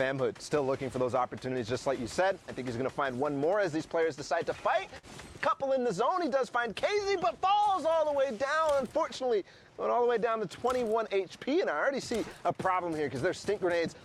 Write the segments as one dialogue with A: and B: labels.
A: Famhood still looking for those opportunities, just like you said. I think he's going to find one more as these players decide to fight. Couple in the zone. He does find KZ, but falls all the way down, unfortunately. Going all the way down to 21 HP, and I already see a problem here because there's stink grenades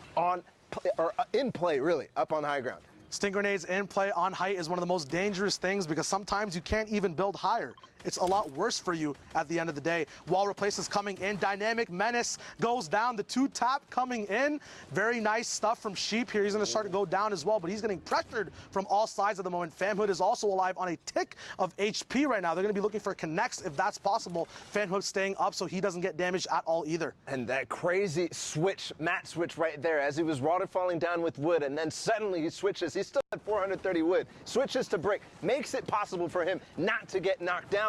A: in play, really, up on high ground.
B: Stink grenades in play on height is one of the most dangerous things because sometimes you can't even build higher. It's a lot worse for you at the end of the day. Wall replace is coming in. Dynamic Menace goes down. The 2-tap coming in. Very nice stuff from Sheep here. He's going to start to go down as well, but he's getting pressured from all sides at the moment. Famhood is also alive on a tick of HP right now. They're going to be looking for connects if that's possible. Famhood staying up so he doesn't get damaged at all either.
A: And that crazy switch, mat switch right there as he was waterfalling down with wood, and then suddenly he switches. He's still at 430 wood. Switches to brick. Makes it possible for him not to get knocked down.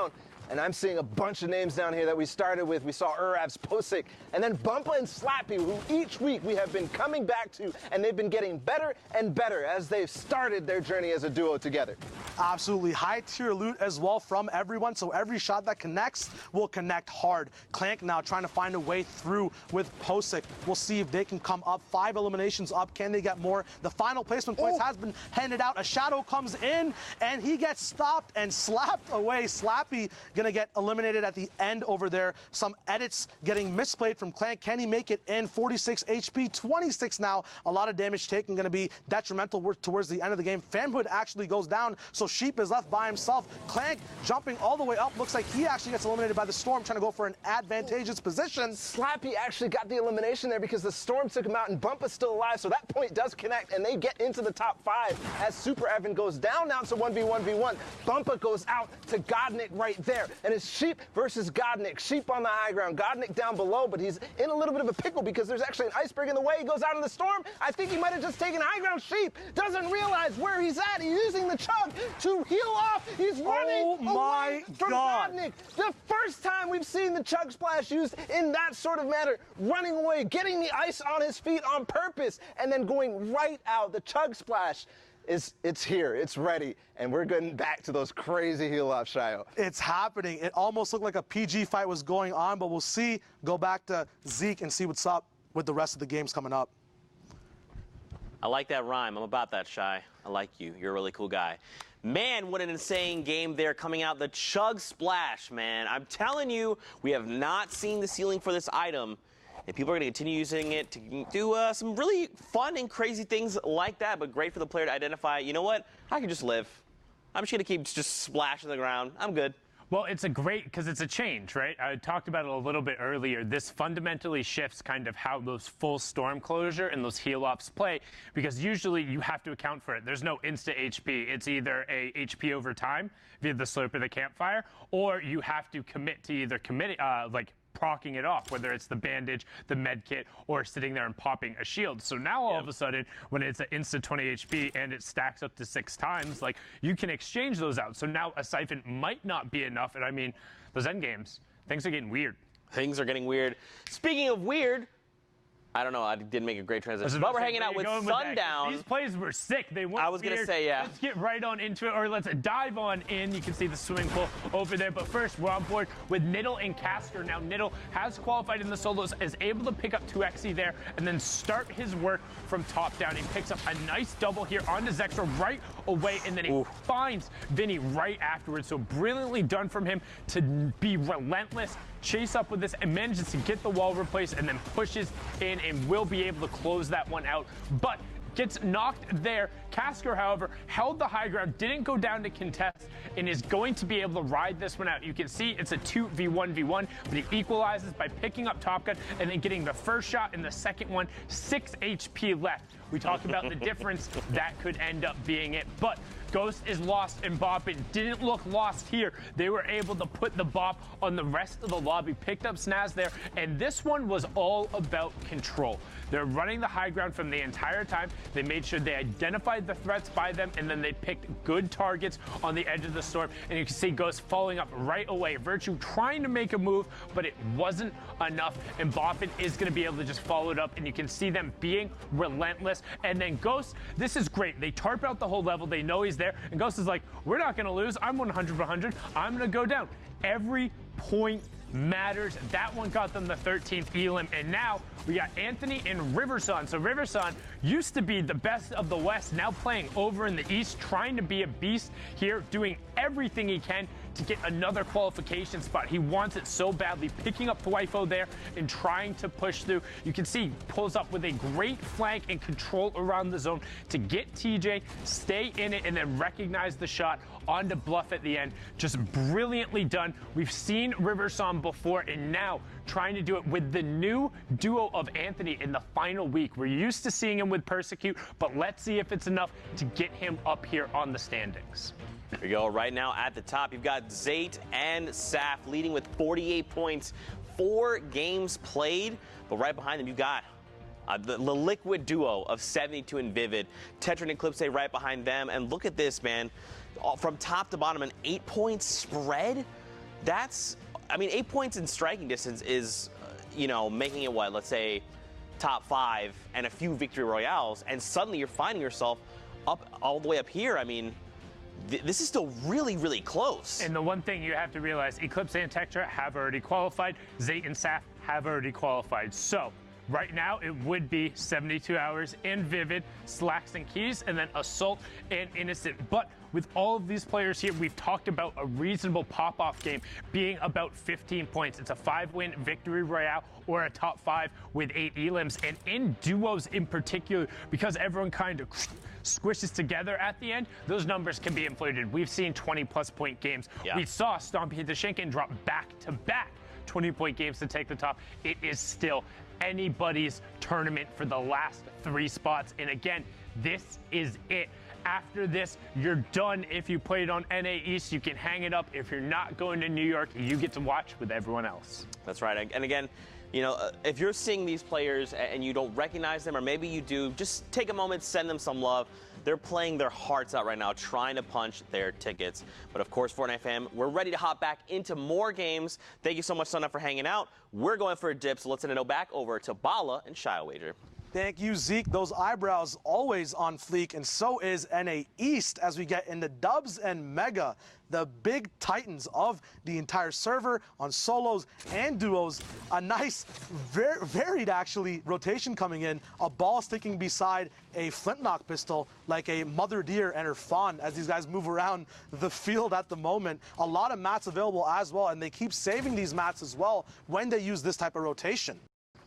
A: And I'm seeing a bunch of names down here that we started with. We saw Urav's, Posick, and then Bumpa and Slappy, who each week we have been coming back to, and they've been getting better and better as they've started their journey as a duo together.
B: Absolutely. High tier loot as well from everyone, so every shot that connects will connect hard. Clank now trying to find a way through with Posick. We'll see if they can come up. 5 eliminations up. Can they get more? The final placement points has been handed out. A shadow comes in, and he gets stopped and slapped away. Slappy gonna get eliminated at the end over there. Some edits getting misplayed from Clank. Can he make it in? 46 HP, 26 now. A lot of damage taken, gonna be detrimental towards the end of the game. Famhood actually goes down, so Sheep is left by himself. Clank jumping all the way up. Looks like he actually gets eliminated by the Storm, trying to go for an advantageous position.
A: Slappy actually got the elimination there because the Storm took him out, and Bumpa's still alive, so that point does connect, and they get into the top 5 as Super Evan goes down. Now it's a 1v1v1. Bumpa goes out to Godnik right there. And it's Sheep versus Godnik. Sheep on the high ground, Godnik down below, but he's in a little bit of a pickle because there's actually an iceberg in the way. He goes out in the storm. I think he might have just taken high ground. Sheep doesn't realize where he's at. He's using the chug to heal off. He's running away from Godnik. The first time we've seen the chug splash used in that sort of manner. Running away, getting the ice on his feet on purpose, and then going right out. The chug splash. It's here, it's ready, and we're getting back to those crazy heal-offs, Shio.
B: It's happening. It almost looked like a PG fight was going on, but we'll see. Go back to Zeke and see what's up with the rest of the games coming up.
C: I like that rhyme. I'm about that, Shy. I like you. You're a really cool guy. Man, what an insane game there coming out. The Chug Splash, man. I'm telling you, we have not seen the ceiling for this item. And people are going to continue using it to do some really fun and crazy things like that, but great for the player to identify, you know what, I can just live. I'm just going to keep just splashing the ground. I'm good.
D: Well, it's a great, because it's a change, right? I talked about it a little bit earlier. This fundamentally shifts kind of how those full storm closure and those heal-offs play, because usually you have to account for it. There's no insta HP. It's either a HP over time via the slope of the campfire, or you have to commit to either procking it off, whether it's the bandage, the med kit, or sitting there and popping a shield. So now all of a sudden, when it's an insta 20 HP and it stacks up to 6 times, like, you can exchange those out. So now a siphon might not be enough. And I mean, those end games, things are getting weird.
C: Things are getting weird. Speaking of weird, I don't know. I didn't make a great transition. But we're hanging out with Sundown.
D: These plays were sick. They weren't
C: I was going to say, yeah.
D: Let's get right on into it, or let's dive on in. You can see the swimming pool over there. But first, we're on board with Niddle and Casker. Now, Niddle has qualified in the solos, is able to pick up 2xe there, and then start his work from top down. He picks up a nice double here onto Zextra right away, and then he finds Vinny right afterwards. So brilliantly done from him to be relentless, chase up with this, and manages to get the wall replaced, and then pushes in and will be able to close that one out, but gets knocked there. Casker, however, held the high ground, didn't go down to contest, and is going to be able to ride this one out. You can see it's a 2v1v1, but he equalizes by picking up Top Gun and then getting the first shot and the second one, 6 HP left. We talked about the difference that could end up being it, but Ghost is lost, and Bop didn't look lost here. They were able to put the Bop on the rest of the lobby, picked up Snaz there, and this one was all about control. They're running the high ground from the entire time. They made sure they identified the threats by them, and then they picked good targets on the edge of the storm. And you can see Ghost following up right away. Virtue trying to make a move, but it wasn't enough, and Boppin is going to be able to just follow it up, and you can see them being relentless. And then Ghost, this is great. They tarp out the whole level. They know he's there, and Ghost is like, we're not going to lose. I'm 100 for 100. I'm going to go down. Every point matters. That one got them the 13th elim, and now we got Anthony and Riverson. So Riverson used to be the best of the West, now playing over in the East, trying to be a beast here, doing everything he can to get another qualification spot. He wants it so badly, picking up Twifo there and trying to push through. You can see pulls up with a great flank and control around the zone to get TJ, stay in it, and then recognize the shot onto Bluff at the end. Just brilliantly done. We've seen Riverson before, and now trying to do it with the new duo of Anthony in the final week. We're used to seeing him with Persecute, but let's see if it's enough to get him up here on the standings.
C: Here we go. Right now at the top, you've got Zayt and Saf leading with 48 points, 4 games played. But right behind them, you've got the liquid duo of 72 and Vivid. Tetra and Eclipse right behind them. And look at this, man. From top to bottom, an 8-point spread. That's, I mean, 8 points in striking distance is, you know, making it what, let's say top 5 and a few victory royales. And suddenly you're finding yourself up all the way up here. I mean, this is still really, really close.
D: And the one thing you have to realize, Eclipse and Tetra have already qualified. Zayt and Saf have already qualified. So right now it would be 72 hours and Vivid, Slacks and Keys, and then Assault and Innocent. But with all of these players here, we've talked about a reasonable pop-off game being about 15 points. It's a 5-win victory royale or a top 5 with 8 elims. And in duos in particular, because everyone kind of squishes together at the end, those numbers can be inflated. We've seen 20-plus point games.
C: Yeah.
D: We saw Stompy Tashinkin drop back-to-back 20-point games to take the top. It is still anybody's tournament for the last 3 spots. And again, this is it. After this, you're done. If you played on NA East, you can hang it up. If you're not going to New York, you get to watch with everyone else.
C: That's right. And again, you know, if you're seeing these players and you don't recognize them, or maybe you do, just take a moment, send them some love. They're playing their hearts out right now, trying to punch their tickets. But of course, Fortnite fam, we're ready to hop back into more games. Thank you so much, Sonna, for hanging out. We're going for a dip, so let's send it back over to Bala and Shy Wager.
B: Thank you, Zeke. Those eyebrows always on fleek, and so is NA East as we get into Dubs and Mega, the big titans of the entire server on solos and duos. A nice, varied actually rotation coming in. A ball sticking beside a flintlock pistol like a mother deer and her fawn as these guys move around the field at the moment. A lot of mats available as well, and they keep saving these mats as well when they use this type of rotation.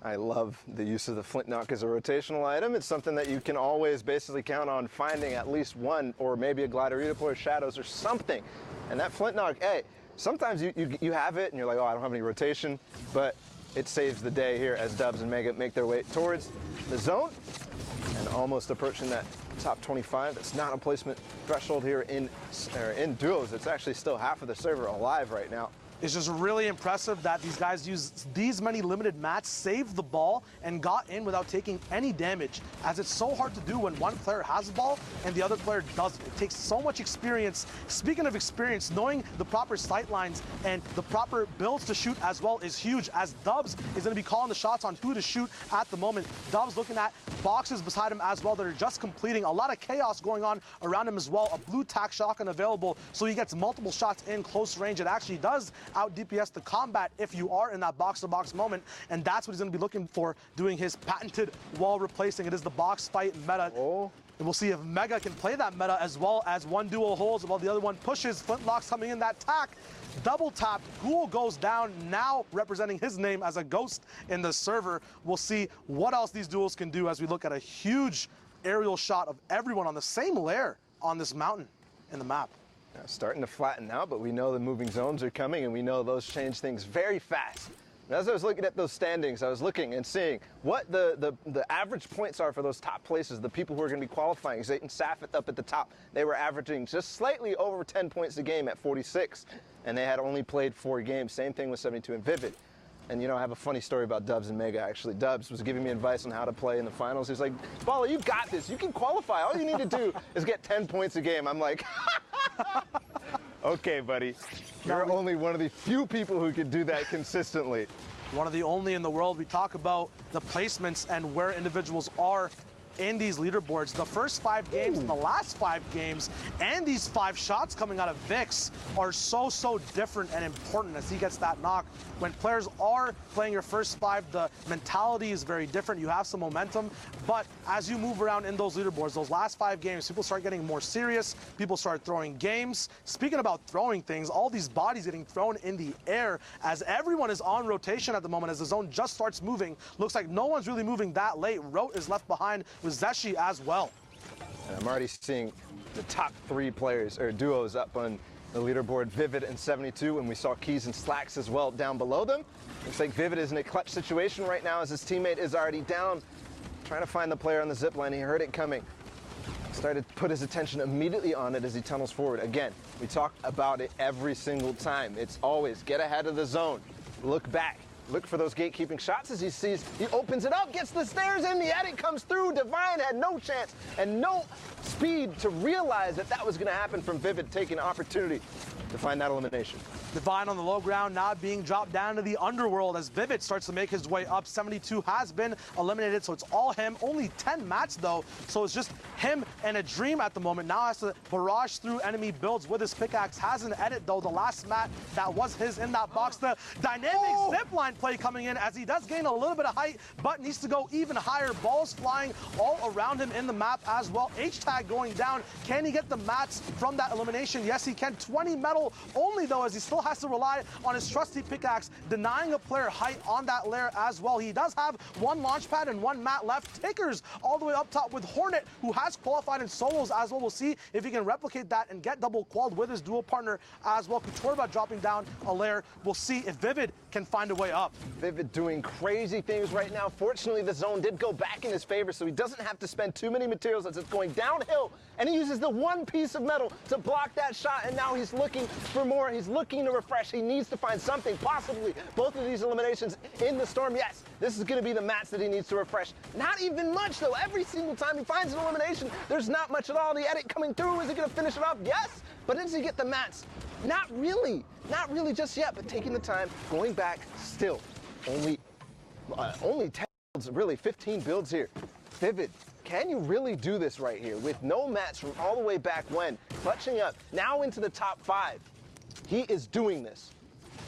A: I love the use of the flintlock as a rotational item. It's something that you can always basically count on finding at least one, or maybe a glider redeploy, shadows, or something. And that flintlock, hey, sometimes you have it and you're like, oh, I don't have any rotation, but it saves the day here as Dubs and Mega make their way towards the zone and almost approaching that top 25. That's not a placement threshold here in duos. It's actually still half of the server alive right now.
B: It's just really impressive that these guys used these many limited mats, saved the ball, and got in without taking any damage, as it's so hard to do when one player has the ball and the other player doesn't. It takes so much experience. Speaking of experience, knowing the proper sight lines and the proper builds to shoot as well is huge, as Dubs is going to be calling the shots on who to shoot at the moment. Dubs looking at boxes beside him as well that are just completing. A lot of chaos going on around him as well. A blue tack shotgun available, so he gets multiple shots in close range. It actually does out DPS the combat if you are in that box-to-box moment, and that's what he's going to be looking for, doing his patented wall replacing. It is the box fight meta. And we'll see if Mega can play that meta as well, as one duo holds while the other one pushes. Flintlocks coming in that tack. Double tapped. Ghoul goes down, now representing his name as a ghost in the server. We'll see what else these duels can do as we look at a huge aerial shot of everyone on the same layer on this mountain in the map.
A: Now, starting to flatten out, but we know the moving zones are coming, and we know those change things very fast. And as I was looking at those standings, I was looking and seeing what the average points are for those top places, the people who are going to be qualifying. Zayt and Safet up at the top, they were averaging just slightly over 10 points a game at 46, and they had only played 4 games. Same thing with 72 and Vivid. And, you know, I have a funny story about Dubs and Mega, actually. Dubs was giving me advice on how to play in the finals. He's like, Bala, you got this. You can qualify. All you need to do is get 10 points a game. I'm like, okay, buddy. You're only one of the few people who can do that consistently.
B: One of the only in the world. We talk about the placements and where individuals are in these leaderboards. The first 5 games and the last 5 games and these 5 shots coming out of Vix are so different and important as he gets that knock. When players are playing your first 5, the mentality is very different. You have some momentum, but as you move around in those leaderboards, those last 5 games, people start getting more serious. People start throwing games. Speaking about throwing things, all these bodies getting thrown in the air as everyone is on rotation at the moment as the zone just starts moving. Looks like no one's really moving that late. Rote is left behind with Zeshi as well.
A: And I'm already seeing the top 3 players or duos up on the leaderboard, Vivid and 72, and we saw Keys and Slacks as well down below them. Looks like Vivid is in a clutch situation right now as his teammate is already down, trying to find the player on the zip line. He heard it coming. Started to put his attention immediately on it as he tunnels forward. Again, we talk about it every single time. It's always get ahead of the zone, look back, look for those gatekeeping shots as he sees, he opens it up, gets the stairs in, the edit comes through. Divine had no chance and no speed to realize that that was going to happen from Vivid, taking an opportunity to find that elimination.
B: Divine on the low ground now being dropped down to the underworld as Vivid starts to make his way up. 72 has been eliminated, so it's all him. Only 10 mats though, so it's just him and a dream at the moment. Now has to barrage through enemy builds with his pickaxe. Has an edit though. The last mat that was his in that box. The dynamic zipline play coming in as he does gain a little bit of height, but needs to go even higher. Balls flying all around him in the map as well. H-tag going down. Can he get the mats from that elimination? Yes, he can. 20 metal only though, as he still has to rely on his trusty pickaxe, denying a player height on that layer as well. He does have 1 launch pad and 1 mat left. Takers all the way up top with Hornet, who has qualified in solos as well. We'll see if he can replicate that and get double qualled with his dual partner as well. Kutorba dropping down a layer. We'll see if Vivid can find a way up.
A: Vivid doing crazy things right now. Fortunately, the zone did go back in his favor, so he doesn't have to spend too many materials as it's going downhill. And he uses the 1 piece of metal to block that shot, and now he's looking for more. He's looking to refresh. He needs to find something, possibly both of these eliminations in the storm. Yes, this is going to be the mats that he needs to refresh. Not even much, though. Every single time he finds an elimination, there's not much at all. The edit coming through, is he going to finish it off? Yes, but does he get the mats? Not really. Not really just yet, but taking the time, going back still. Only 10 builds, really 15 builds here. Vivid, can you really do this right here with no mats from all the way back when? Clutching up, now into the top 5. He is doing this.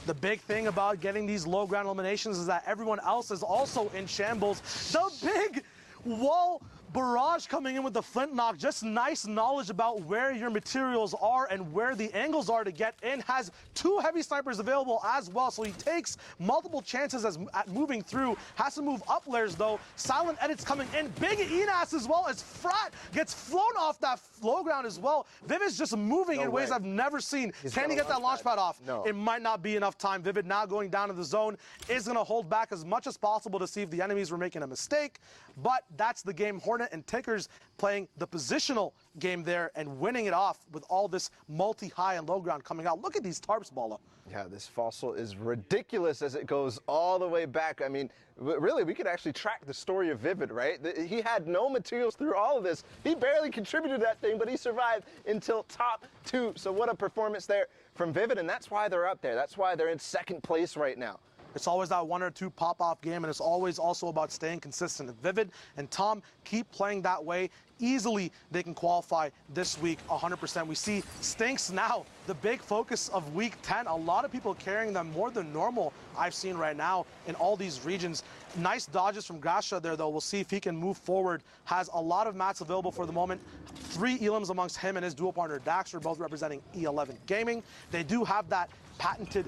B: The big thing about getting these low ground eliminations is that everyone else is also in shambles. The big wall barrage coming in with the flintlock, just nice knowledge about where your materials are and where the angles are to get in. Has 2 heavy snipers available as well, so he takes multiple chances at moving through. Has to move up layers though. Silent edits coming in. Big Enas as well as Frat gets flown off that low ground as well. Vivid's just moving in ways I've never seen. Can he get that launch pad off?
A: No.
B: It might not be enough time. Vivid now going down to the zone is going to hold back as much as possible to see if the enemies were making a mistake, but that's the game. Hornet and Takers playing the positional game there and winning it off with all this multi-high and low ground coming out. Look at these tarps, Bala.
A: Yeah, this fossil is ridiculous as it goes all the way back. I mean, really, we could actually track the story of Vivid, right? He had no materials through all of this. He barely contributed to that thing, but he survived until top 2. So what a performance there from Vivid, and that's why they're up there. That's why they're in 2nd place right now.
B: It's always that 1 or 2 pop-off game, and it's always also about staying consistent. If Vivid and Tom keep playing that way, easily they can qualify this week 100%. We see Stinks now, the big focus of week 10. A lot of people carrying them more than normal I've seen right now in all these regions. Nice dodges from Grasha there, though. We'll see if he can move forward. Has a lot of mats available for the moment. 3 elims amongst him and his dual partner Daxter, both representing E11 Gaming. They do have that patented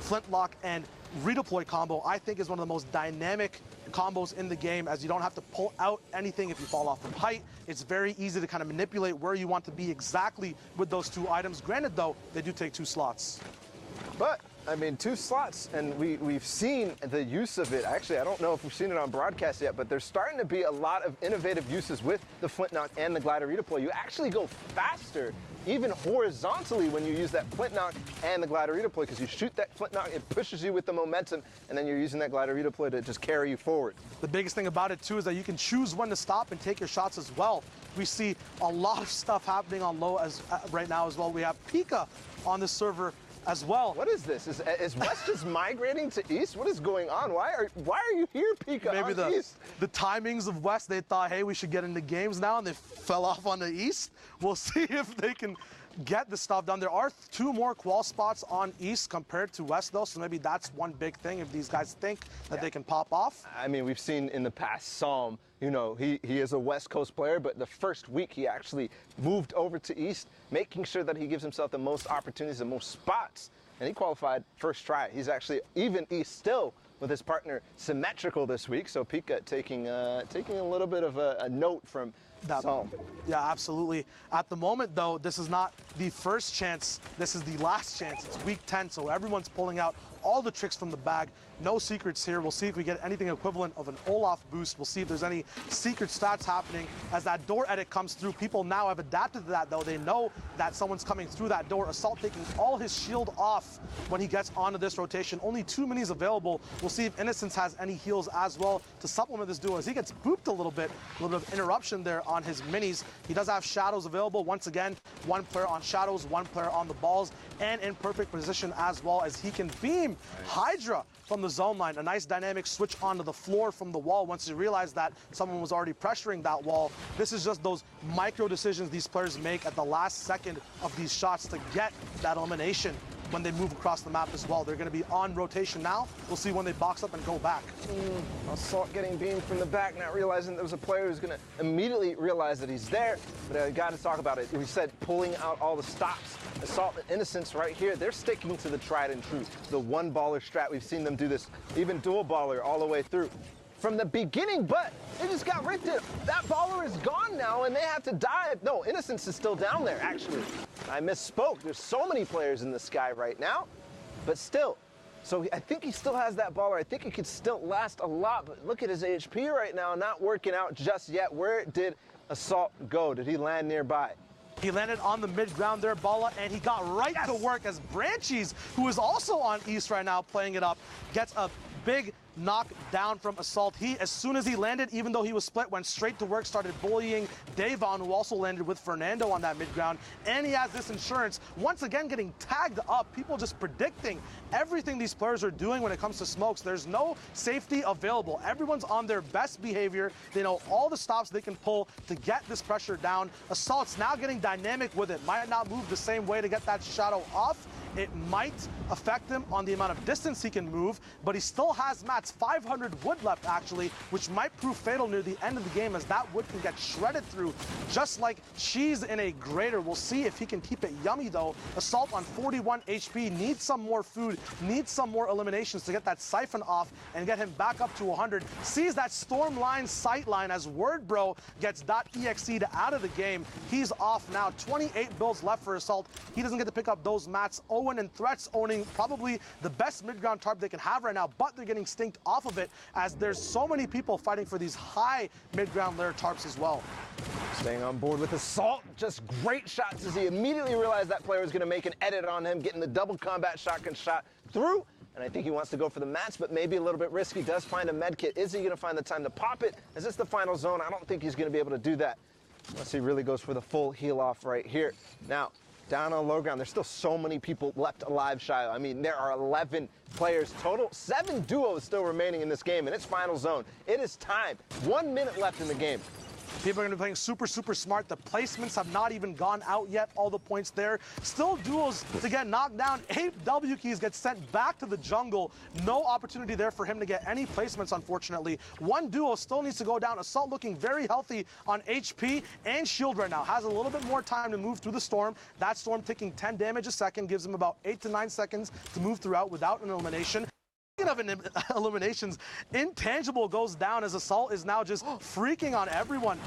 B: flintlock and redeploy combo. I think is one of the most dynamic combos in the game, as you don't have to pull out anything if you fall off from height. It's very easy to kind of manipulate where you want to be exactly with those 2 items. Granted though, they do take 2 slots.
A: But I mean, 2 slots, and we've seen the use of it. Actually, I don't know if we've seen it on broadcast yet, but there's starting to be a lot of innovative uses with the flintlock and the glider redeploy. You actually go faster, even horizontally, when you use that flintlock and the glider redeploy, because you shoot that flintlock, it pushes you with the momentum, and then you're using that glider redeploy to just carry you forward.
B: The biggest thing about it too is that you can choose when to stop and take your shots as well. We see a lot of stuff happening on low as right now as well. We have Pika on the server as well.
A: What is this? Is West just migrating to East? What is going on? Why are you here, Pika?
B: Maybe
A: East?
B: the timings of West, they thought, hey, we should get into games now, and they fell off on the East. We'll see if they can get the stuff done. There are 2 more qual spots on East compared to West, though, so maybe that's one big thing if these guys think that they can pop off.
A: I mean, we've seen in the past Psalm, you know, he is a West Coast player, but the first week he actually moved over to East, making sure that he gives himself the most opportunities, the most spots, and he qualified first try. He's actually even East still with his partner symmetrical this week, so Pika taking a little bit of a note from Psalm.
B: Yeah, absolutely. At the moment, though, this is not the first chance. This is the last chance. It's week 10, so everyone's pulling out all the tricks from the bag. No secrets here. We'll see if we get anything equivalent of an Olaf boost. We'll see if there's any secret stats happening as that door edit comes through. People now have adapted to that, though. They know that someone's coming through that door. Assault taking all his shield off when he gets onto this rotation. Only 2 minis available. We'll see if Innocence has any heals as well to supplement this duo as he gets booped a little bit of interruption there on his minis. He does have shadows available. Once again, 1 player on shadows, 1 player on the balls, and in perfect position as well as he can beam Hydra from the zone line. A nice dynamic switch onto the floor from the wall once you realize that someone was already pressuring that wall. This is just those micro decisions these players make at the last second of these shots to get that elimination when they move across the map as well. They're going to be on rotation now. We'll see when they box up and go back.
A: Assault getting beamed from the back, not realizing there was a player who's going to immediately realize that he's there. But I got to talk about it. We said pulling out all the stops. Assault and Innocence right here. They're sticking to the tried and true, the 1 baller strat. We've seen them do this, even dual baller all the way through from the beginning, but they just got ripped in. That baller is gone now, and they have to dive. No, Innocence is still down there, actually. I misspoke. There's so many players in the sky right now, but still. So I think he still has that baller. I think he could still last a lot, but look at his HP right now, not working out just yet. Where did Assault go? Did he land nearby?
B: He landed on the mid-ground there, Balla, and he got right to work as Branchies, who is also on East right now, playing it up, gets a big knock down from Assault. He, as soon as he landed, even though he was split, went straight to work, started bullying Davon, who also landed with Fernando on that mid-ground, and he has this insurance, once again getting tagged up, people just predicting everything these players are doing when it comes to smokes. There's no safety available. Everyone's on their best behavior. They know all the stops they can pull to get this pressure down. Assault's now getting dynamic with it. Might not move the same way to get that shadow off. It might affect him on the amount of distance he can move, but he still has mats 500 wood left, actually, which might prove fatal near the end of the game as that wood can get shredded through, just like cheese in a grater. We'll see if he can keep it yummy, though. Assault on 41 HP, needs some more food, needs some more eliminations to get that siphon off and get him back up to 100. Sees that storm line sight line as Wordbro gets .exed out of the game. He's off now. 28 builds left for Assault. He doesn't get to pick up those mats. Owen and Threats owning probably the best mid-ground tarp they can have right now, but they're getting stinked off of it as there's so many people fighting for these high mid-ground layer tarps as well.
A: Staying on board with Assault, just great shots as he immediately realized that player was going to make an edit on him, getting the double combat shotgun shot through. And I think he wants to go for the mats, but maybe a little bit risky. Does find a med kit. Is he going to find the time to pop it? Is this the final zone? I don't think he's going to be able to do that unless he really goes for the full heal off right here. Now, down on low ground, there's still so many people left alive, Shiloh. I mean, there are 11 players total, 7 duos still remaining in this game, and it's final zone. It is time. 1 minute left in the game.
B: People are going to be playing super, super smart. The placements have not even gone out yet. All the points there. Still duos to get knocked down. 8 W keys get sent back to the jungle. No opportunity there for him to get any placements, unfortunately. 1 duo still needs to go down. Assault looking very healthy on HP and shield right now. Has a little bit more time to move through the storm. That storm taking 10 damage a second. Gives him about 8 to 9 seconds to move throughout without an elimination. Speaking of eliminations, Intangible goes down as Assault is now just freaking on everyone.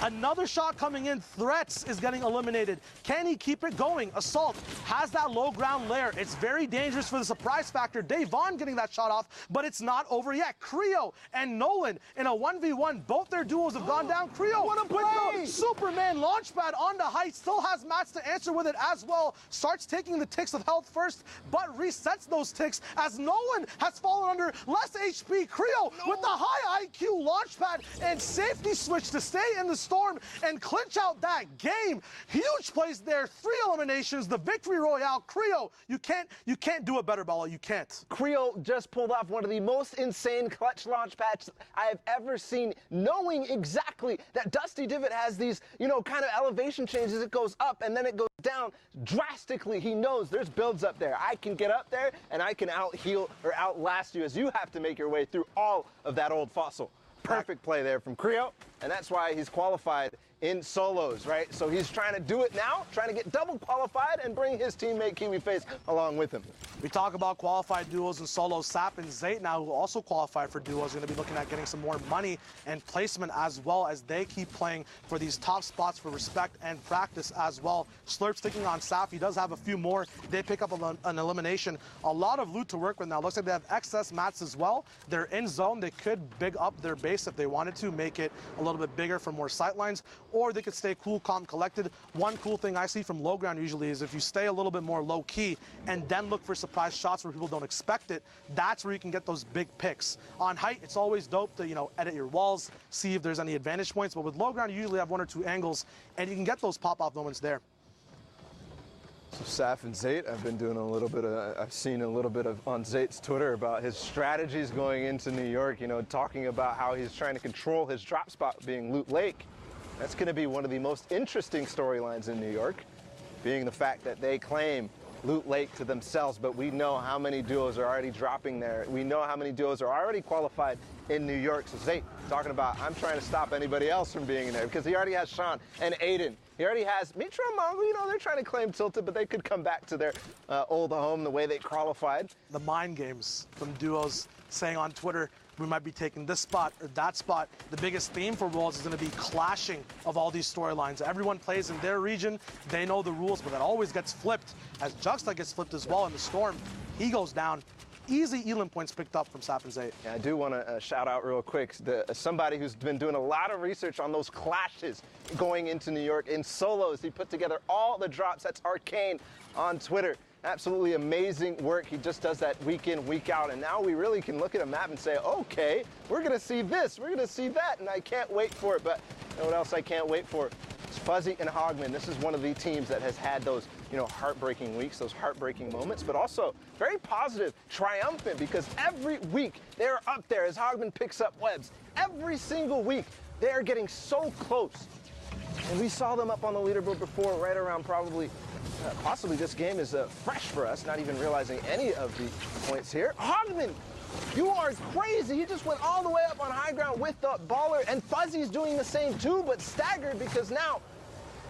B: Another shot coming in. Threats is getting eliminated. Can he keep it going? Assault has that low ground layer. It's very dangerous for the surprise factor. Davon getting that shot off, but it's not over yet. Creo and Nolan in a 1v1. Both their duos have gone down. Creo
A: What a play!
B: Superman launchpad on the height. Still has mats to answer with it as well. Starts taking the ticks of health first, but resets those ticks as Nolan has That's followed under less HP. Creo with the high IQ launch pad and safety switch to stay in the storm and clinch out that game. Huge plays there. 3 eliminations. The victory royale. Creo, you can't do it better, Bella. You can't.
A: Creo just pulled off one of the most insane clutch launch pads I have ever seen, knowing exactly that Dusty Divot has these, kind of elevation changes. It goes up and then it goes down drastically. He knows there's builds up there. I can get up there and I can out-heal or outlast you as you have to make your way through all of that old fossil. Perfect play there from Creo, and that's why he's qualified in solos, right? So he's trying to do it now, trying to get double qualified and bring his teammate KiwiFace along with him.
B: We talk about qualified duos and solos. Sap and Zayt now, who also qualified for duos, are going to be looking at getting some more money and placement as well as they keep playing for these top spots for respect and practice as well. Slurp sticking on Sap. He does have a few more. They pick up an elimination. A lot of loot to work with now. Looks like they have excess mats as well. They're in zone. They could big up their base if they wanted to, make it a little bit bigger for more sightlines, or they could stay cool, calm, collected. One cool thing I see from low ground usually is if you stay a little bit more low key and then look for surprise shots where people don't expect it, that's where you can get those big picks. On height, it's always dope to, edit your walls, see if there's any advantage points, but with low ground, you usually have 1 or 2 angles, and you can get those pop-off moments there.
A: So Saf and Zayt, I've seen a little bit of on Zayt's Twitter about his strategies going into New York, talking about how he's trying to control his drop spot being Loot Lake. That's going to be one of the most interesting storylines in New York, being the fact that they claim Loot Lake to themselves, but we know how many duos are already dropping there. We know how many duos are already qualified in New York. So Zayt talking about, I'm trying to stop anybody else from being in there because he already has Sean and Aiden. He already has Mitra and Mongo. They're trying to claim Tilted, but they could come back to their old home the way they qualified.
B: The mind games from duos saying on Twitter, we might be taking this spot or that spot. The biggest theme for Worlds is going to be clashing of all these storylines. Everyone plays in their region. They know the rules, but that always gets flipped. As Juxta gets flipped as well in the Storm, he goes down. Easy Elam points picked up from Sap and Zayt.
A: Yeah, I do want to shout out real quick somebody who's been doing a lot of research on those clashes going into New York in solos. He put together all the drops. That's Arcane on Twitter. Absolutely amazing work. He just does that week in, week out. And now we really can look at a map and say, okay, we're going to see this, we're going to see that. And I can't wait for it. But you know what else I can't wait for? It's Fuzzy and Hogman. This is one of the teams that has had those, heartbreaking weeks, those heartbreaking moments, but also very positive, triumphant, because every week they're up there as Hogman picks up webs. Every single week they are getting so close. And we saw them up on the leaderboard before, right around possibly this game is fresh for us, not even realizing any of the points here. Hogman, you are crazy. He just went all the way up on high ground with the baller, and Fuzzy's doing the same too, but staggered because now,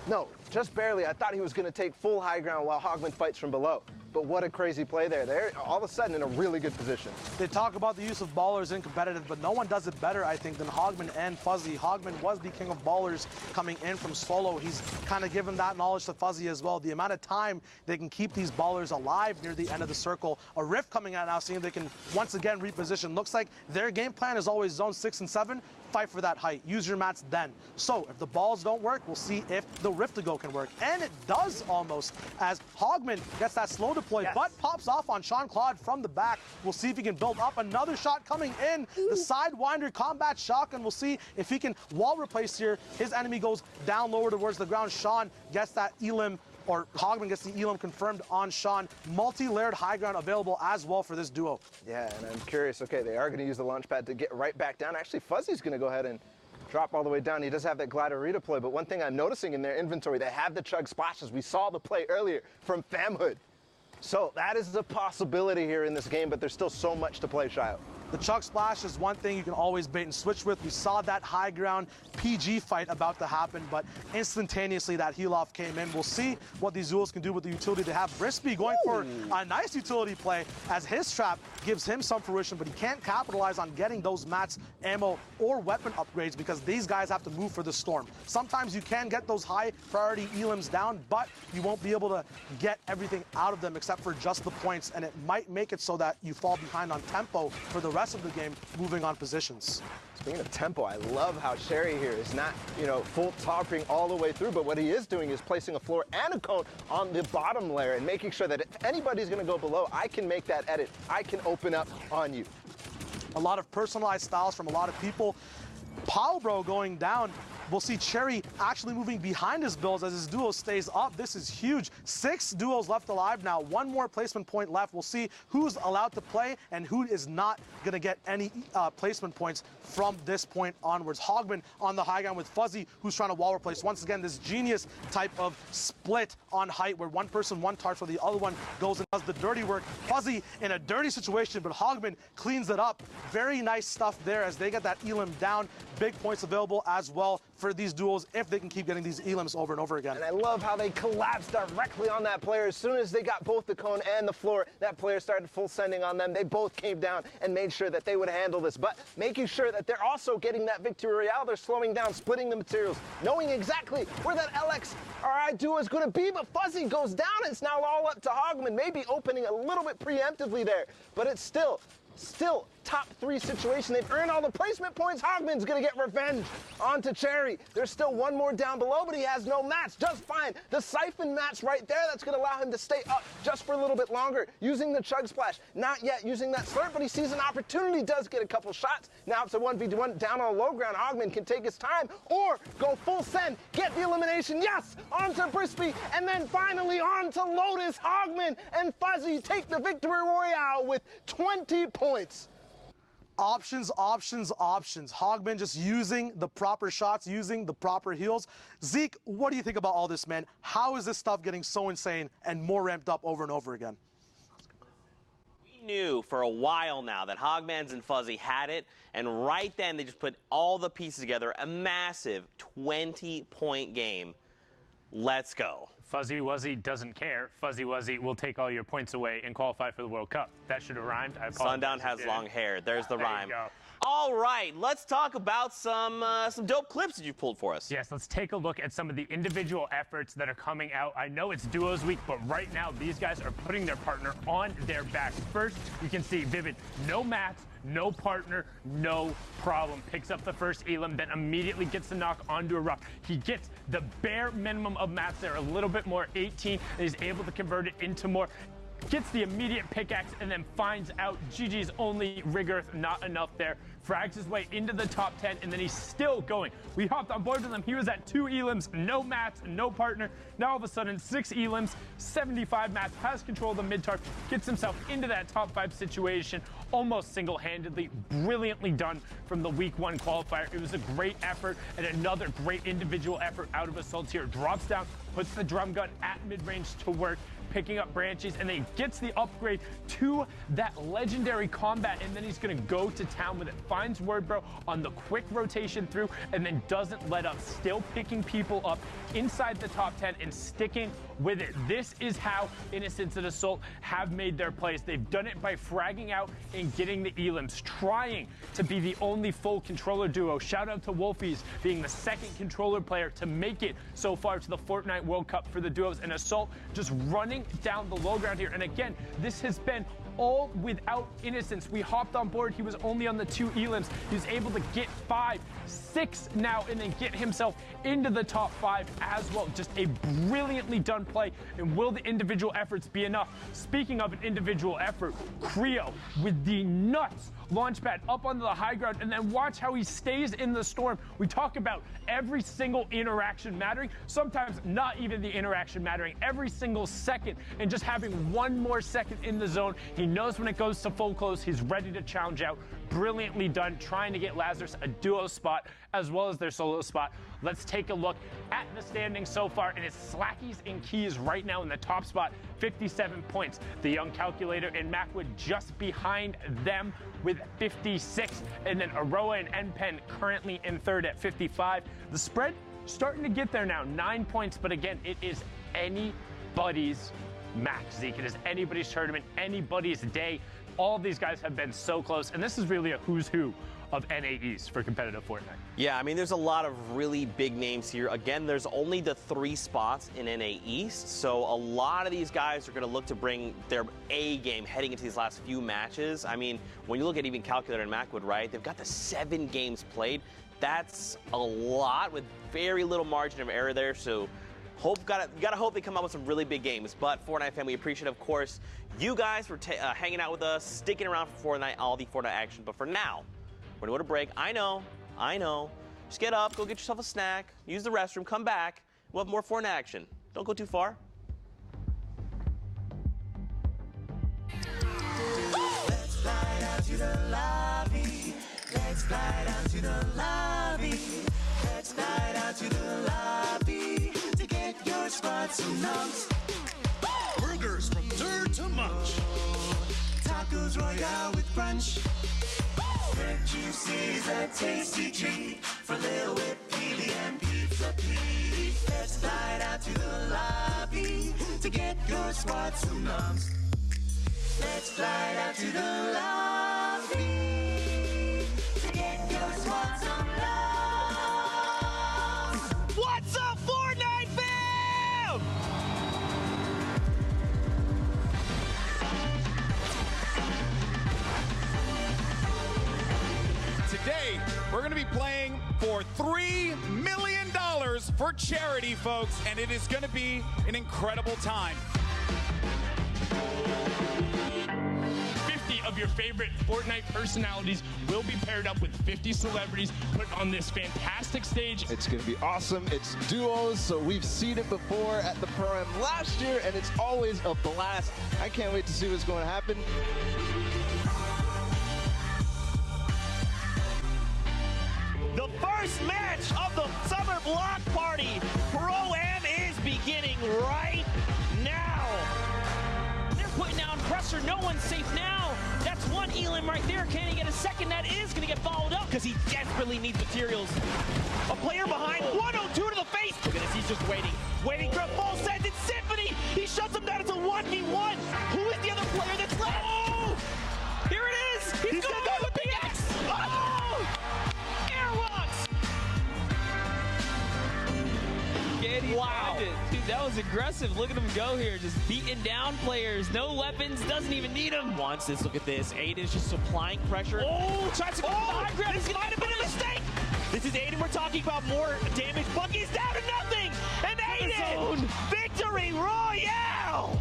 A: no, just barely. I thought he was going to take full high ground while Hogman fights from below. But what a crazy play there. They're all of a sudden in a really good position.
B: They talk about the use of ballers in competitive, but no one does it better, I think, than Hogman and Fuzzy. Hogman was the king of ballers coming in from solo. He's kind of given that knowledge to Fuzzy as well. The amount of time they can keep these ballers alive near the end of the circle. A rift coming out now, seeing if they can once again reposition. Looks like their game plan is always zone 6 and 7. Fight for that height. Use your mats then. So if the balls don't work, we'll see if the rift to go can work. And it does almost, as Hogman gets that slow deploy,
A: yes,
B: but pops off on Sean Claude from the back. We'll see if he can build up. Another shot coming in. The Sidewinder combat shotgun. We'll see if he can wall replace here. His enemy goes down lower towards the ground. Sean gets that Elim, or Hogman gets the Elam confirmed on Sean. Multi-layered high ground available as well for this duo.
A: Yeah, and I'm curious, okay, they are going to use the launch pad to get right back down. Actually, Fuzzy's going to go ahead and drop all the way down. He does have that glider redeploy, but one thing I'm noticing in their inventory, they have the chug splashes. We saw the play earlier from Famhood. So that is a possibility here in this game, but there's still so much to play, Shio.
B: The Chug Splash is one thing you can always bait and switch with. We saw that high ground PG fight about to happen, but instantaneously that heal-off came in. We'll see what these duels can do with the utility they have. Brispy going for a nice utility play as his trap gives him some fruition, but he can't capitalize on getting those mats, ammo, or weapon upgrades because these guys have to move for the storm. Sometimes you can get those high priority elims down, but you won't be able to get everything out of them except for just the points, and it might make it so that you fall behind on tempo for the rest of the game, moving on positions.
A: Speaking of tempo, I love how Sherry here is not, full topping all the way through, but what he is doing is placing a floor and a cone on the bottom layer and making sure that if anybody's going to go below, I can make that edit. I can open up on you.
B: A lot of personalized styles from a lot of people. Bro going down. We'll see Cherry actually moving behind his builds as his duo stays up. This is huge. 6 duos left alive now. 1 more placement point left. We'll see who's allowed to play and who is not going to get any placement points from this point onwards. Hogman on the high ground with Fuzzy, who's trying to wall replace. Once again, this genius type of split on height where one person, one target, so the other one goes and does the dirty work. Fuzzy in a dirty situation, but Hogman cleans it up. Very nice stuff there as they get that elim down. Big points available as well for these duels if they can keep getting these elims over and over again.
A: And I love how they collapsed directly on that player. As soon as they got both the cone and the floor, that player started full sending on them. They both came down and made sure that they would handle this, but making sure that they're also getting that victory royale. They're slowing down, splitting the materials, knowing exactly where that LXRI duo is going to be, but Fuzzy goes down. It's now all up to Hogman, maybe opening a little bit preemptively there, but it's still top 3 situation. They've earned all the placement points. Hogman's going to get revenge onto Cherry. There's still one more down below, but he has no match. Just fine. The Siphon match right there, that's going to allow him to stay up just for a little bit longer, using the Chug Splash. Not yet using that slurp, but he sees an opportunity, does get a couple shots. Now it's a 1v1 down on low ground. Hogman can take his time or go full send, get the elimination. Yes, onto Brispy, and then finally onto Lotus. Hogman and Fuzzy take the victory royale with 20 points.
B: Options, options, options. Hogman just using the proper shots, using the proper heals. Zeke, what do you think about all this, man? How is this stuff getting so insane and more ramped up over and over again?
C: We knew for a while now that Hogmans and Fuzzy had it, and right then they just put all the pieces together. A massive 20-point game. Let's go.
D: Fuzzy Wuzzy doesn't care. Fuzzy Wuzzy will take all your points away and qualify for the World Cup. That should have rhymed. I apologize.
C: Sundown has long hair. There's the rhyme.
D: There you go.
C: All right, let's talk about some dope clips that you pulled for us.
D: Yes, let's take a look at some of the individual efforts that are coming out. I know it's duos week, but right now these guys are putting their partner on their back. First, you can see Vivid, no mats, no partner, no problem. Picks up the first elim, then immediately gets the knock onto a rock. He gets the bare minimum of mats there, a little bit more, 18, and he's able to convert it into more. Gets the immediate pickaxe and then finds out GG's only Rigorth, not enough there. Frags his way into the top 10, and then he's still going. We hopped on board with him. He was at 2 elims, no mats, no partner. Now all of a sudden, 6 elims, 75 mats, has control of the mid-tarp, gets himself into that top 5 situation, almost single-handedly, brilliantly done from the week 1 qualifier. It was a great effort and another great individual effort out of Assault here. Drops down, puts the drum gun at mid-range to work, picking up branches, and then gets the upgrade to that legendary combat, and then he's gonna go to town with it. Finds Wordbro on the quick rotation through, and then doesn't let up, still picking people up inside the top 10 and sticking with it. This is how Innocence and Assault have made their plays. They've done it by fragging out and getting the elims, trying to be the only full controller duo. Shout out to Wolfies being the 2nd controller player to make it so far to the Fortnite World Cup for the duos, and Assault just running down the low ground here. And again, this has been all without Innocence. We hopped on board. He was only on the 2 elims. He was able to get 5, 6 now, and then get himself into the top 5 as well. Just a brilliantly done play. And will the individual efforts be enough? Speaking of an individual effort, Creo with the nuts launchpad up onto the high ground, and then watch how he stays in the storm. We talk about every single interaction mattering, sometimes not even the interaction mattering, every single second, and just having 1 more second in the zone. He knows when it goes to full close, he's ready to challenge out. Brilliantly done, trying to get Lazarus a duo spot as well as their solo spot. Let's take a look at the standings so far, and it's Slackies and Keys right now in the top spot, 57 points. The Young Calculator and Macwood just behind them with 56, and then Aroa and NPen currently in 3rd at 55. The spread starting to get there now, 9 points, but again, it is anybody's match, Zeke. It is anybody's tournament, anybody's day. All of these guys have been so close, and this is really a who's who of NA East for competitive Fortnite.
C: Yeah, I mean, there's a lot of really big names here. Again, there's only the 3 spots in NA East, so a lot of these guys are going to look to bring their A game heading into these last few matches. I mean, when you look at even Calculator and Macwood, right, they've got the 7 games played. That's a lot with very little margin of error there, so gotta hope they come out with some really big games. But Fortnite fan, we appreciate, of course, you guys for hanging out with us, sticking around for Fortnite, all the Fortnite action. But for now, we're gonna go to break. I know. Just get up, go get yourself a snack, use the restroom, come back. We'll have more Fortnite action. Don't go too far.
E: Let's slide out to the lobby. Let's slide out to the lobby. Let's slide out to the lobby to get your spots and numbs.
F: Burgers from dirt to munch.
E: Tacos Royale with brunch. Red juices, a tasty treat for Lil Whip, PB, and Pizza Pete. Let's slide out to the lobby to get your spots and numbs. Let's slide out to the lobby to get your spots and numbs.
F: What's up, Fortnite fam? Today, we're going to be playing for $3 million for charity, folks, and it is going to be an incredible time.
D: 50 of your favorite Fortnite personalities will be paired up with 50 celebrities put on this fantastic stage.
A: It's going to be awesome. It's duos, so we've seen it before at the Pro-Am last year, and it's always a blast. I can't wait to see what's going to happen.
C: The first match of the Summer Block Party Pro-Am is beginning right now.
G: They're putting down pressure. No one's safe now. That's one Elam right there. Can he get a second? That is going to get followed up because he desperately needs materials. A player behind. 102 to the face. Look at this. He's just waiting for a full send. It's Symphony. He shuts him down. It's a 1v1. Who is the other player that's left? Oh! Here it is. He's going to go with the X. Oh! Airwalks. Wow.
H: Dude, that was aggressive. Look at him go here. Just beating down players. No weapons. Doesn't even need them.
G: Wants this. Look at this. Aiden's just supplying pressure. Oh, tries to go high grab. This might have been a mistake. This is Aiden. We're talking about more damage. Bucky's down to nothing. And Aiden, victory Royale.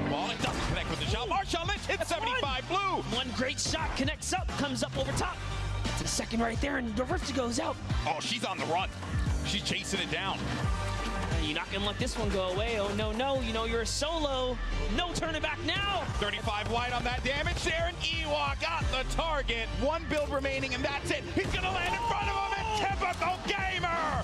F: Well, it doesn't connect with the shot. Marshall Lynch hits 75 blue.
G: One great shot connects up, comes up over top. It's a second right there, and the Rift goes out.
F: Oh, she's on the run. She's chasing it down.
G: You're not gonna let this one go away. Oh no, no, you know you're a solo. No turning back now.
F: 35 wide on that damage there, and Ewok got the target. 1 build remaining, and that's it. He's gonna land in front of him, and Typical Gamer!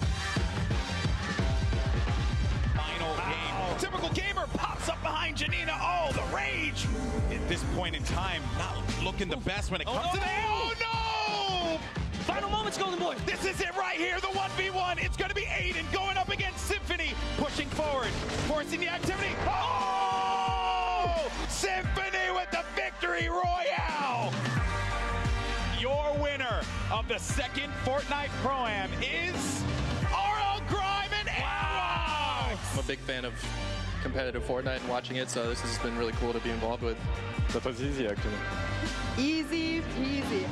F: Final game. Typical Gamer pops up behind Janina. Oh, the rage! At this point in time, not looking the best when it comes to that. Oh no!
G: Final moments, Golden Boy.
F: This is it right here, the 1v1. It's going to be Aiden going up against Symphony, pushing forward, forcing the activity. Oh! Symphony with the victory royale! Your winner of the second Fortnite Pro-Am is RL Grime and Airwalks!
I: I'm a big fan of competitive Fortnite and watching it, so this has been really cool to be involved with.
J: That was easy, actually.
K: Easy peasy.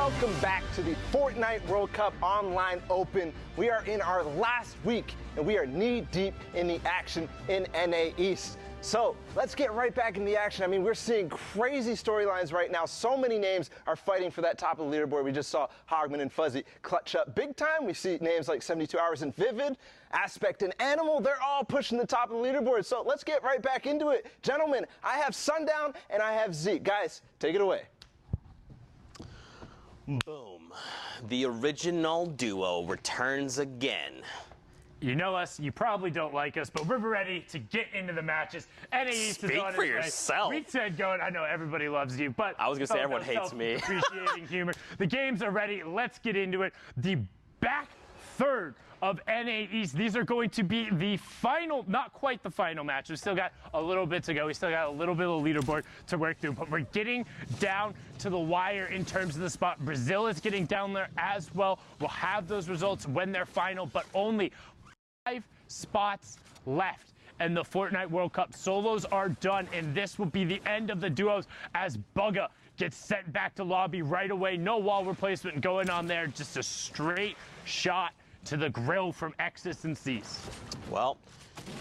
A: Welcome back to the Fortnite World Cup Online Open. We are in our last week, and we are knee-deep in the action in NA East. So let's get right back in the action. I mean, we're seeing crazy storylines right now. So many names are fighting for that top of the leaderboard. We just saw Hogman and Fuzzy clutch up big time. We see names like 72 Hours and Vivid, Aspect and Animal. They're all pushing the top of the leaderboard. So let's get right back into it. Gentlemen, I have Sundown and I have Zeke. Guys, take it away.
C: Boom. The original duo returns again.
D: You know us, you probably don't like us, but we're ready to get into the matches. NA East is on its way.
C: Speak for yourself.
D: Week 10 going. I know everybody loves you, but
C: I was going to say everyone hates me.
D: Appreciating humor. The games are ready. Let's get into it. The back third of NA East. These are going to be the final, not quite the final match. We've still got a little bit to go. We still got a little bit of leaderboard to work through, but we're getting down to the wire in terms of the spot. Brazil is getting down there as well. We'll have those results when they're final, but only 5 spots left. And the Fortnite World Cup solos are done, and this will be the end of the duos as Bugga gets sent back to lobby right away. No wall replacement going on there, just a straight shot to the grill from Exis and Cease.
C: Well,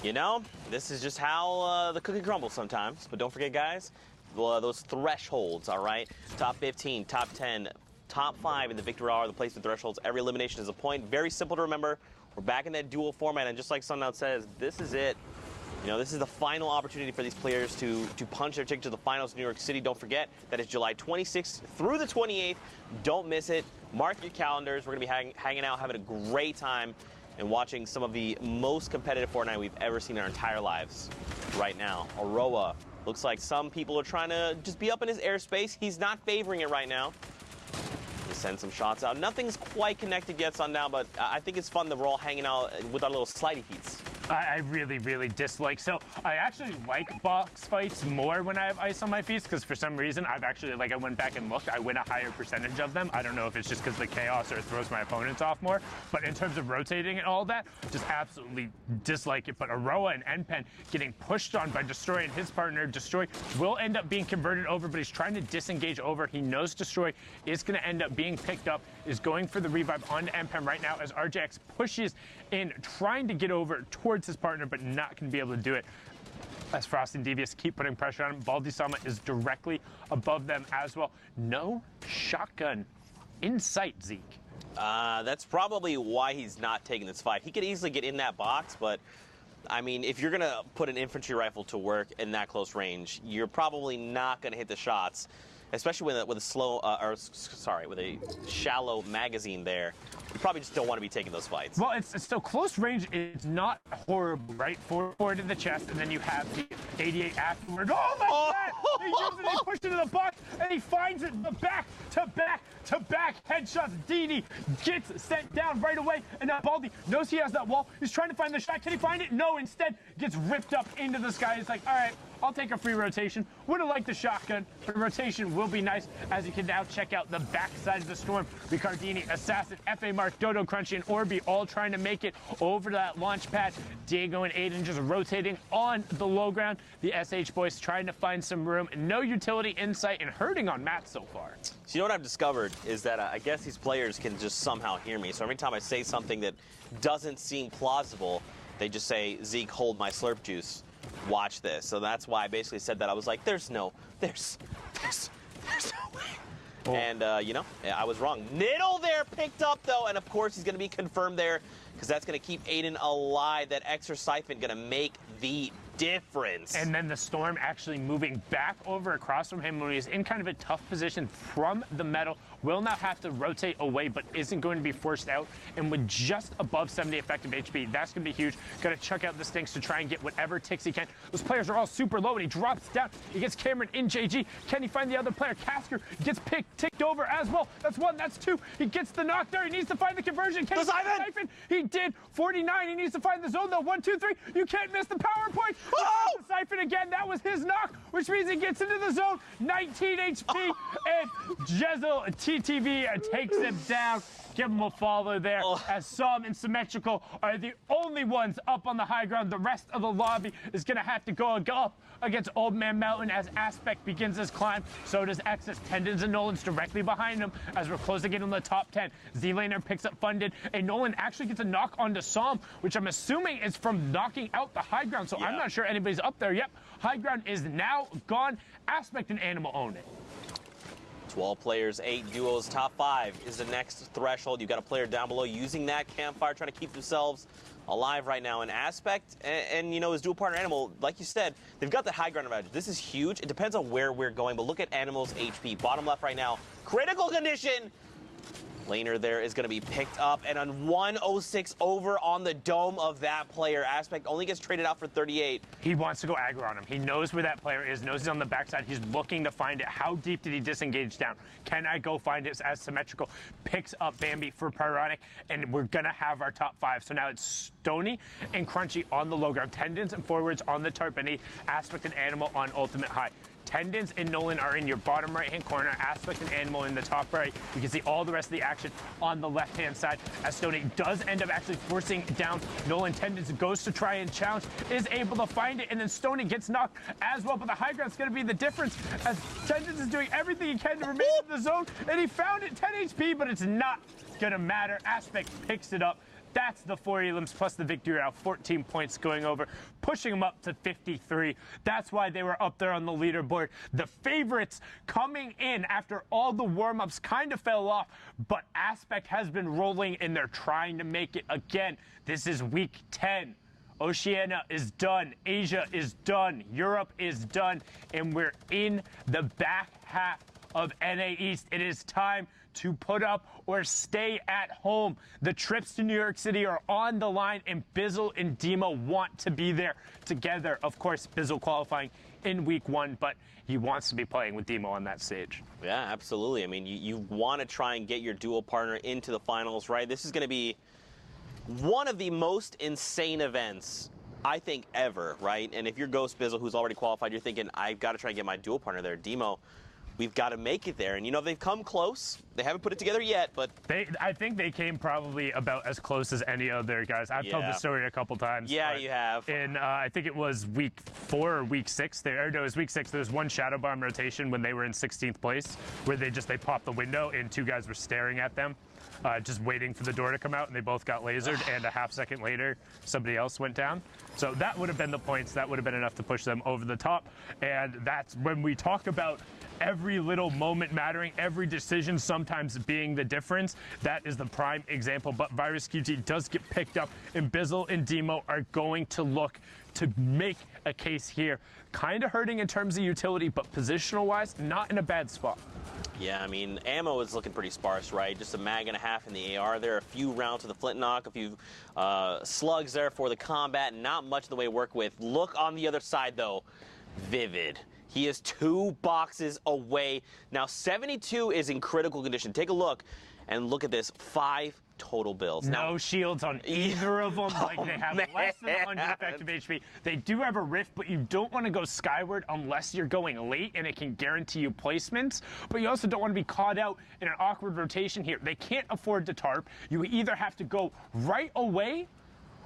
C: you know, this is just how the cookie crumbles sometimes. But don't forget, guys, those thresholds, all right? Top 15, top 10, top 5 in the victory hour, the placement thresholds. Every elimination is a point. Very simple to remember. We're back in that dual format, and just like Sundown says, this is it. You know, this is the final opportunity for these players to punch their ticket to the finals in New York City. Don't forget that it's July 26th through the 28th. Don't miss it. Mark your calendars. We're going to be hanging out, having a great time, and watching some of the most competitive Fortnite we've ever seen in our entire lives right now. Aroa, looks like some people are trying to just be up in his airspace. He's not favoring it right now. Send some shots out. Nothing's quite connected yet, Sundown, but I think it's fun that we're all hanging out with our little slidey feets.
D: I really, really dislike. So I actually like box fights more when I have ice on my feet, because for some reason I've actually, like, I went back and looked, I win a higher percentage of them. I don't know if it's just because of the chaos or it throws my opponents off more, but in terms of rotating and all that, just absolutely dislike it. But Aroa and Npen getting pushed on by Destroy and his partner. Destroy will end up being converted over, but he's trying to disengage over. He knows Destroy is going to end up being picked up, is going for the revive onto Npen right now as RJX pushes in, trying to get over towards his partner, but not going to be able to do it. As Frost and Devious keep putting pressure on him, Baldi Sama is directly above them as well. No shotgun in sight, Zeke.
C: That's probably why he's not taking this fight. He could easily get in that box, but I mean, if you're going to put an infantry rifle to work in that close range, you're probably not going to hit the shots, especially with a shallow magazine there. You probably just don't want to be taking those fights.
D: Well, it's still close range. It's not horrible, right? Forward in the chest, and then you have the 88 afterward. Oh, my God! He uses it, he pushed it to the box, and he finds it. The back-to-back headshots. Dini gets sent down right away, and now Baldi knows he has that wall. He's trying to find the shot. Can he find it? No, instead gets ripped up into the sky. He's like, all right, I'll take a free rotation. Would have liked the shotgun, but a rotation will be nice, as you can now check out the backside of the storm. Ricardini, Assassin, FA Mark, Dodo Crunchy, and Orbi all trying to make it over to that launch pad. Diego and Aiden just rotating on the low ground. The SH boys trying to find some room. No utility insight and hurting on Matt so far.
C: So you know what I've discovered is that I guess these players can just somehow hear me. So every time I say something that doesn't seem plausible, they just say, Zeke, hold my slurp juice. Watch this. So that's why I basically said that. I was like, there's no way. Oh. And, you know, I was wrong. Niddle there picked up, though, and, of course, he's going to be confirmed there because that's going to keep Aiden alive. That extra siphon going to make the difference.
D: And then the storm actually moving back over across from him when he's in kind of a tough position from the metal. Will now have to rotate away, but isn't going to be forced out. And with just above 70 effective HP, that's going to be huge. Got to chuck out the stinks to try and get whatever ticks he can. Those players are all super low, and he drops down. He gets Cameron in JG. Can he find the other player? Casker gets ticked over as well. That's one. That's two. He gets the knock there. He needs to find the conversion. Can he find the siphon? He did. 49. He needs to find the zone, though. 1, 2, 3. You can't miss the PowerPoint. Oh! The siphon again. That was his knock, which means he gets into the zone. 19 HP. And Jezel TTV takes him down. give him a follow there, as Psalm and Symmetrical are the only ones up on the high ground. The rest of the lobby is going to have to go up against Old Man Mountain as Aspect begins his climb. So does Exus. Tendons and Nolan's directly behind him as we're closing in on the top 10. Z-Laner picks up Funded, and Nolan actually gets a knock onto Psalm, which I'm assuming is from knocking out the high ground. So I'm not sure anybody's up there. Yep, high ground is now gone. Aspect and Animal own it.
C: 12 players, 8 duos, top 5 is the next threshold. You've got a player down below using that campfire, trying to keep themselves alive right now. In Aspect and you know, his dual partner Animal, like you said, they've got the high ground advantage. This is huge. It depends on where we're going, but look at Animal's HP. Bottom left right now, critical condition. Laner there is going to be picked up, and on 106 over on the dome of that player. Aspect only gets traded out for 38.
D: He wants to go aggro on him. He knows where that player is, knows he's on the backside. He's looking to find it. How deep did he disengage down? Can I go find it? As Symmetrical picks up Bambi for Pyronic, and we're going to have our top 5. So now it's Stony and Crunchy on the low ground. Tendons and Forwards on the tarp beneath. Aspect and Animal on ultimate high. Tendons and Nolan are in your bottom right-hand corner. Aspect and Animal in the top right. You can see all the rest of the action on the left-hand side as Stony does end up actually forcing down Nolan. Tendons goes to try and challenge, is able to find it, and then Stony gets knocked as well. But the high ground's going to be the difference as Tendons is doing everything he can to remain in the zone, and he found it, 10 HP, but it's not going to matter. Aspect picks it up. That's the 4 elims plus the victory out, 14 points going over, pushing them up to 53. That's why they were up there on the leaderboard. The favorites coming in after all the warm-ups kind of fell off, but Aspect has been rolling, and they're trying to make it again. This is week 10. Oceania is done. Asia is done. Europe is done. And we're in the back half of NA East. It is time to put up or stay at home. The trips to New York City are on the line, and Bizzle and Demo want to be there together. Of course, Bizzle qualifying in week 1, but he wants to be playing with Demo on that stage.
C: Yeah, absolutely. I mean, you want to try and get your dual partner into the finals, right? This is going to be one of the most insane events, I think, ever, right? And if you're Ghost Bizzle, who's already qualified, you're thinking, I've got to try and get my dual partner there. Demo, we've got to make it there. And, you know, they've come close. They haven't put it together yet, but...
D: I think they came probably about as close as any other guys. I've told this story a couple times.
C: Yeah, you have.
D: And I think it was week 4 or week 6. No, it was week 6. There was one Shadow Bomb rotation when they were in 16th place, where they popped the window and 2 guys were staring at them, just waiting for the door to come out, and they both got lasered, and a half second later, somebody else went down. So that would have been the points. That would have been enough to push them over the top. And that's when we talk about every little moment mattering, every decision sometimes being the difference. That is the prime example. But Virus QT does get picked up, and Bizzle and Demo are going to look to make a case here. Kind of hurting in terms of utility, but positional-wise, not in a bad spot.
C: Yeah, I mean, ammo is looking pretty sparse, right? Just a mag and a half in the AR. There are a few rounds to the flintlock, a few slugs there for the combat. Not much in the way to work with. Look on the other side, though. Vivid. He is 2 boxes away. Now, 72 is in critical condition. Take a look, and look at this. 5 total builds.
D: No shields on either of them. Like, they have less than 100 effective HP. They do have a rift, but you don't want to go skyward unless you're going late, and it can guarantee you placements. But you also don't want to be caught out in an awkward rotation here. They can't afford to tarp. You either have to go right away,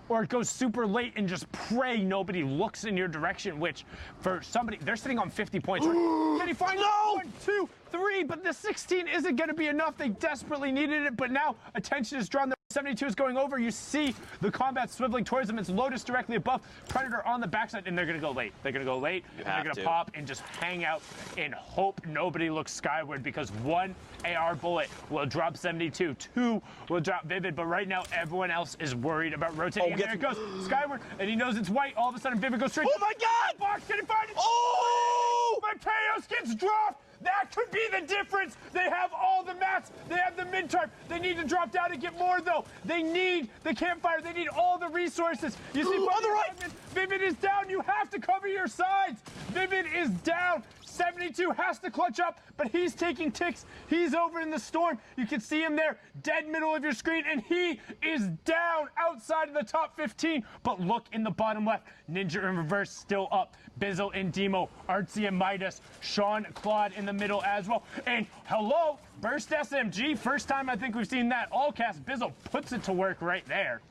D: or it goes super late and just pray nobody looks in your direction, which for somebody, they're sitting on 50 points. Can he find 1, 2, 3? But the 16 isn't going to be enough. They desperately needed it, but now attention is drawn. The 72 is going over. You see the combat swiveling towards them. It's Lotus directly above, Predator on the backside, and they're going to go late. They're going to go late, and they're going to pop and just hang out and hope nobody looks skyward, because 1 AR bullet will drop 72, 2 will drop Vivid, but right now everyone else is worried about rotating. And there it goes, skyward, and he knows it's white. All of a sudden, Vivid goes straight.
C: Oh my God!
D: Box, can he find it?
C: Oh!
D: Mateos gets dropped. That could be the difference. They have all the mats. They have the mid-tarp. They need to drop down and get more, though. They need the campfire. They need all the resources. You see, on the right, Vivid is down. You have to cover your sides. Vivid is down. 72 has to clutch up, but he's taking ticks. He's over in the storm. You can see him there, dead middle of your screen, and he is down outside of the top 15. But look in the bottom left, Ninja in reverse still up. Bizzle and Demo, Artsy and Midas, Sean, Claude in the middle as well. And hello, Burst SMG. First time I think we've seen that. All cast Bizzle puts it to work right there.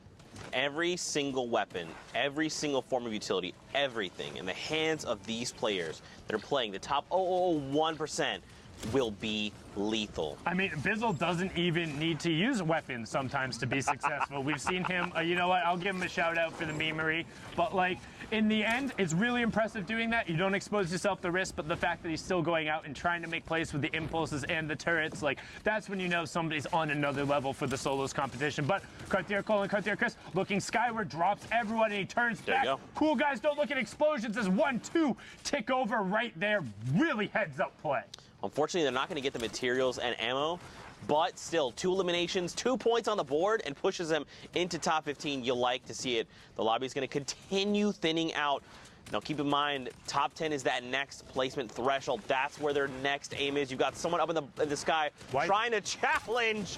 C: Every single weapon, every single form of utility, everything in the hands of these players that are playing the top 0.001% will be lethal.
D: I mean, Bizzle doesn't even need to use weapons sometimes to be successful. We've seen him, you know what, I'll give him a shout out for the memery, but like, in the end, it's really impressive doing that. You don't expose yourself to risk, but the fact that he's still going out and trying to make plays with the impulses and the turrets, like, that's when you know somebody's on another level for the solos competition. But Cartier Cole and Cartier Chris looking skyward, drops everyone, and he turns back.
C: There you go.
D: Cool guys don't look at explosions as 1-2 tick over right there. Really heads up play.
C: Unfortunately, they're not going to get the materials and ammo, but still, 2 eliminations, 2 points on the board, and pushes them into top 15. You'll like to see it. The lobby is going to continue thinning out. Now, keep in mind, top 10 is that next placement threshold. That's where their next aim is. You've got someone up in the sky trying to challenge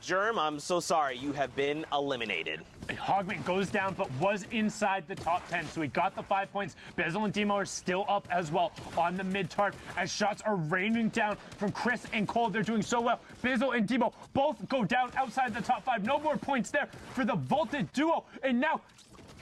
C: Germ. I'm so sorry. You have been eliminated.
D: Hogman goes down, but was inside the top 10, so he got the 5 points. Bizzle and Demo are still up as well on the mid-tarp as shots are raining down from Chris and Cole. They're doing so well. Bizzle and Demo both go down outside the top 5. No more points there for the vaulted duo, and now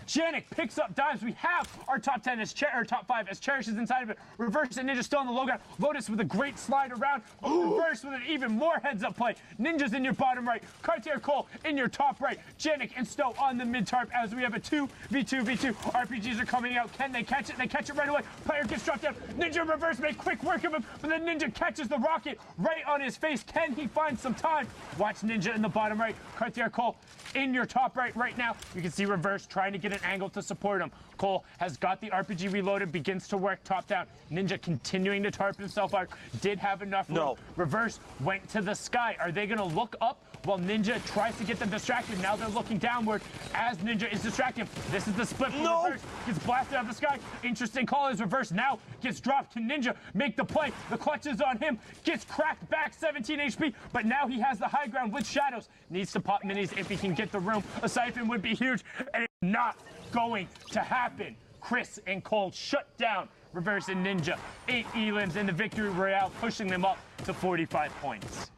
D: Janik picks up dimes. We have our top 10 as top 5 as Cherish is inside of it. Reverse and Ninja still on the low ground. Lotus with a great slide around. Reverse with an even more heads-up play. Ninja's in your bottom right. Cartier Cole in your top right. Janik and Stowe on the mid-tarp as we have a 2v2v2. RPGs are coming out. Can they catch it? They catch it right away. Player gets dropped down. Ninja reverse make quick work of him, but then Ninja catches the rocket right on his face. Can he find some time? Watch Ninja in the bottom right. Cartier Cole in your top right now. You can see Reverse trying to get an angle to support him. Cole has got the RPG reloaded, begins to work top down. Ninja continuing to tarp himself out. Did have enough room.
C: No.
D: Reverse went to the sky. Are they going to look up while Ninja tries to get them distracted? Now they're looking downward as Ninja is distracted. This is the split from Reverse. Gets blasted out of the sky. Interesting call as Reverse now gets dropped. Can Ninja make the play? The clutch is on him. Gets cracked back 17 HP, but now he has the high ground with Shadows. Needs to pop minis if he can get the room. A siphon would be huge, and it's not going to happen. Chris and Cole shut down Reverse and Ninja. 8 elims in the victory royale, pushing them up to 45 points.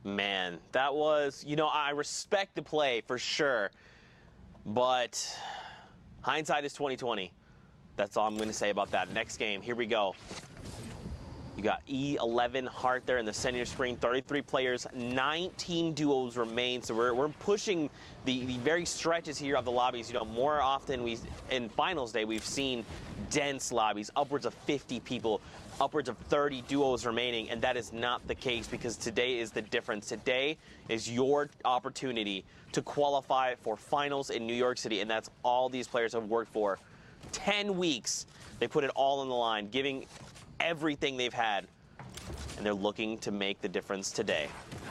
C: Man, that was, you know, I respect the play for sure, but hindsight is 20/20. That's all I'm going to say about that. Next game, here we go. You got E11 Heart there in the center screen, 33 players, 19 duos remain. So we're pushing the very stretches here of the lobbies. You know, more often in finals day, we've seen dense lobbies, upwards of 50 people, upwards of 30 duos remaining, and that is not the case because today is the difference. Today is your opportunity to qualify for finals in New York City, and that's all these players have worked for. 10 weeks, they put it all on the line, giving everything they've had, and they're looking to make the difference today.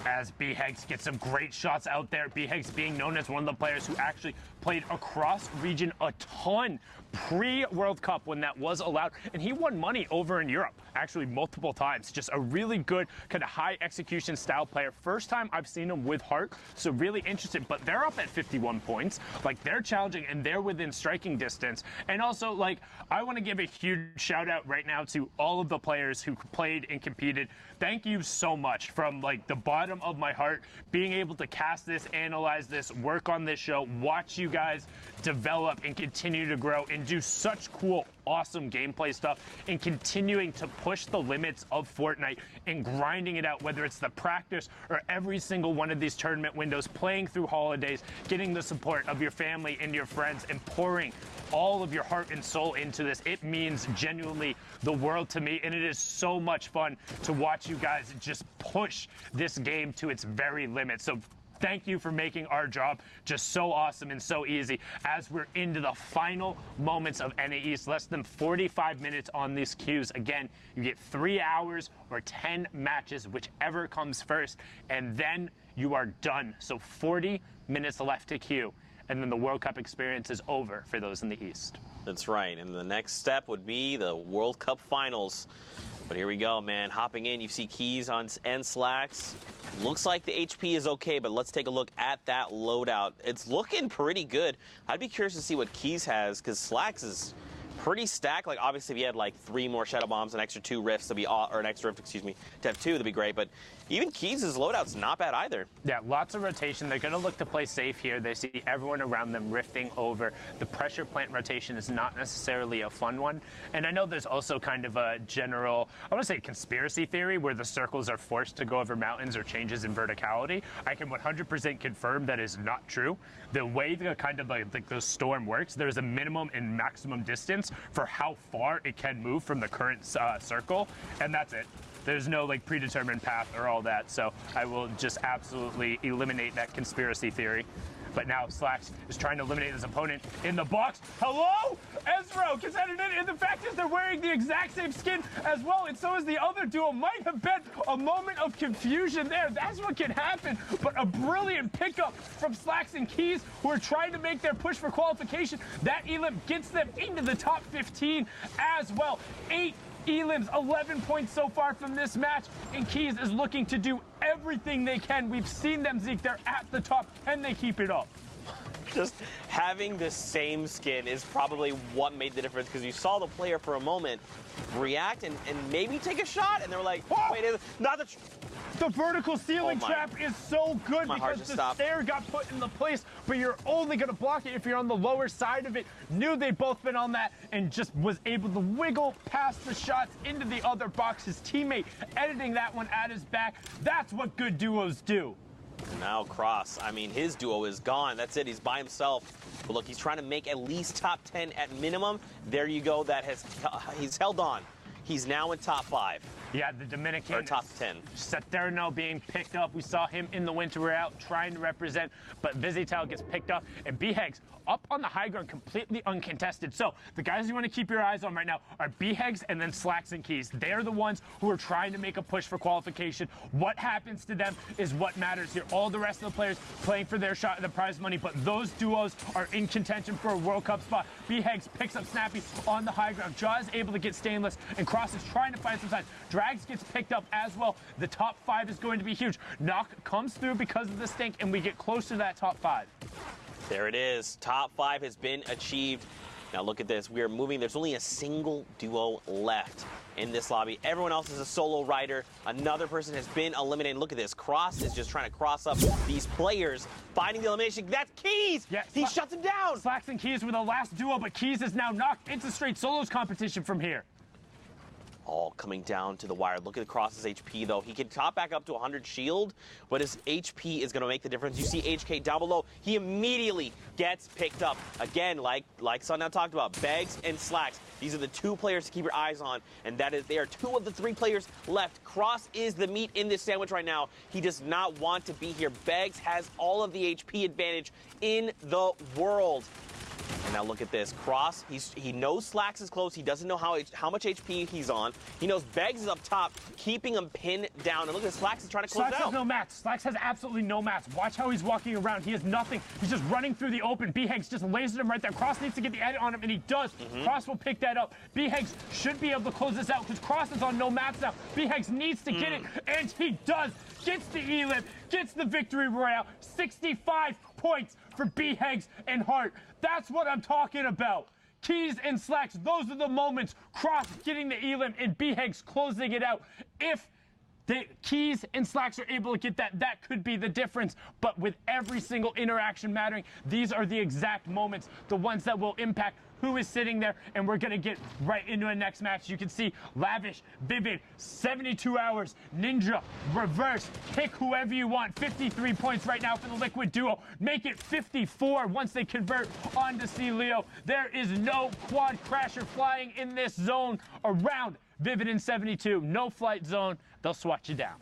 D: As B-Hegs gets some great shots out there. B-Hegs being known as one of the players who actually played across region a ton pre-World Cup when that was allowed, and he won money over in Europe actually multiple times. Just a really good kind of high execution style player. First time I've seen him with Heart, so really interested, but they're up at 51 points. Like, they're challenging and they're within striking distance. And also, like, I want to give a huge shout out right now to all of the players who played and competed. Thank you so much from like the bottom of my heart, being able to cast this, analyze this, work on this show, watch you guys develop and continue to grow and do such cool, awesome gameplay stuff, and continuing to push the limits of Fortnite and grinding it out, whether it's the practice or every single one of these tournament windows, playing through holidays, getting the support of your family and your friends, and pouring all of your heart and soul into this. It means genuinely the world to me, and it is so much fun to watch you guys just push this game to its very limit. So thank you for making our job just so awesome and so easy as we're into the final moments of NA East. Less than 45 minutes on these queues. Again, you get 3 hours or 10 matches, whichever comes first, and then you are done. So 40 minutes left to queue, and then the World Cup experience is over for those in the East.
C: That's right, and the next step would be the World Cup Finals. But here we go, man. Hopping in, you see Keys on and Slacks. Looks like the HP is okay, but let's take a look at that loadout. It's looking pretty good. I'd be curious to see what Keys has, because Slacks is pretty stacked. Like, obviously, if you had like 3 more Shadow Bombs, an extra 2 rifts, or an extra rift, excuse me, to have 2, that'd be great. But even Keys' loadout's not bad either.
D: Yeah, lots of rotation. They're going to look to play safe here. They see everyone around them rifting over. The pressure plant rotation is not necessarily a fun one. And I know there's also kind of a general, I want to say conspiracy theory, where the circles are forced to go over mountains or changes in verticality. I can 100% confirm that is not true. The way the kind of like the storm works, there's a minimum and maximum distance for how far it can move from the current circle, and that's it. There's no like predetermined path or all that, so I will just absolutely eliminate that conspiracy theory. But now Slacks is trying to eliminate his opponent in the box. Hello? Ezra gets headed in, and the fact is they're wearing the exact same skin as well, and so is the other duo. Might have been a moment of confusion there. That's what can happen, but a brilliant pickup from Slacks and Keys, who are trying to make their push for qualification. That Elim gets them into the top 15 as well. 8 Elims, 11 points so far from this match, and Keys is looking to do everything they can. We've seen them, Zeke. They're at the top, and they keep it up.
C: Just having the same skin is probably what made the difference, because you saw the player for a moment react and maybe take a shot, and they were like, oh, wait, not the...
D: The vertical ceiling trap is so good because the stair got put into place, but you're only going to block it if you're on the lower side of it. Knew they'd both been on that and just was able to wiggle past the shots into the other box. His teammate editing that one at his back. That's what good duos do.
C: And now Cross, I mean, his duo is gone. That's it. He's by himself. But look, he's trying to make at least top 10 at minimum. There you go. He's held on. He's now in top 5.
D: Yeah, the Dominican.
C: Or top 10.
D: Saturno being picked up. We saw him in the winter route trying to represent, but Vizital gets picked up, and B-Hegs up on the high ground, completely uncontested. So the guys you want to keep your eyes on right now are B-Hegs and then Slacks and Keys. They're the ones who are trying to make a push for qualification. What happens to them is what matters here. All the rest of the players playing for their shot at the prize money, but those duos are in contention for a World Cup spot. B-Hegs picks up Snappy on the high ground. Jaw is able to get Stainless, and Cross is trying to find some sides. Drags gets picked up as well. The top 5 is going to be huge. Knock comes through because of the stink, and we get close to that top 5.
C: There it is. Top 5 has been achieved. Now look at this. We are moving. There's only a single duo left in this lobby. Everyone else is a solo rider. Another person has been eliminated. Look at this. Cross is just trying to cross up these players, finding the elimination. That's Keys.
D: Yeah,
C: he shuts him down.
D: Slacks and Keys were the last duo, but Keys is now knocked into straight solos competition from here.
C: All coming down to the wire. Look at Cross's HP, though. He can top back up to 100 shield, but his HP is going to make the difference. You see HK down below. He immediately gets picked up. Again, like Sundown talked about, Bags and Slacks. These are the 2 players to keep your eyes on, and they are 2 of the 3 players left. Cross is the meat in this sandwich right now. He does not want to be here. Bags has all of the HP advantage in the world. And now look at this. Cross, he knows Slacks is close. He doesn't know how much HP he's on. He knows Beggs is up top, keeping him pinned down. And look at Slacks is trying to close
D: Slacks
C: out.
D: has no mats. Slacks has absolutely no mats. Watch how he's walking around. He has nothing. He's just running through the open. B-Hegs just lasered him right there. Cross needs to get the edit on him, and he does. Cross will pick that up. B-Hegs should be able to close this out because Cross is on no mats now. B-Hegs needs to get it, and he does. Gets the Elim, gets the victory royale. 65 points for B-Hegs and Hart. That's what I'm talking about. Keys and Slacks, those are the moments. Cross getting the Elim and B-Hegs closing it out. If the Keys and Slacks are able to get that, that could be the difference. But with every single interaction mattering, these are the exact moments, the ones that will impact who is sitting there, and we're going to get right into a next match. You can see Lavish, Vivid, 72 hours, Ninja, Reverse, pick whoever you want. 53 points right now for the Liquid duo. Make it 54 once they convert onto C-Leo. There is no quad crasher flying in this zone around Vivid in 72. No flight zone. They'll swat you down.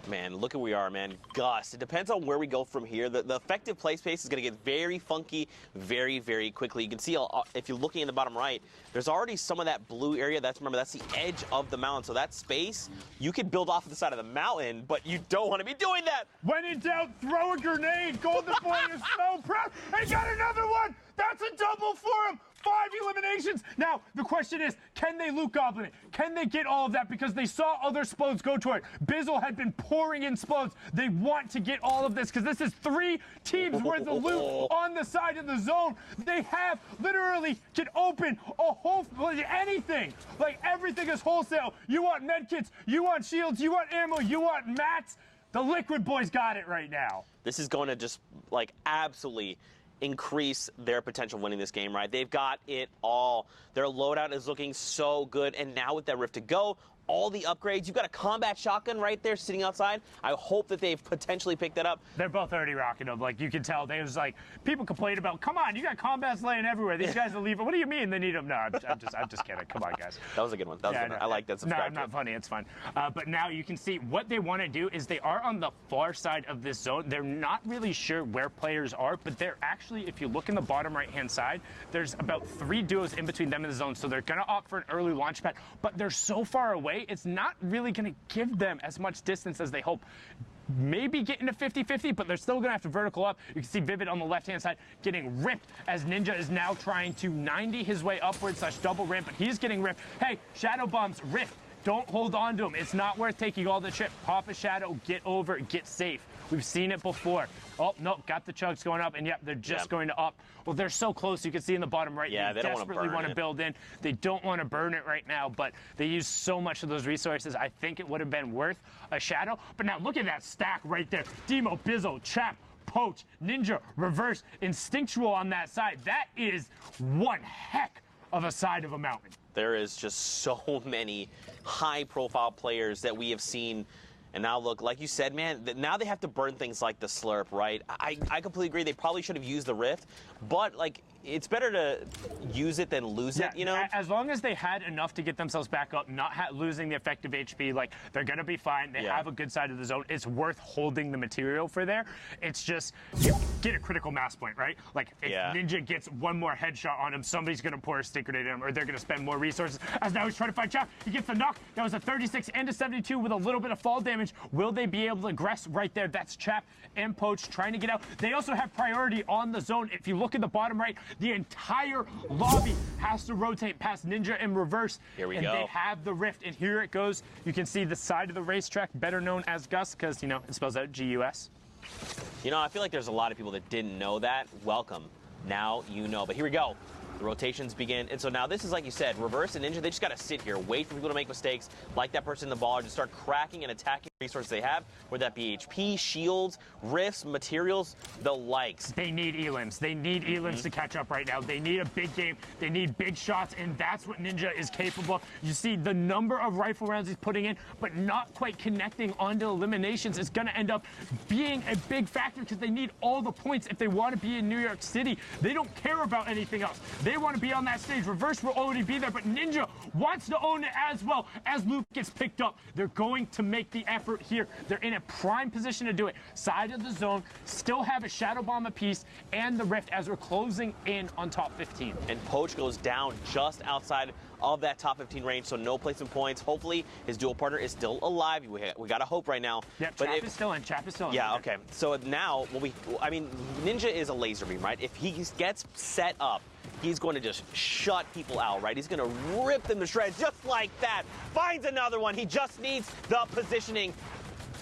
C: Man, look at where we are, man. Gust. It depends on where we go from here. The effective play space is going to get very funky very, very quickly. You can see, if you're looking in the bottom right, there's already some of that blue area. Remember, that's the edge of the mountain. So that space, you could build off of the side of the mountain, but you don't want to be doing that.
D: When in doubt, throw a grenade. Golden Boy is so proud. He got another one. That's a double for him. 5 eliminations. Now, the question is, can they loot goblin it? Can they get all of that? Because they saw other Splodes go to it. Bizzle had been pouring in Splodes. They want to get all of this because this is 3 teams worth of loot on the side of the zone. They have literally can open a whole, anything. Like, everything is wholesale. You want medkits, you want shields, you want ammo, you want mats. The Liquid Boys got it right now.
C: This is going to just, like, absolutely increase their potential winning this game, right? They've got it all. Their loadout is looking so good, and now with that Rift to go, all the upgrades, you've got a combat shotgun right there sitting outside. I hope that they've potentially picked that up.
D: They're both already rocking them. Like, you can tell. They was like, people complain about, come on, you got combats laying everywhere. These guys will leave it. What do you mean they need them? No, I'm just kidding. Come on, guys.
C: That was a good one. That was a good one. I like that.
D: No, I'm not funny. It's fun. But now you can see what they want to do is they are on the far side of this zone. They're not really sure where players are, but they're actually, if you look in the bottom right-hand side, there's about 3 duos in between them and the zone. So they're going to opt for an early launch pad, but they're so far away, it's not really going to give them as much distance as they hope. Maybe getting to 50-50, but they're still going to have to vertical up. You can see Vivid on the left-hand side getting ripped as Ninja is now trying to 90 his way upwards / double ramp, but he's getting ripped. Hey, Shadow Bombs, rift. Don't hold on to him. It's not worth taking all the trip. Pop a shadow, get over, get safe. We've seen it before. Oh, no, got the chugs going up, and yep, they're just going to up. Well, they're so close. You can see in the bottom right, they desperately want to build in. They don't want to burn it right now, but they use so much of those resources. I think it would have been worth a shadow. But now look at that stack right there. Demo, Bizzle, Chap, Poach, Ninja, Reverse, Instinctual on that side. That is one heck of a side of a mountain.
C: There is just so many high-profile players that we have seen. And now, look, like you said, man, now they have to burn things like the Slurp, right? I completely agree. They probably should have used the Rift. But, like, it's better to use it than lose it, you know?
D: As long as they had enough to get themselves back up, not losing the effective HP, like, they're going to be fine. They have a good side of the zone. It's worth holding the material for there. It's just, you get a critical mass point, right? Like, if Ninja gets one more headshot on him, somebody's going to pour a stick grenade at him, or they're going to spend more resources. As now he's trying to find Chap. He gets the knock. That was a 36 and a 72 with a little bit of fall damage. Will they be able to aggress right there? That's Chap and Poach trying to get out. They also have priority on the zone. If you look at the bottom right, the entire lobby has to rotate past Ninja and Reverse.
C: Here we
D: go.
C: And
D: they have the Rift, and here it goes. You can see the side of the racetrack, better known as Gus, because, you know, it spells out G-U-S.
C: You know, I feel like there's a lot of people that didn't know that. Welcome. Now you know. But here we go. The rotations begin. And so now this is, like you said, Reverse and Ninja, they just got to sit here, wait for people to make mistakes, like that person in the ball, or just start cracking and attacking resources they have, whether that be HP, shields, rifts, materials, the likes.
D: They need elims. They need elims to catch up right now. They need a big game. They need big shots, and that's what Ninja is capable of. You see the number of rifle rounds he's putting in, but not quite connecting onto eliminations is going to end up being a big factor because they need all the points if they want to be in New York City. They don't care about anything else. They want to be on that stage. Reverse will already be there, but Ninja wants to own it as well. As Luke gets picked up, they're going to make the effort here. They're in a prime position to do it. Side of the zone, still have a Shadow Bomb apiece and the Rift as we're closing in on top 15.
C: And Poach goes down just outside of that top 15 range, so no placement points. Hopefully his dual partner is still alive. We got to hope right now.
D: Yep, Chap is still in. Chap is still in.
C: Yeah, okay. So now, I mean, Ninja is a laser beam, right? If he gets set up, he's going to just shut people out, right? He's going to rip them to shreds just like that. Finds another one. He just needs the positioning.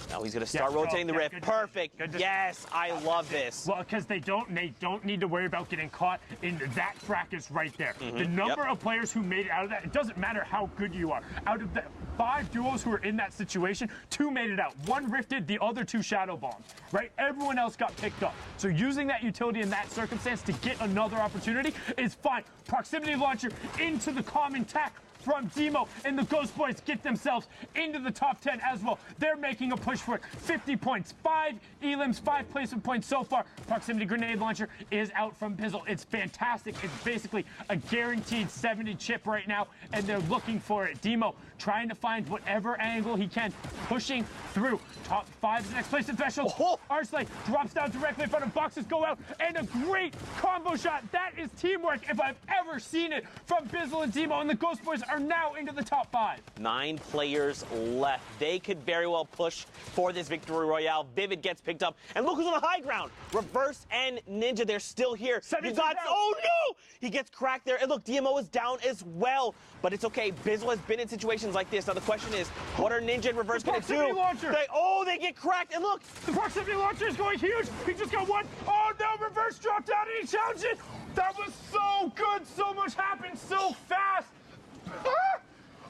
C: Now he's going to start rotating the Rift. Perfect. Yes, I love this.
D: Well, because they don't need to worry about getting caught in that fracas right there. The number of players who made it out of that, it doesn't matter how good you are. Out of the 5 duos who were in that situation, 2 made it out. 1 rifted, the other 2 shadow bombed, right? Everyone else got picked up. So using that utility in that circumstance to get another opportunity is fine. Proximity launcher into the common tack from Demo, and the Ghost Boys get themselves into the top 10 as well. They're making a push for it. 50 points, 5 elims, 5 placement points so far. Proximity grenade launcher is out from Bizzle. It's fantastic. It's basically a guaranteed 70 chip right now, and they're looking for it. Demo trying to find whatever angle he can, pushing through. Top 5 is the next place in threshold. Arsley drops down directly in front of boxes, go out, and a great combo shot. That is teamwork if I've ever seen it from Bizzle and Demo, and the Ghost Boys are now into the top 5.
C: 9 players left. They could very well push for this victory royale. Vivid gets picked up, and look who's on the high ground. Reverse and Ninja, they're still here. You got, oh no! He gets cracked there, and look, DMO is down as well. But it's okay. Bizzle has been in situations like this. Now the question is, what are Ninja and Reverse going to do? They get cracked, and look,
D: the proximity launcher is going huge. He just got one. Oh no! Reverse dropped down, and he challenged it. That was so good. So much happened so fast.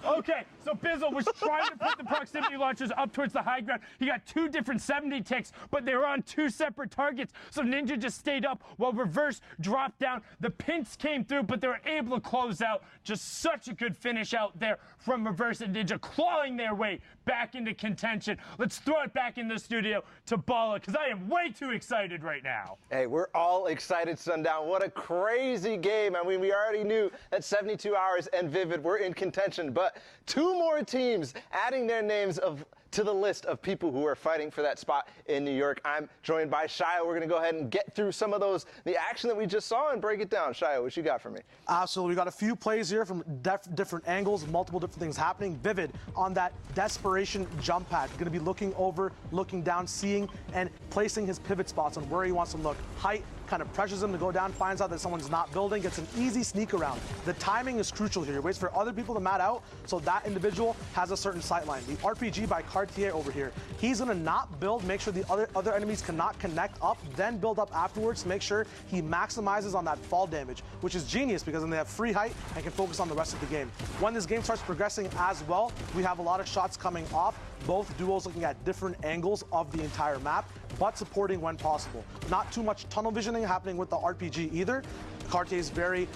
D: Okay, so Bizzle was trying to put the proximity launchers up towards the high ground. He got 2 different 70 ticks, but they were on 2 separate targets. So Ninja just stayed up while Reverse dropped down. The pints came through, but they were able to close out. Just such a good finish out there from Reverse and Ninja, clawing their way back into contention. Let's throw it back in the studio to Bala, because I am way too excited right now.
A: Hey, we're all excited, Sundown. What a crazy game. I mean, we already knew that 72 Hours and Vivid were in contention, but 2 more teams adding their names to the list of people who are fighting for that spot in New York. I'm joined by Shia. We're going to go ahead and get through some of the action that we just saw and break it down. Shia, what you got for me?
B: Absolutely. We got a few plays here from different angles, multiple different things happening. Vivid on that desperation jump pad. Going to be looking over, looking down, seeing and placing his pivot spots on where he wants to look. Height kind of pressures him to go down, finds out that someone's not building, gets an easy sneak around. The timing is crucial here. He waits for other people to mat out so that individual has a certain sight line. The RPG by Cartier over here. He's going to not build, make sure the other enemies cannot connect up, then build up afterwards to make sure he maximizes on that fall damage, which is genius because then they have free height and can focus on the rest of the game. When this game starts progressing as well, we have a lot of shots coming off, both duos looking at different angles of the entire map, but supporting when possible. Not too much tunnel visioning happening with the RPG either. Cartier is very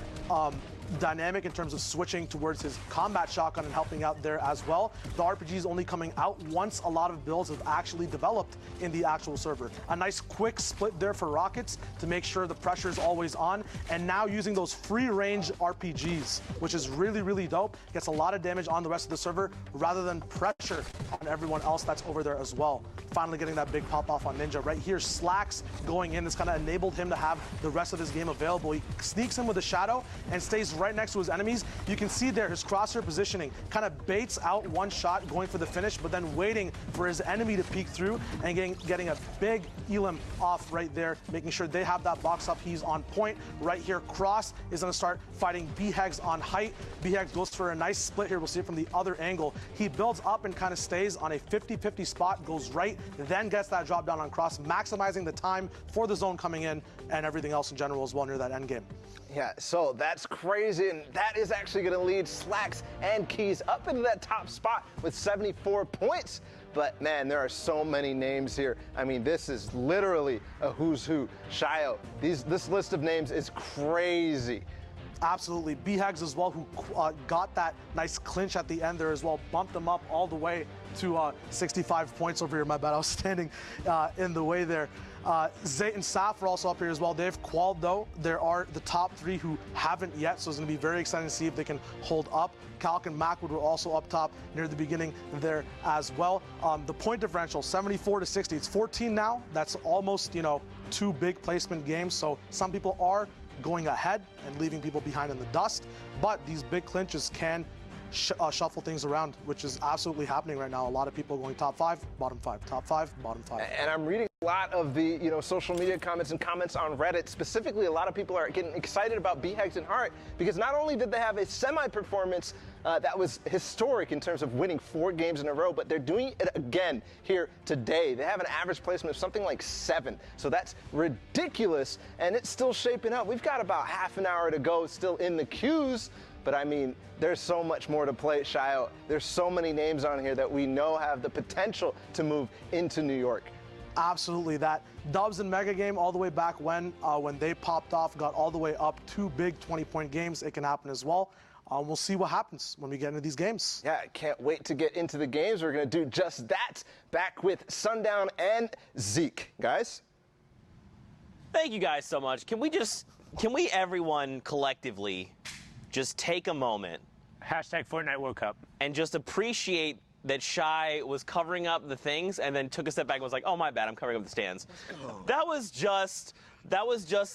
B: dynamic in terms of switching towards his combat shotgun and helping out there as well. The RPG is only coming out once a lot of builds have actually developed in the actual server. A nice quick split there for Rockets to make sure the pressure is always on, and now using those free range RPGs, which is really, really dope. Gets a lot of damage on the rest of the server rather than pressure on everyone else that's over there as well. Finally getting that big pop off on Ninja. Right here, Slacks going in. This kind of enabled him to have the rest of his game available. He sneaks in with a shadow and stays right next to his enemies. You can see there his crosshair positioning kind of baits out one shot going for the finish, but then waiting for his enemy to peek through and getting a big elim off right there, making sure they have that box up. He's on point right here. Cross is going to start fighting B-Hegs on height. B-Hegs goes for a nice split here. We'll see it from the other angle. He builds up and kind of stays on a 50-50 spot, goes right, then gets that drop down on Cross, maximizing the time for the zone coming in and everything else in general as well near that end game.
A: Yeah, so that's crazy, and that is actually going to lead Slacks and Keys up into that top spot with 74 points. But, man, there are so many names here. I mean, this is literally a who's who. Shio, this list of names is crazy.
B: Absolutely. B-Hags as well, who got that nice clinch at the end there as well, bumped them up all the way to 65 points over here. My bad, I was standing in the way there. Zayt and Saf are also up here as well. They've qualled, though. There are the top 3 who haven't yet, so it's going to be very exciting to see if they can hold up. Calc and Macwood were also up top near the beginning there as well. The point differential, 74 to 60. It's 14 now. That's almost, 2 big placement games, so some people are going ahead and leaving people behind in the dust, but these big clinches can shuffle things around, which is absolutely happening right now. A lot of people going top 5, bottom 5, top 5, bottom 5.
A: And I'm reading a lot of the social media comments and comments on Reddit. Specifically, a lot of people are getting excited about B-Hags and Heart because not only did they have a semi-performance that was historic in terms of winning 4 games in a row, but they're doing it again here today. They have an average placement of something like 7, so that's ridiculous, and it's still shaping up. We've got about half an hour to go still in the queues, but I mean, there's so much more to play, Shio. There's so many names on here that we know have the potential to move into New York.
B: Absolutely. That Dubs and Mega game all the way back when they popped off, got all the way up 2 big 20-point games. It can happen as well. We'll see what happens when we get into these games.
A: Yeah, I can't wait to get into the games. We're going to do just that. Back with Sundown and Zeke. Guys?
C: Thank you guys so much. Can we everyone collectively just take a moment
D: Hashtag Fortnite World Cup.
C: and just appreciate that Shy was covering up the things and then took a step back and was like, oh, my bad, I'm covering up the stands. That was just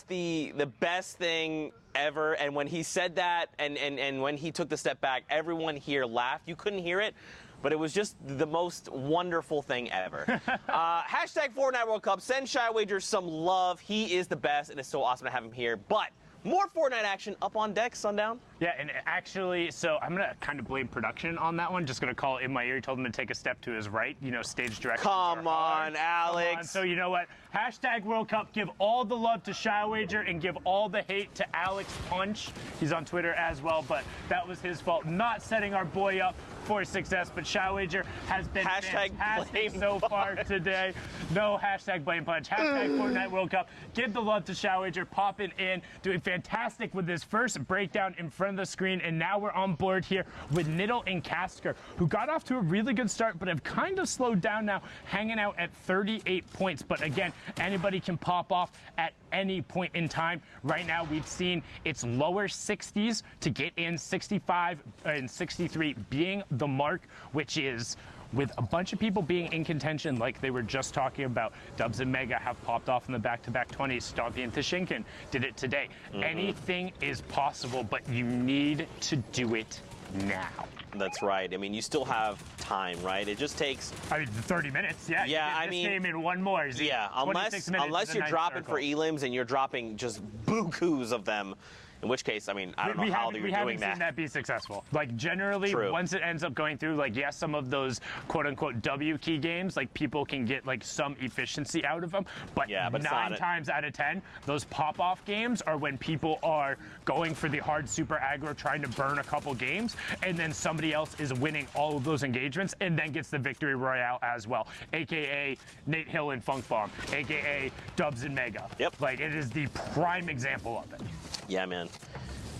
C: the best thing ever. And when he said that and when he took the step back, everyone here laughed. You couldn't hear it, but it was just the most wonderful thing ever. Hashtag Fortnite World Cup. Send Shy Wager some love. He is the best, and it's so awesome to have him here. But more Fortnite action up on deck, Sundown.
D: Yeah, and actually, so I'm going to kind of blame production on that one. Just going to call it in my ear. He told him to take a step to his right. You know, stage direction.
C: Come on, Alex.
D: Come on. So you know what? Hashtag World Cup. Give all the love to Shy Wager and give all the hate to Alex Punch. He's on Twitter as well, but that was his fault. Not setting our boy up for success, but Shy Wager has been fantastic so far today. No hashtag blame punch. Hashtag Fortnite World Cup. Give the love to Shy Wager, popping in, doing fantastic with this first breakdown in front of the screen, and now we're on board here with Niddle and Casker, who got off to a really good start, but have kind of slowed down now, hanging out at 38 points. But again, anybody can pop off at any point in time. Right now, we've seen its lower 60s to get in 65 and 63 being the mark, which is with a bunch of people being in contention like they were just talking about. Dubs and Mega have popped off in the back-to-back 20s. Stompy and Tashinkin did it today. Anything is possible, but you need to do it now.
C: That's right. I mean, you still have time, right? It just takes...
D: I mean, 30 minutes, yeah.
C: Yeah, I mean...
D: This game in one more.
C: Yeah, unless you're dropping for elims and you're dropping just bukus of them, in which case, I mean, I don't know how you're doing that.
D: We haven't seen that be successful. Like, generally, once it ends up going through, like, yes, some of those quote-unquote W key games, like, people can get, like, some efficiency out of them. But, yeah, but 9 times out of 10, those pop-off games are when people are going for the hard super aggro, trying to burn a couple games, and then somebody else is winning all of those engagements and then gets the victory royale as well, a.k.a. Nate Hill and Funk Bomb, a.k.a. Dubs and Mega.
C: Yep.
D: Like, it is the prime example of it.
C: Yeah, man.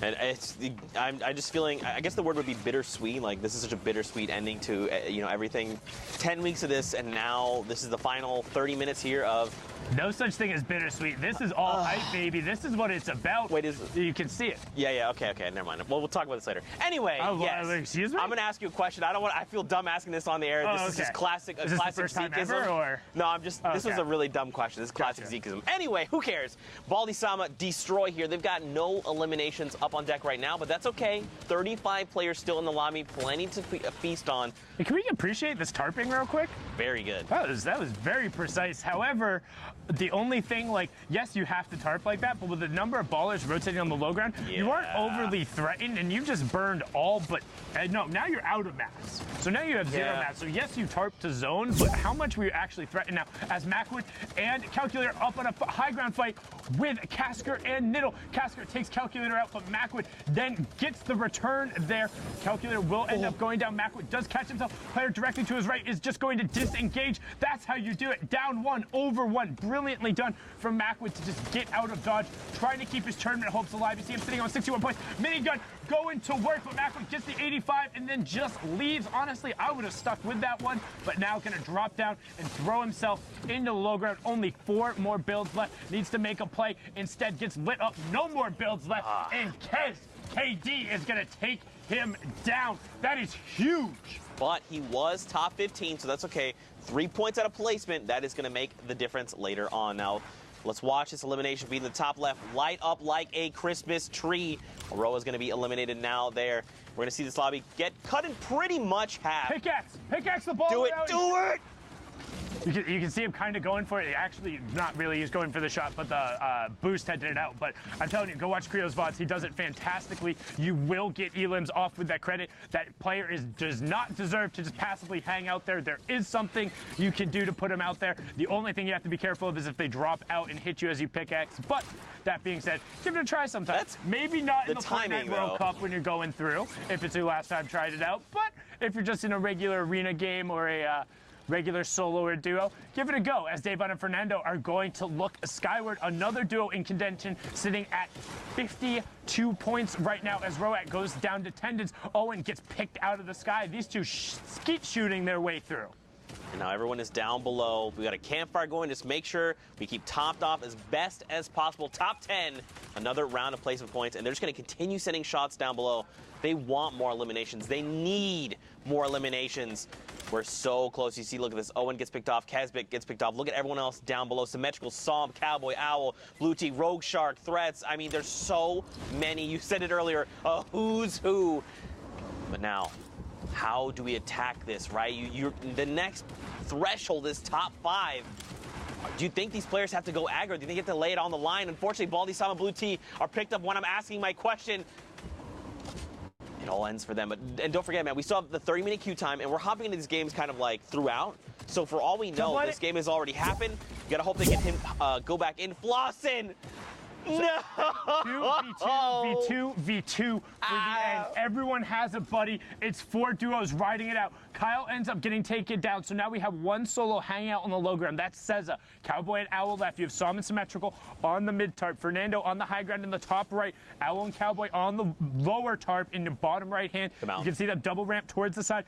C: And I'm just feeling, I guess the word would be bittersweet. Like, this is such a bittersweet ending to, you know, everything. 10 weeks of this, and now this is the final 30 minutes here of...
D: No such thing as bittersweet. This is all hype, baby. This is what it's about.
C: Wait,
D: you can see it.
C: Yeah, okay, never mind. Well, we'll talk about this later. Anyway, yes.
D: Excuse me?
C: I'm gonna ask you a question. I feel dumb asking this on the air. This is just classic,
D: is this the first time
C: Zekeism.
D: Ever, or?
C: No, I'm just. This was a really dumb question. This is classic Zekeism. Anyway, who cares? Baldy-sama, Destroy here. They've got no eliminations up on deck right now, but that's okay. 35 players still in the lobby, plenty to feast on.
D: Hey, can we appreciate this tarping real quick?
C: Very good.
D: That was very precise. However, the only thing, like, yes, you have to tarp like that, but with the number of ballers rotating on the low ground, you aren't overly threatened, and you just burned all but... no, now you're out of mass. So now you have 0 mass. So yes, you tarp to zone, but how much were you actually threatened now? As Macwood and Calculator up on a high ground fight with Casker and Niddle. Casker takes Calculator out, but Macwood then gets the return there. Calculator will end up going down. Macwood does catch himself. Player directly to his right is just going to disengage. That's how you do it. Down 1, over 1. Brilliantly done from Macwood to just get out of dodge, trying to keep his tournament hopes alive. You see him sitting on 61 points. Minigun going to work, but Macwood gets the 85 and then just leaves. Honestly, I would have stuck with that one, but now going to drop down and throw himself into the low ground. Only 4 more builds left. Needs to make a play. Instead gets lit up. No more builds left. And KD is going to take him down. That is huge.
C: But he was top 15, so that's okay. 3 points out of placement. That is going to make the difference later on. Now, let's watch this elimination be in the top left. Light up like a Christmas tree. Aroa's going to be eliminated now there. We're going to see this lobby get cut in pretty much half.
D: Pickaxe the ball.
C: Do it.
D: You can see him kind of going for it. Actually, not really. He's going for the shot, but the boost had it out. But I'm telling you, go watch Creo's VODs. He does it fantastically. You will get elims off with that credit. That player does not deserve to just passively hang out there. There is something you can do to put him out there. The only thing you have to be careful of is if they drop out and hit you as you pickaxe. But that being said, give it a try sometime. Maybe not in the Fortnite World Cup when you're going through, if it's your last time tried it out. But if you're just in a regular arena game or a regular solo or duo, give it a go, as Davon and Fernando are going to look skyward. Another duo in contention, sitting at 52 points right now as Roat goes down to tendons. Owen gets picked out of the sky. These two skeet shooting their way through.
C: And now everyone is down below. We got a campfire going. Just make sure we keep topped off as best as possible. Top 10, another round of placement points, and they're just going to continue sending shots down below. They want more eliminations. They need more eliminations. We're so close. You see, look at this. Owen gets picked off. Kazbek gets picked off. Look at everyone else down below. Symmetrical, Psalm, Cowboy, Owl, Blue Tea, Rogue Shark, Threats. I mean, there's so many. You said it earlier, a who's who. But now, how do we attack this, right? The next threshold is top 5. Do you think these players have to go aggro? Do you think you have to lay it on the line? Unfortunately, Baldy, Sam, and Blue Tea are picked up when I'm asking my question. It all ends for them. And don't forget, man, we still have the 30-minute queue time, and we're hopping into these games kind of like throughout. So for all we know, this game has already happened. You gotta hope they get him go back in. Flossin! No!
D: V2 for the end. Everyone has a buddy. It's 4 duos riding it out. Kyle ends up getting taken down, so now we have one solo hanging out on the low ground. That's Seza. Cowboy and Owl left. You have Psalm and Symmetrical on the mid tarp. Fernando on the high ground in the top right. Owl and Cowboy on the lower tarp in the bottom right hand. You can see that double ramp towards the side.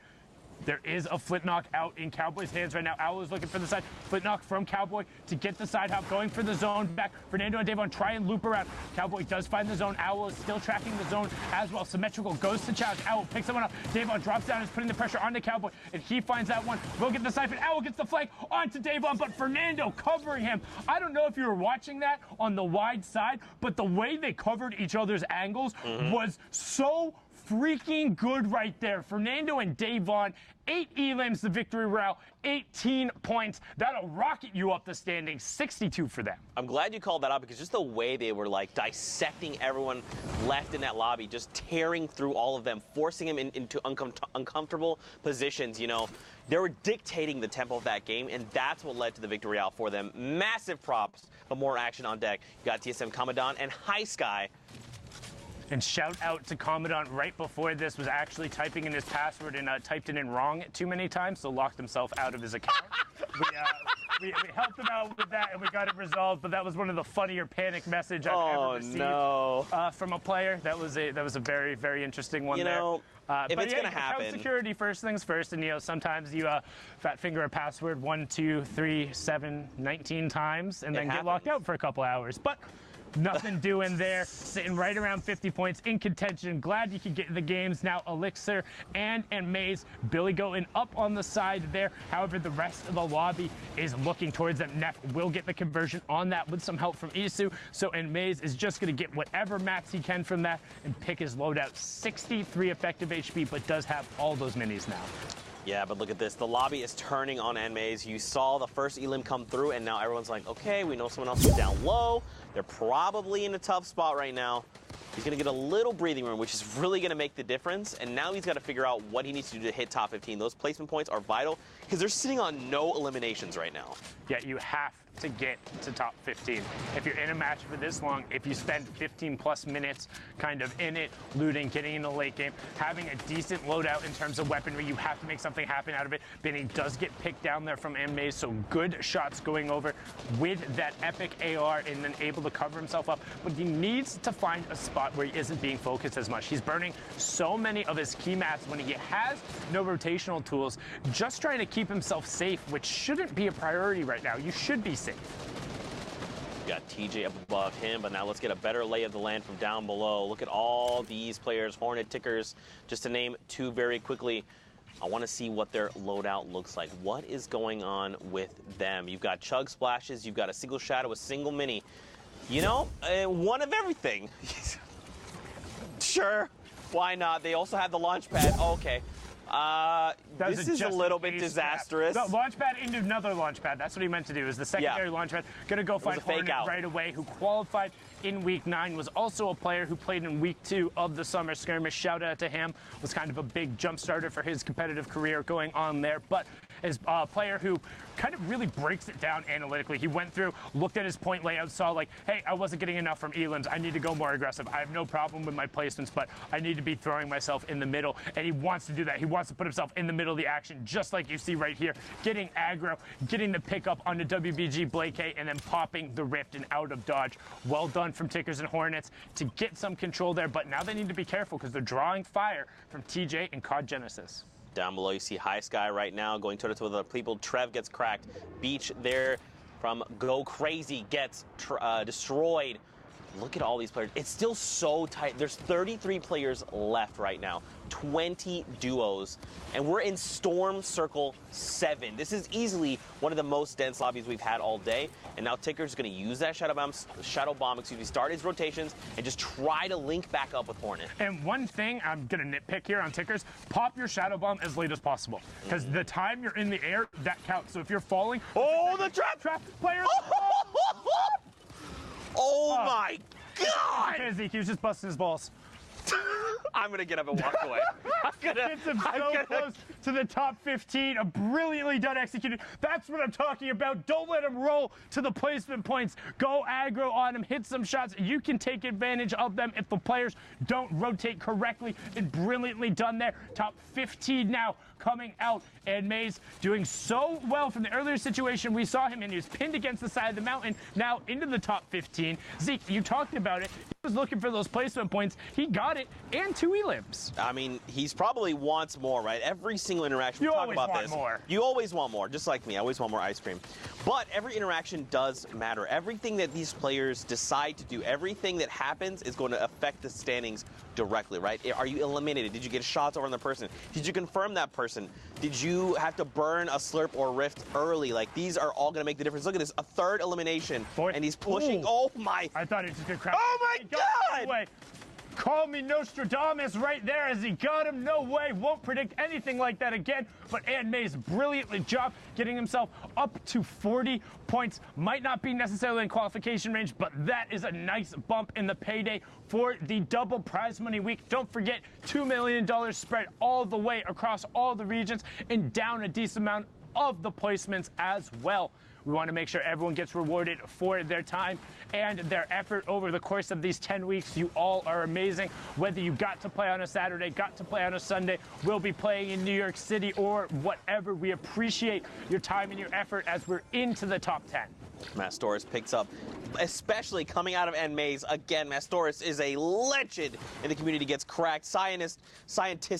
D: There is a Flintknock out in Cowboy's hands right now. Owl is looking for the side. Flintknock from Cowboy to get the side hop, going for the zone back. Fernando and Davon try and loop around. Cowboy does find the zone. Owl is still tracking the zone as well. Symmetrical goes to challenge. Owl picks someone up. Davon drops down, is putting the pressure onto Cowboy, and he finds that one. Will get the siphon. Owl gets the flank onto Davon, but Fernando covering him. I don't know if you were watching that on the wide side, but the way they covered each other's angles was so freaking good right there. Fernando and Davon, 8 elims, the victory route, 18 points. That'll rocket you up the standings, 62 for them.
C: I'm glad you called that out because just the way they were like dissecting everyone left in that lobby, just tearing through all of them, forcing them into uncomfortable positions, you know. They were dictating the tempo of that game, and that's what led to the victory out for them. Massive props, but more action on deck. You got TSM Commandant and High Sky.
D: And shout out to Commandant right before this, was actually typing in his password and typed it in wrong too many times, so locked himself out of his account. we helped him out with that, and we got it resolved, but that was one of the funnier panic message I've ever received from a player. That was a very, very interesting one there.
C: If it's going to happen.
D: Account security, first things first, and you know, sometimes you fat finger a password 1, 2, 3, 7, 19 times, and then get locked out for a couple hours. But nothing doing there, sitting right around 50 points in contention. Glad you could get the games now. Elixir and Maze, Billy going up on the side there. However, the rest of the lobby is looking towards them. Neff will get the conversion on that with some help from Isu. So, and Maze is just going to get whatever max he can from that and pick his loadout. 63 effective HP, but does have all those minis now.
C: Yeah, but look at this. The lobby is turning on Maze. You saw the first elim come through, and now everyone's like, okay, we know someone else is down low. They're probably in a tough spot right now. He's going to get a little breathing room, which is really going to make the difference. And now he's got to figure out what he needs to do to hit top 15. Those placement points are vital because they're sitting on no eliminations right now.
D: Yeah, you have to get to top 15. If you're in a match for this long, if you spend 15 plus minutes kind of in it, looting, getting in the late game, having a decent loadout in terms of weaponry, you have to make something happen out of it. Benny does get picked down there from Maze, so good shots going over with that epic AR and then able to cover himself up. But he needs to find a spot where he isn't being focused as much. He's burning so many of his key mats when he has no rotational tools, just trying to keep himself safe, which shouldn't be a priority right now. You should be safe.
C: Got TJ up above him, but now let's get a better lay of the land from down below. Look at all these players, Hornet, Tickers, just to name 2 very quickly. I want to see what their loadout looks like. What is going on with them? You've got Chug Splashes, you've got a single Shadow, a single Mini. You know, one of everything. Sure, why not? They also have the launch pad. Oh, okay. This is a little bit disastrous.
D: The launch pad into another launch pad. That's what he meant to do, is the secondary launch pad. Gonna go find Hornet right away, who qualified in week 9, was also a player who played in week 2 of the summer skirmish. Shout out to him. Was kind of a big jump starter for his competitive career going on there, but is a player who kind of really breaks it down analytically. He went through, looked at his point layout, saw like, hey, I wasn't getting enough from elims. I need to go more aggressive. I have no problem with my placements, but I need to be throwing myself in the middle. And he wants to do that. He wants to put himself in the middle of the action, just like you see right here, getting aggro, getting the pickup on the WBG Blake K, and then popping the rift and out of dodge. Well done from Tickers and Hornets to get some control there, but now they need to be careful because they're drawing fire from TJ and COD Genesis.
C: Down below, you see High Sky right now going toe-to-toe with other people. Trev gets cracked. Beach there from Go Crazy gets destroyed. Look at all these players. It's still so tight. There's 33 players left right now, 20 duos, and we're in Storm Circle 7. This is easily one of the most dense lobbies we've had all day, and now Ticker's going to use that Shadow Bomb, start his rotations, and just try to link back up with Hornet.
D: And one thing I'm going to nitpick here on Tickers, pop your Shadow Bomb as late as possible, because the time you're in the air, that counts. So if you're falling...
C: Oh, the trap
D: player...
C: Oh my God!
D: He was just busting his balls.
C: I'm gonna get up and walk away.
D: Gets him so close to the top 15. A brilliantly done executed. That's what I'm talking about. Don't let him roll to the placement points. Go aggro on him. Hit some shots. You can take advantage of them if the players don't rotate correctly. And brilliantly done there. Top 15 now coming out. And Maze doing so well from the earlier situation we saw him in. He was pinned against the side of the mountain. Now into the top 15. Zeke, you talked about it. He was looking for those placement points. He got it, and 2 elims.
C: I mean, he's probably wants more, right? Every single interaction, we talk about this.
D: More.
C: You always want more, just like me. I always want more ice cream. But every interaction does matter. Everything that these players decide to do, everything that happens is going to affect the standings directly, right? Are you eliminated? Did you get shots over on the person? Did you confirm that person? Did you have to burn a slurp or rift early? Like, these are all going to make the difference. Look at this, a 3rd elimination, and he's pushing.
D: Ooh.
C: Oh my!
D: I thought he was just gonna crap.
C: Oh my God!
D: Call me Nostradamus right there as he got him. No way. Won't predict anything like that again. But Maze brilliantly job getting himself up to 40 points. Might not be necessarily in qualification range, but that is a nice bump in the payday for the double prize money week. Don't forget, $2 million spread all the way across all the regions and down a decent amount of the placements as well. We want to make sure everyone gets rewarded for their time and their effort over the course of these 10 weeks. You all are amazing. Whether you got to play on a Saturday, got to play on a Sunday, will be playing in New York City or whatever, we appreciate your time and your effort as we're into the top 10.
C: Mastoris picks up, especially coming out of Maze. Again, Mastoris is a legend in the community, gets cracked. Scientist,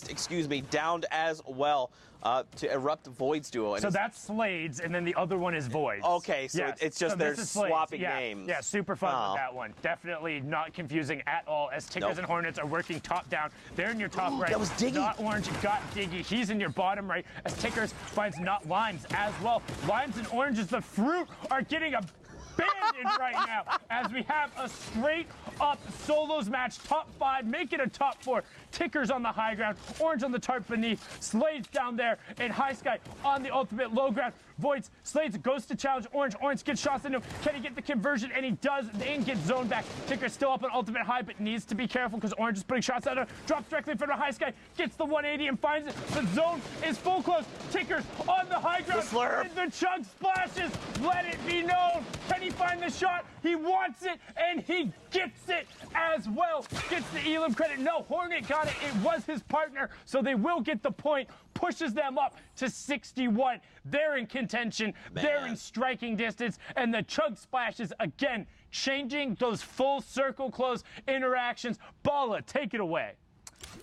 C: excuse me, downed as well. To Erupt Void's duo. And
D: so that's Slades, and then the other one is Voids.
C: Okay, so yes. It's just they're swapping names.
D: Yeah, super fun with that one. Definitely not confusing at all, as Tickers and Hornets are working top down. They're in your top right.
C: That was Diggy.
D: Not Orange, got Diggy. He's in your bottom right, as Tickers finds not Limes as well. Limes and Oranges, the fruit, are getting abandoned right now, as we have a straight up solos match. Top 5, make it a top 4. Tickers on the high ground, Orange on the tarp beneath, Slades down there, and High Sky on the ultimate low ground. Voids, Slades goes to challenge Orange. Orange gets shots into him. Can he get the conversion? And he does, and gets zoned back. Ticker's still up on ultimate high, but needs to be careful because Orange is putting shots at him. Drops directly in front of High Sky, gets the 180 and finds it. The zone is full close. Tickers on the high ground. The chug splashes. Let it be known. Can he find the shot? He wants it, and he gets it as well. Gets the Elim credit. No, Hornet got it. It was his partner, so they will get the point. Pushes them up to 61. They're in contention. Man. They're in striking distance. And the chug splashes, again, changing those full circle close interactions. Balla, take it away.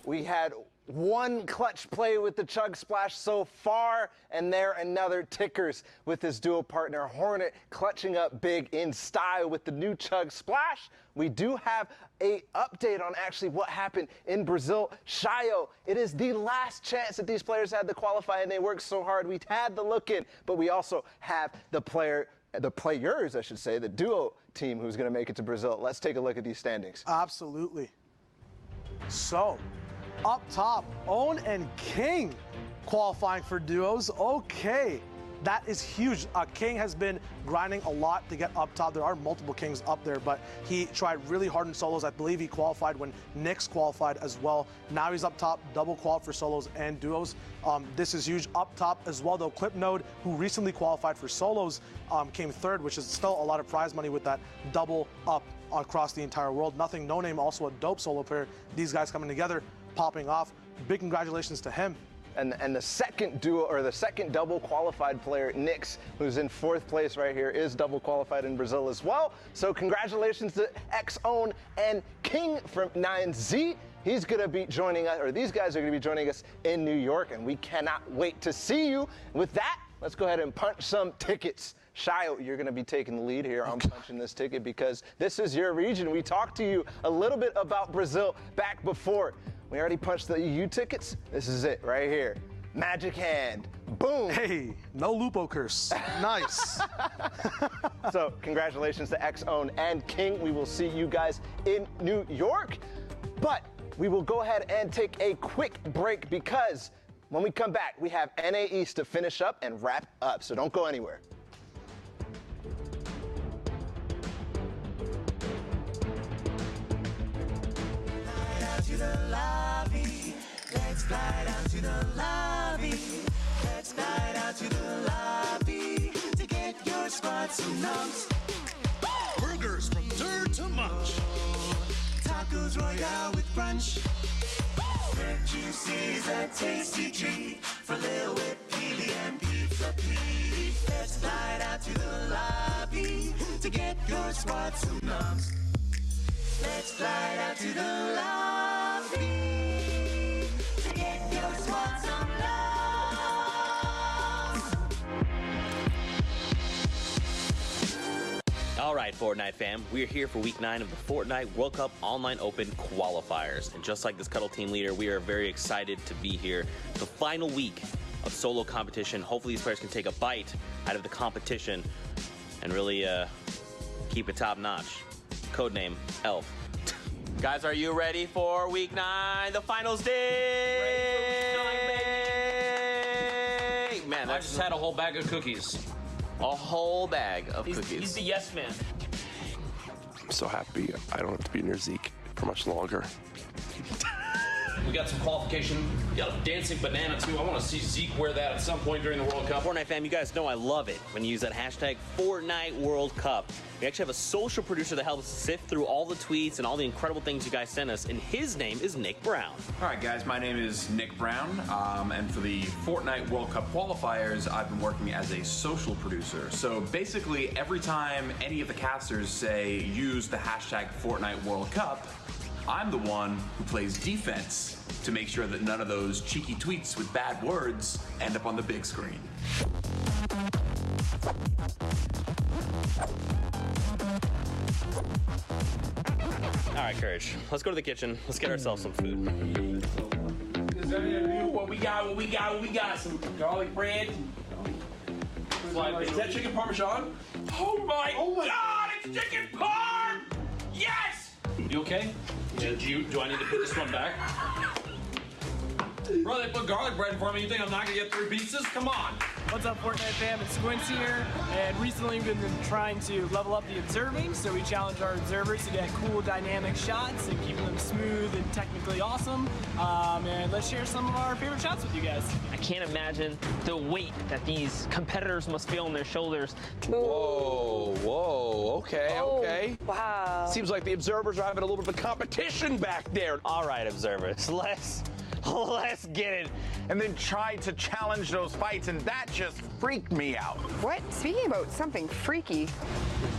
A: We had one clutch play with the chug splash so far, and there another. Tickers with his dual partner Hornet clutching up big in style with the new chug splash. We do have a update on actually what happened in Brazil. Shayo, it is the last chance that these players had to qualify, and they worked so hard. We had the look in, but we also have the players, I should say, the duo team who's going to make it to Brazil. Let's take a look at these standings.
B: Absolutely. So, up top, Own and King qualifying for duos. Okay, that is huge. King has been grinding a lot to get up top. There are multiple Kings up there, but he tried really hard in solos. I believe he qualified when Nyx qualified as well. Now he's up top, double qual for solos and duos. This is huge. Up top as well, though, Clipnode, who recently qualified for solos, came 3rd, which is still a lot of prize money with that double up across the entire world. Nothing, No Name, also a dope solo player. These guys coming together, popping off. Big congratulations to him.
A: And the second duo, or the second double qualified player, Nyx, who's in 4th place right here, is double qualified in Brazil as well. So congratulations to X-Own and King from 9Z. He's going to be joining us, or these guys are going to be joining us in New York, and we cannot wait to see you. With that, let's go ahead and punch some tickets. Shio, you're going to be taking the lead here on punching this ticket because this is your region. We talked to you a little bit about Brazil back before. We already punched the EU tickets. This is it right here. Magic hand. Boom.
B: Hey, no Lupo curse. Nice.
A: So congratulations to X-Own and King. We will see you guys in New York. But we will go ahead and take a quick break because when we come back, we have NA East to finish up and wrap up. So don't go anywhere.
E: To the lobby. Let's fly down to the lobby. Let's fly down to the lobby to get your spots and nums.
J: Burgers from dirt to munch.
E: Tacos Royale with brunch. Red juices, a tasty treat for Lil Whip, PB, and Pizza Pete. Let's fly down to the lobby to get your spots and nums. Let's fly down to the lobby to get your spots and nums.
C: All right, Fortnite fam, we're here for week 9 of the Fortnite World Cup Online Open qualifiers. And just like this Cuddle team leader, we are very excited to be here. The final week of solo competition. Hopefully these players can take a bite out of the competition and really keep it top notch. Codename Elf. Guys, are you ready for week 9, the finals day? Man,
H: I just had a whole bag of cookies.
C: A whole bag of cookies.
H: He's the yes man.
L: I'm so happy I don't have to be near Zeke for much longer.
H: We got some qualification. We got a dancing banana too. I want to see Zeke wear that at some point during the World Cup.
C: Fortnite fam, you guys know I love it when you use that hashtag Fortnite World Cup. We actually have a social producer that helps sift through all the tweets and all the incredible things you guys send us, and his name is Nick Brown.
M: All right, guys, my name is Nick Brown, and for the Fortnite World Cup qualifiers, I've been working as a social producer. So basically, every time any of the casters say use the hashtag Fortnite World Cup, I'm the one who plays defense to make sure that none of those cheeky tweets with bad words end up on the big screen.
C: All right, Courage, let's go to the kitchen. Let's get ourselves some food.
H: What we got? Some garlic bread. Is that chicken parmesan? Oh my God, it's chicken parm! Yes! You okay? Do I need to put this one back? Bro, they put garlic bread for me. You think I'm not gonna get 3 pieces? Come on.
N: What's up, Fortnite fam? It's Squints here, and recently we've been trying to level up the observing, so we challenge our observers to get cool dynamic shots and keep them smooth and technically awesome. And let's share some of our favorite shots with you guys.
G: I can't imagine the weight that these competitors must feel on their shoulders.
J: Whoa, okay.
K: Wow.
J: Seems like the observers are having a little bit of a competition back there.
C: All right, observers, let's get it.
F: And then tried to challenge those fights, and that just freaked me out.
K: What? Speaking about something freaky.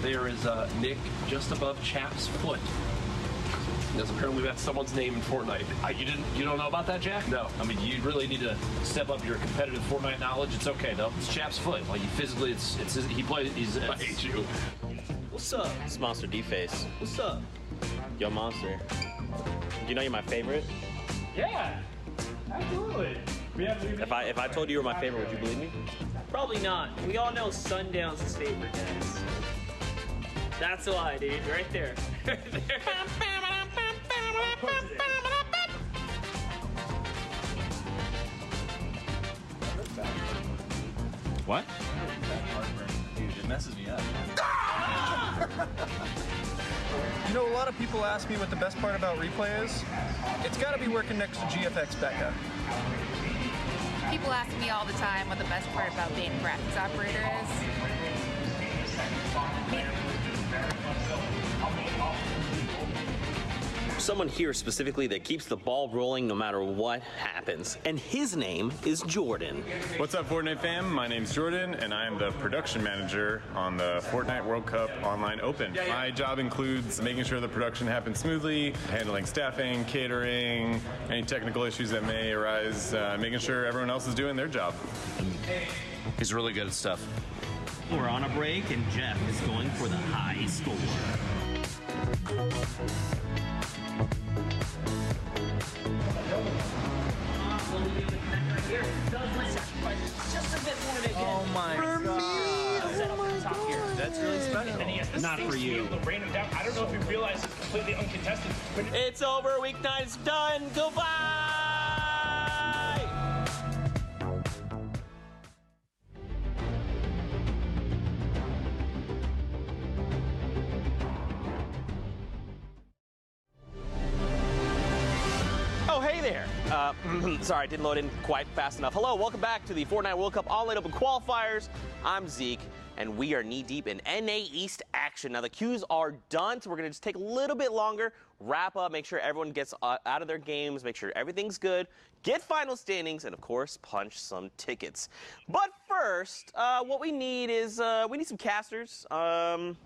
O: There is Nick just above Chap's foot. Because apparently that's someone's name in Fortnite. You don't know about that, Jack? No. I mean, you really need to step up your competitive Fortnite knowledge. It's okay though. It's Chap's foot. Like, physically, he plays. I hate you.
C: What's up? It's Monster D-Face.
O: What's up?
C: Yo, Monster. Do you know you're my favorite?
N: Yeah, absolutely.
C: If I told you you were my favorite, would you believe me?
G: Probably not. We all know Sundown's his favorite, guys. That's why, dude. Right there.
O: What? Dude, it messes me up.
P: You know, a lot of people ask me what the best part about replay is. It's got to be working next to GFX Becca.
Q: People ask me all the time what the best part about being a graphics operator is.
C: someone here specifically that keeps the ball rolling no matter what happens, and his name is Jordan.
R: What's up, Fortnite fam? My name's Jordan, and I am the production manager on the Fortnite World Cup Online Open. My job includes making sure the production happens smoothly, handling staffing, catering, any technical issues that may arise, making sure everyone else is doing their job.
S: He's really good at stuff.
C: We're on a break, and Jeff is going for the high score.
G: Oh my
D: God.
G: That's really special.
D: And he has the
C: Not for
D: safety
C: you.
D: to rain him down. I don't know if you realize it's completely uncontested. But
C: It's over. Week 9 is done. Goodbye. Oh, hey there. Sorry, I didn't load in quite fast enough. Hello, welcome back to the Fortnite World Cup Online Open Qualifiers. I'm Zeke, and we are knee-deep in NA East action. Now, the queues are done, so we're going to just take a little bit longer, wrap up, make sure everyone gets out of their games, make sure everything's good, get final standings, and, of course, punch some tickets. But first, what we need is we need some casters. I'm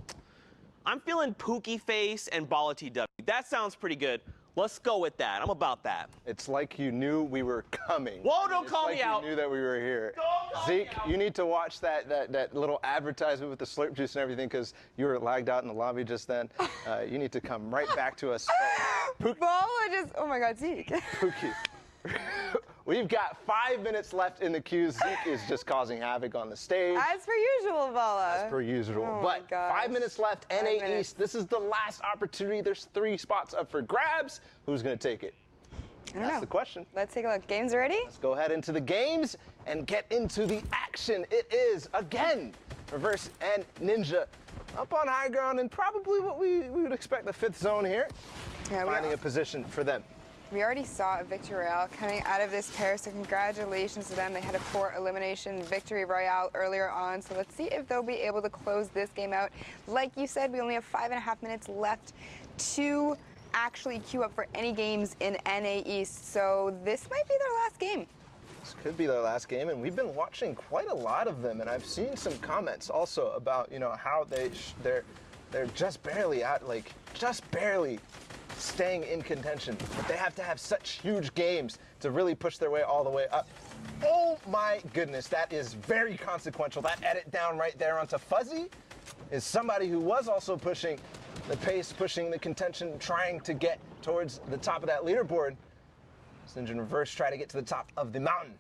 C: feeling Pookie Face and Bala TW. That sounds pretty good. Let's go with that. I'm about that.
A: It's like you knew we were coming.
C: Whoa, don't call me out.
A: You knew that we were here.
C: Don't call
A: Zeke,
C: me out.
A: you need to watch that little advertisement with the slurp juice and everything because you were lagged out in the lobby just then. You need to come right back to us.
K: Bala just, oh my God, Zeke.
A: Pookie. We've got 5 minutes left in the queue. Zeke is just causing havoc on the stage.
K: As per usual, Bala.
A: As per usual.
K: Oh
A: but
K: my gosh.
A: 5 minutes left,
K: 5
A: NA
K: minutes.
A: East. This is the last opportunity. There's 3 spots up for grabs. Who's going to take it?
K: I don't
A: That's
K: know.
A: the question.
K: Let's take a look. Games ready?
A: Let's go ahead into the games and get into the action. It is, again, Reverse and Ninja up on high ground and probably what we would expect the 5th zone here.
K: Yeah,
A: Finding a position for them.
K: We already saw a victory Royale coming out of this pair, so congratulations to them. They had a 4 elimination victory Royale earlier on, so let's see if they'll be able to close this game out. Like you said, we only have 5.5 minutes left to actually queue up for any games in NA East, so this might be their last game.
A: This could be their last game, and we've been watching quite a lot of them, and I've seen some comments also about, you know, how they're just barely out, like, just barely staying in contention, but they have to have such huge games to really push their way all the way up. Oh my goodness, that is very consequential. That edit down right there onto Fuzzy is somebody who was also pushing the pace, pushing the contention, trying to get towards the top of that leaderboard. Ninja in Reverse try to get to the top of the mountain.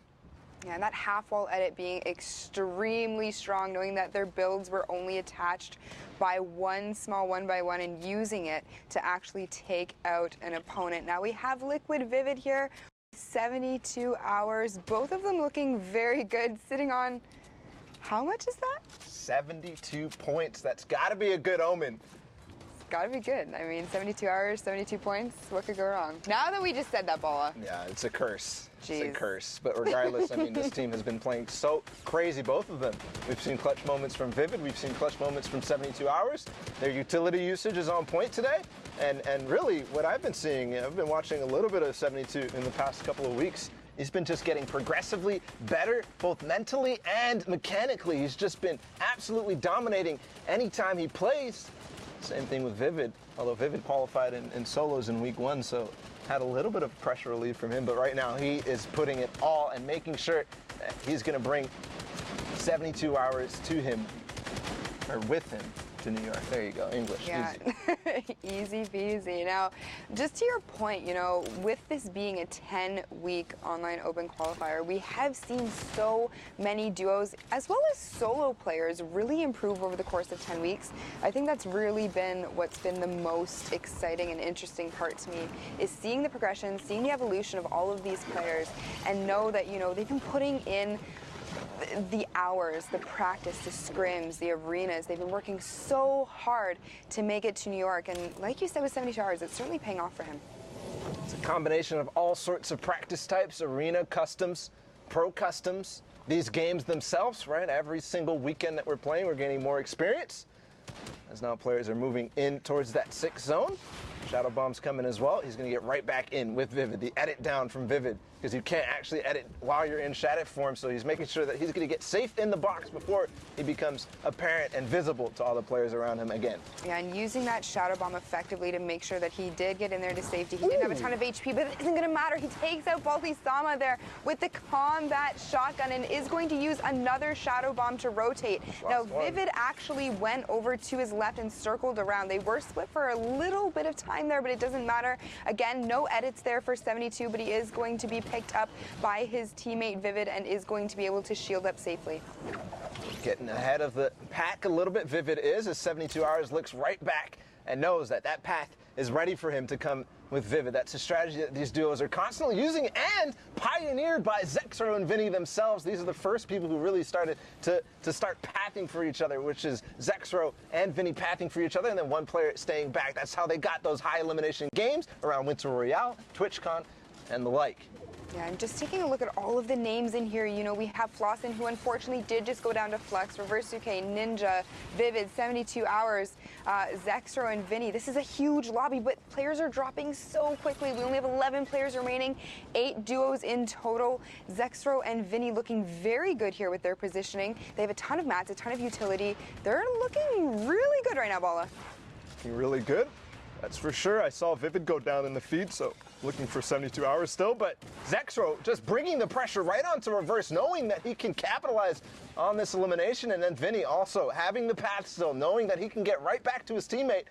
K: Yeah, and that half wall edit being extremely strong, knowing that their builds were only attached by one small 1x1 and using it to actually take out an opponent. Now we have Liquid Vivid here, 72 hours, both of them looking very good, sitting on, how much is that?
A: 72 points, that's gotta be a good omen.
K: Gotta be good. I mean, 72 hours, 72 points, what could go wrong? Now that we just said that, Bala.
A: Yeah, it's a curse.
K: Jeez.
A: It's a curse. But regardless, I mean, this team has been playing so crazy, both of them. We've seen clutch moments from Vivid. We've seen clutch moments from 72 Hours. Their utility usage is on point today. And really, what I've been seeing, I've been watching a little bit of 72 in the past couple of weeks. He's been just getting progressively better, both mentally and mechanically. He's just been absolutely dominating anytime he plays. Same thing with Vivid, although Vivid qualified in solos in week 1, so had a little bit of pressure relief from him, but right now he is putting it all and making sure that he's going to bring 72 Hours to him, or with him, to New York. There you go, English,
K: Yeah,
A: easy.
K: easy peasy. Now, just to your point, you know, with this being a 10-week online open qualifier, we have seen so many duos as well as solo players really improve over the course of 10 weeks. I think that's really been what's been the most exciting and interesting part to me, is seeing the progression, seeing the evolution of all of these players, and know that, you know, they've been putting in the hours, the practice, the scrims, the arenas. They've been working so hard to make it to New York, and like you said with 72 Hours, it's certainly paying off for him.
A: It's a combination of all sorts of practice types, arena, customs, pro customs, these games themselves, right? Every single weekend that we're playing, we're gaining more experience. As now players are moving in towards that 6th zone, which Shadow Bomb's coming as well. He's going to get right back in with Vivid. The edit down from Vivid, because you can't actually edit while you're in Shadow form, so he's making sure that he's going to get safe in the box before he becomes apparent and visible to all the players around him again.
K: Yeah, and using that Shadow Bomb effectively to make sure that he did get in there to safety. He didn't have a ton of HP, but it isn't going to matter. He takes out Balti-sama there with the combat shotgun and is going to use another Shadow Bomb to rotate. Now, Vivid actually went over to his left and circled around. They were split for a little bit of time there, but it doesn't matter. Again, no edits there for 72, but he is going to be picked up by his teammate Vivid and is going to be able to shield up safely.
A: Getting ahead of the pack a little bit, Vivid is, as 72 Hours looks right back and knows that that pack is ready for him to come with Vivid. That's a strategy that these duos are constantly using and pioneered by Zexro and Vinny themselves. These are the first people who really started to start pathing for each other, which is Zexro and Vinny pathing for each other, and then one player staying back. That's how they got those high elimination games around Winter Royale, TwitchCon, and the like.
K: Yeah, and just taking a look at all of the names in here, you know, we have Flossin, who unfortunately did just go down to Flux, Reverse UK, Ninja, Vivid, 72 Hours, Zexro, and Vinny. This is a huge lobby, but players are dropping so quickly. We only have 11 players remaining, 8 duos in total. Zexro and Vinny looking very good here with their positioning. They have a ton of mats, a ton of utility. They're looking really good right now, Bala.
T: Looking really good. That's for sure. I saw Vivid go down in the feed, so looking for 72 Hours still, but
A: Zexro just bringing the pressure right onto Reverse, knowing that he can capitalize on this elimination, and then Vinny also having the path still, knowing that he can get right back to his teammate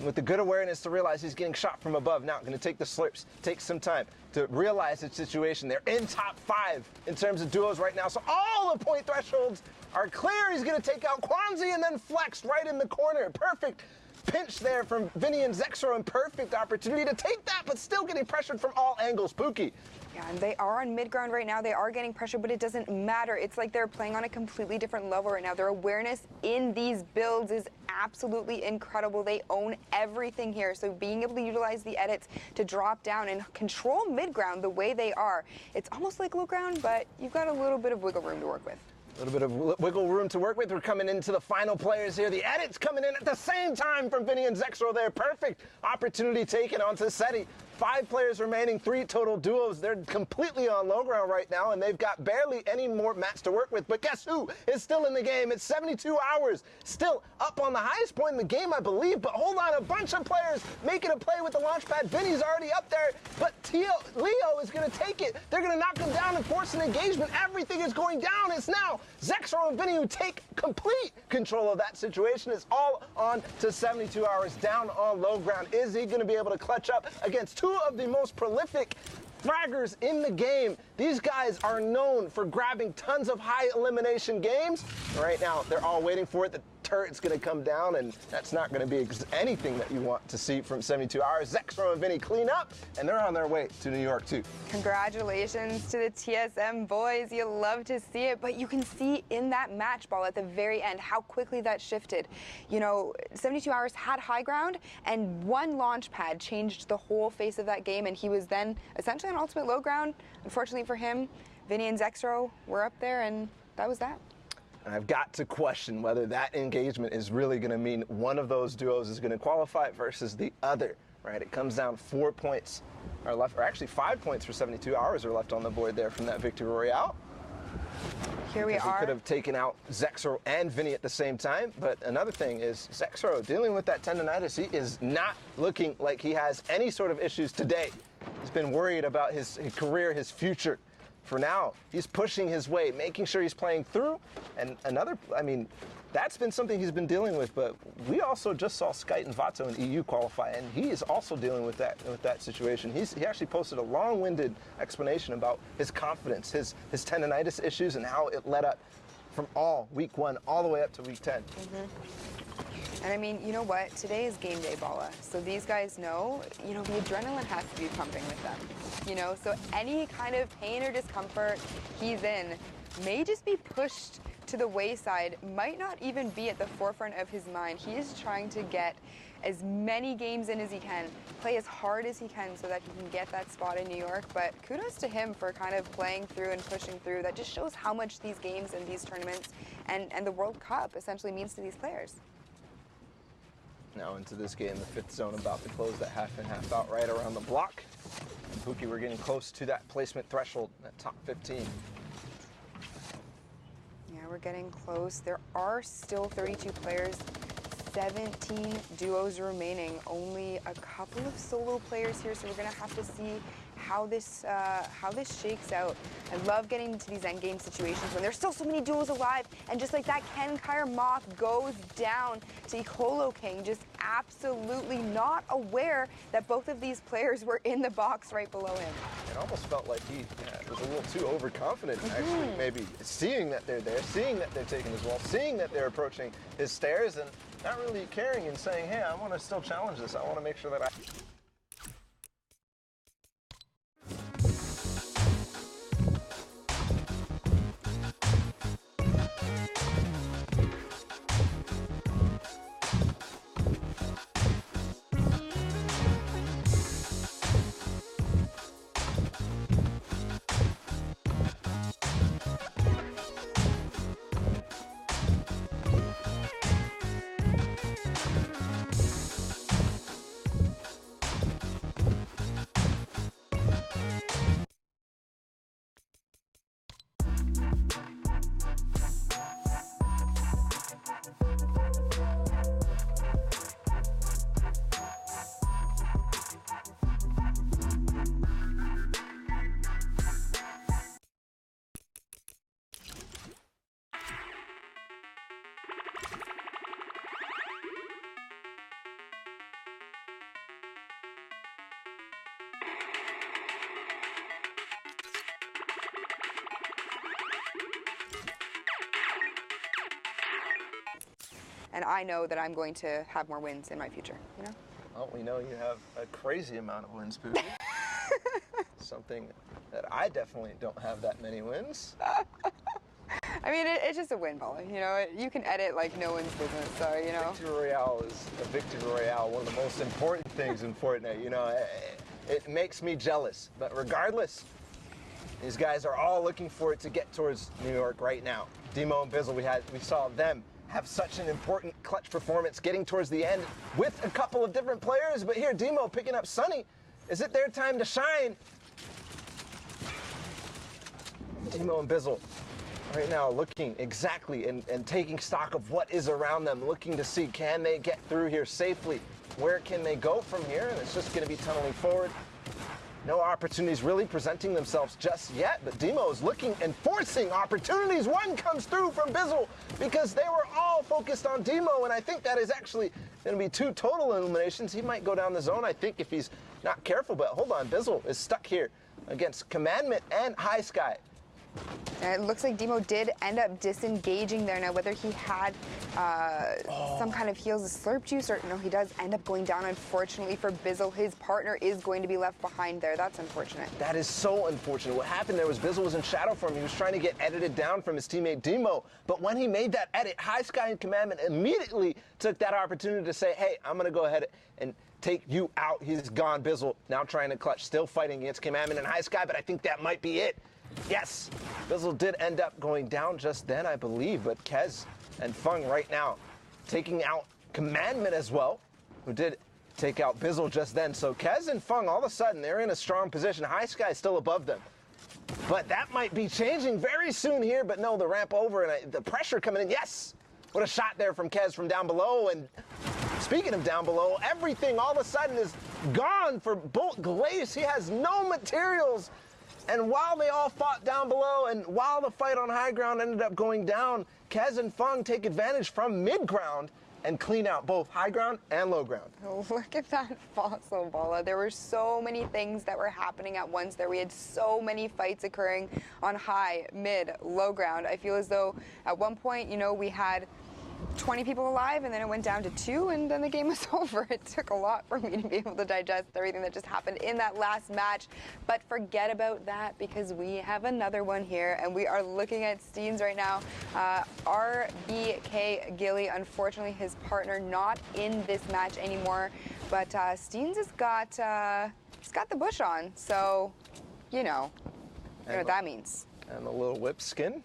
A: with the good awareness to realize he's getting shot from above. Now, going to take the slurps, take some time to realize the situation. They're in top 5 in terms of duos right now, so all the point thresholds are clear. He's going to take out Kwanzi and then Flex right in the corner. Perfect pinch there from Vinny and Zexro, and perfect opportunity to take that, but still getting pressured from all angles. Pookie.
K: Yeah, and they are on mid-ground right now. They are getting pressure, but it doesn't matter. It's like they're playing on a completely different level right now. Their awareness in these builds is absolutely incredible. They own everything here, so being able to utilize the edits to drop down and control mid-ground the way they are, it's almost like low ground, but you've got a little bit of wiggle room to work with.
A: A little bit of wiggle room to work with. We're coming into the final players here. The edits coming in at the same time from Vinny and Zexro there. Perfect opportunity taken onto Seti. 5 players remaining, 3 total duos. They're completely on low ground right now, and they've got barely any more mats to work with. But guess who is still in the game? It's 72 Hours, still up on the highest point in the game, I believe. But hold on, a bunch of players making a play with the launch pad. Vinny's already up there, but Leo is going to take it. They're going to knock him down and force an engagement. Everything is going down. It's now Zexro and Vinny who take complete control of that situation. It's all on to 72 Hours down on low ground. Is he going to be able to clutch up against 2 of the most prolific fraggers in the game? These guys are known for grabbing tons of high elimination games. Right now, they're all waiting for it. The turret's going to come down, and that's not going to be anything that you want to see from 72 Hours. Zexro and Vinny clean up, and they're on their way to New York, too.
K: Congratulations to the TSM boys. You love to see it, but you can see in that match ball at the very end how quickly that shifted. You know, 72 Hours had high ground, and one launch pad changed the whole face of that game, and he was then essentially on ultimate low ground. Unfortunately for him, Vinny and Zexro were up there, and that was that.
A: And I've got to question whether that engagement is really going to mean one of those duos is going to qualify versus the other, right? It comes down 4 points are left, or actually 5 points for 72 Hours are left on the board there from that Victory Royale.
K: Here we are.
A: He could have taken out Zexro and Vinny at the same time, but another thing is Zexro dealing with that tendonitis. He is not looking like he has any sort of issues today. He's been worried about his career, his future. For now, he's pushing his way, making sure he's playing through. And another, I mean, that's been something he's been dealing with, but we also just saw Skite and Vato in EU qualify, and he is also dealing with that situation. He actually posted a long-winded explanation about his confidence, his tendonitis issues, and how it led up from week 1 all the way up to week 10.
K: And I mean, you know what? Today is game day, Bala. So these guys know, you know, the adrenaline has to be pumping with them. You know, so any kind of pain or discomfort he's in may just be pushed to the wayside, might not even be at the forefront of his mind. He is trying to get as many games in as he can, play as hard as he can so that he can get that spot in New York. But kudos to him for kind of playing through and pushing through. That just shows how much these games and these tournaments and the World Cup essentially means to these players.
A: Now into this game, the fifth zone about to close that half in, half out right around the block. And Pookie, we're getting close to that placement threshold, that top 15.
K: Yeah, we're getting close. There are still 32 players, 17 duos remaining. Only a couple of solo players here, so we're gonna have to see how this shakes out. I love getting into these endgame situations when there's still so many duos alive, and just like that, Ken Kyer Moth goes down to Holo King, just absolutely not aware that both of these players were in the box right below him.
A: It almost felt like he was a little too overconfident, actually, maybe seeing that they're there, seeing that they're taking his wall, seeing that they're approaching his stairs, and not really caring and saying, hey, I want to still challenge this. I want to make sure that I...
K: And I know that I'm going to have more wins in my future, you know?
A: Well, we know you have a crazy amount of wins, Pookie. Something that I definitely don't have that many wins.
K: I mean, it's just a win, Paula. You know, you can edit like no one's business, so, you know.
A: Victory Royale is a Victory Royale, one of the most important things in Fortnite. You know, it makes me jealous. But regardless, these guys are all looking for it to get towards New York right now. Demo and Bizzle, we saw them have such an important clutch performance getting towards the end with a couple of different players. But here, Demo picking up Sunny. Is it their time to shine? Demo and Bizzle right now looking exactly and taking stock of what is around them, looking to see, can they get through here safely? Where can they go from here? And it's just going to be tunneling forward. No opportunities really presenting themselves just yet, but Demo is looking and forcing opportunities. One comes through from Bizzle because they were all focused on Demo, and I think that is actually going to be 2 total eliminations. He might go down the zone, I think, if he's not careful, but hold on, Bizzle is stuck here against Commandment and High Sky.
K: And it looks like Demo did end up disengaging there. Now, whether he had some kind of heals of slurp juice or no, he does end up going down, unfortunately, for Bizzle. His partner is going to be left behind there. That's unfortunate.
A: That is so unfortunate. What happened there was Bizzle was in shadow form. He was trying to get edited down from his teammate Demo, but when he made that edit, High Sky and Commandment immediately took that opportunity to say, hey, I'm going to go ahead and take you out. He's gone. Bizzle now trying to clutch, still fighting against Commandment and High Sky, but I think that might be it. Yes, Bizzle did end up going down just then, I believe, but Kez and Fung right now taking out Commandment as well, who did take out Bizzle just then. So Kez and Fung, all of a sudden, they're in a strong position. High Sky is still above them. But that might be changing very soon here, but no, the ramp over and the pressure coming in. Yes, what a shot there from Kez from down below. And speaking of down below, everything all of a sudden is gone for Bolt Glaze. He has no materials. And while they all fought down below and while the fight on high ground ended up going down, Kez and Fung take advantage from mid ground and clean out both high ground and low ground.
K: Oh, look at that fossil, Bala. There were so many things that were happening at once there. We had so many fights occurring on high, mid, low ground. I feel as though at one point, you know, we had 20 people alive, and then it went down to 2, and then the game was over. It took a lot for me to be able to digest everything that just happened in that last match. But forget about that, because we have another one here, and we are looking at Steens right now. RBK Gilly, unfortunately, his partner not in this match anymore. But Steens has got he's got the bush on, so you know what that means.
A: And a little whip skin.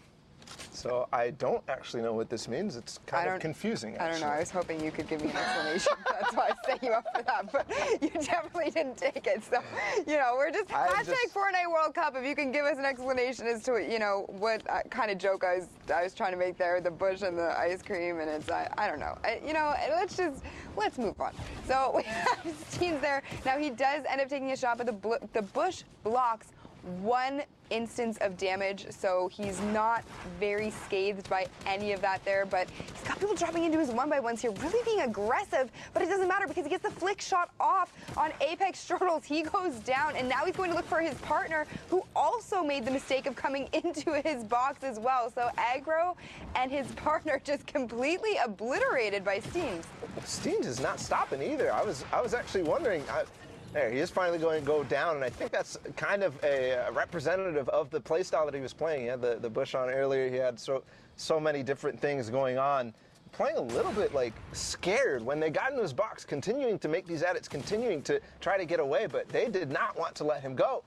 A: So I don't actually know what this means. It's kind of confusing, actually.
K: I don't know. I was hoping you could give me an explanation. That's why I set you up for that. But you definitely didn't take it. So, you know, we're just hashtag Fortnite World Cup. If you can give us an explanation as to, you know, what kind of joke I was trying to make there, the bush and the ice cream, and it's, I don't know. You know, let's move on. So we have Steens there. Now he does end up taking a shot, but the bush blocks one instance of damage, so he's not very scathed by any of that there, but he's got people dropping into his 1x1s here, really being aggressive, but it doesn't matter because he gets the flick shot off on Apex Strudels. He goes down, and now he's going to look for his partner, who also made the mistake of coming into his box as well. So Aggro and his partner just completely obliterated by Steens.
A: Steens is not stopping either. I was actually wondering. There, he is finally going to go down, and I think that's kind of a representative of the playstyle that he was playing. He had the bush on earlier. He had so many different things going on. Playing a little bit, like, scared when they got into his box, continuing to make these edits, continuing to try to get away, but they did not want to let him go.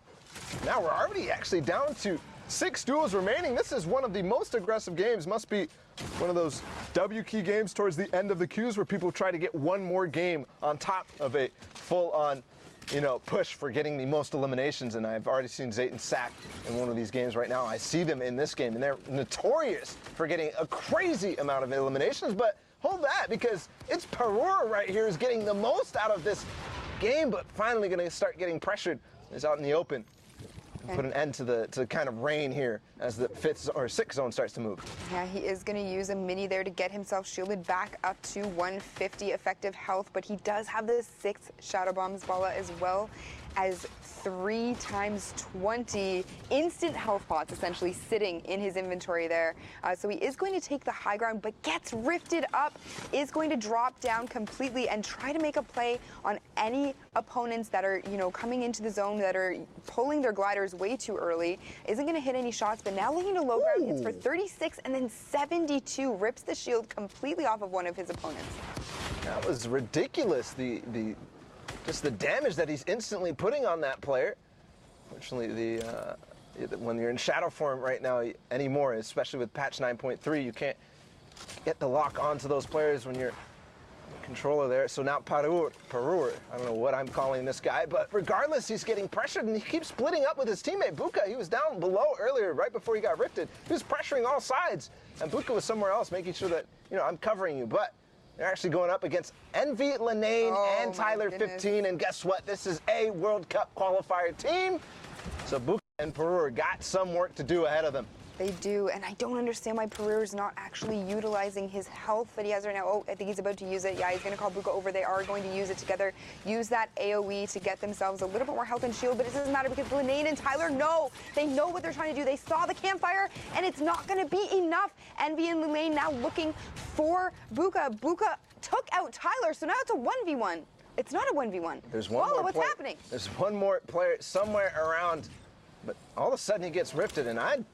A: Now we're already actually down to 6 duos remaining. This is one of the most aggressive games. Must be one of those W key games towards the end of the queues where people try to get one more game on top of a full-on, you know, push for getting the most eliminations, and I've already seen Zayton sack in one of these games right now. I see them in this game, and they're notorious for getting a crazy amount of eliminations, but hold that, because it's Parur right here is getting the most out of this game, but finally going to start getting pressured. He's out in the open. Put an end to the kind of rain here as the 5th or 6th zone starts to move.
K: Yeah, he is going to use a mini there to get himself shielded back up to 150 effective health, but he does have the 6 Shadow Bombs Bala as well as 3 times 20 instant health pots essentially sitting in his inventory there. So he is going to take the high ground, but gets rifted up, is going to drop down completely and try to make a play on any opponents that are, you know, coming into the zone that are pulling their gliders way too early. Isn't going to hit any shots, but now looking to low ground, hits for 36 and then 72, rips the shield completely off of one of his opponents.
A: That was ridiculous. Just the damage that he's instantly putting on that player. Fortunately, when you're in shadow form right now anymore, especially with patch 9.3, you can't get the lock onto those players when you're controller there. So now Parur, I don't know what I'm calling this guy, but regardless, he's getting pressured and he keeps splitting up with his teammate Buka. He was down below earlier, right before he got rifted. He was pressuring all sides, and Buka was somewhere else, making sure that, you know, I'm covering you. But they're actually going up against Envy, Lenane, and Tyler 15, and guess what? This is a World Cup qualifier team. So Buka and Parur got some work to do ahead of them.
K: They do, and I don't understand why Parur's not actually utilizing his health that he has right now. Oh, I think he's about to use it. Yeah, he's going to call Buka over. They are going to use it together. Use that AoE to get themselves a little bit more health and shield, but it doesn't matter because Lenane and Tyler know. They know what they're trying to do. They saw the campfire, and it's not going to be enough. Envy and Lenane now looking for Buka. Buka took out Tyler, so now it's a 1v1. It's not a 1v1.
A: There's one more
K: what's happening?
A: There's one more player somewhere around, but all of a sudden he gets rifted, and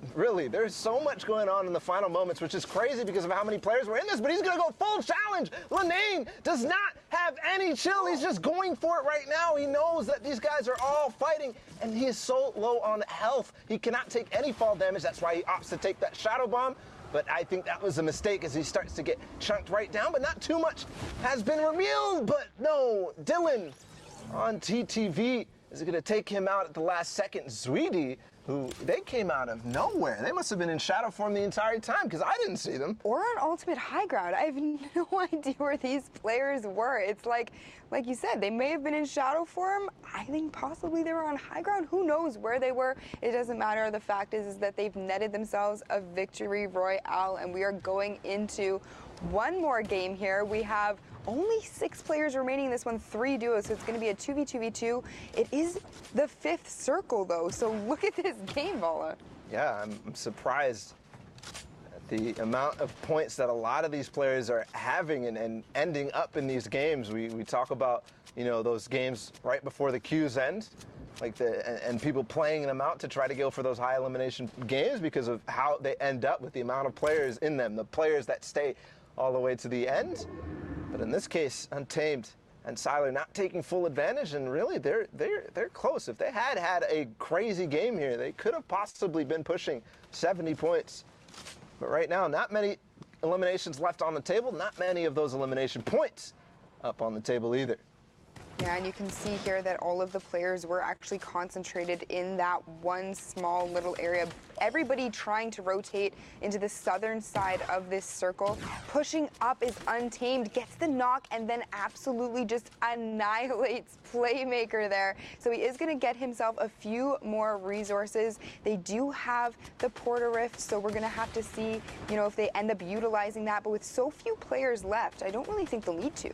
A: there's so much going on in the final moments, which is crazy because of how many players were in this, but he's going to go full challenge. Lenane does not have any chill. He's just going for it right now. He knows that these guys are all fighting, and he is so low on health. He cannot take any fall damage. That's why he opts to take that Shadow Bomb. But I think that was a mistake as he starts to get chunked right down, but not too much has been revealed. But no, Dylan on TTV is going to take him out at the last second. Zweedy, who they came out of nowhere. They must have been in shadow form the entire time because I didn't see them.
K: Or on ultimate high ground. I have no idea where these players were. It's like you said, they may have been in shadow form. I think possibly they were on high ground. Who knows where they were? It doesn't matter. The fact is that they've netted themselves a victory royale, and we are going into one more game here. We have only 6 players remaining in this one, 3 duos, so it's going to be a 2v2v2. It is the 5th circle, though, so look at this game, Bala.
A: Yeah, I'm surprised at the amount of points that a lot of these players are having and ending up in these games. We talk about, you know, those games right before the queues end, and people playing them out to try to go for those high elimination games because of how they end up with the amount of players in them, the players that stay all the way to the end. But in this case, Untamed and Siler not taking full advantage, and really they're close. If they had a crazy game here, they could have possibly been pushing 70 points. But right now, not many eliminations left on the table, not many of those elimination points up on the table either.
K: Yeah, and you can see here that all of the players were actually concentrated in that one small little area. Everybody trying to rotate into the southern side of this circle. Pushing up is Untamed, gets the knock, and then absolutely just annihilates Playmaker there. So he is going to get himself a few more resources. They do have the Portal Rift, so we're going to have to see, you know, if they end up utilizing that. But with so few players left, I don't really think they'll need to.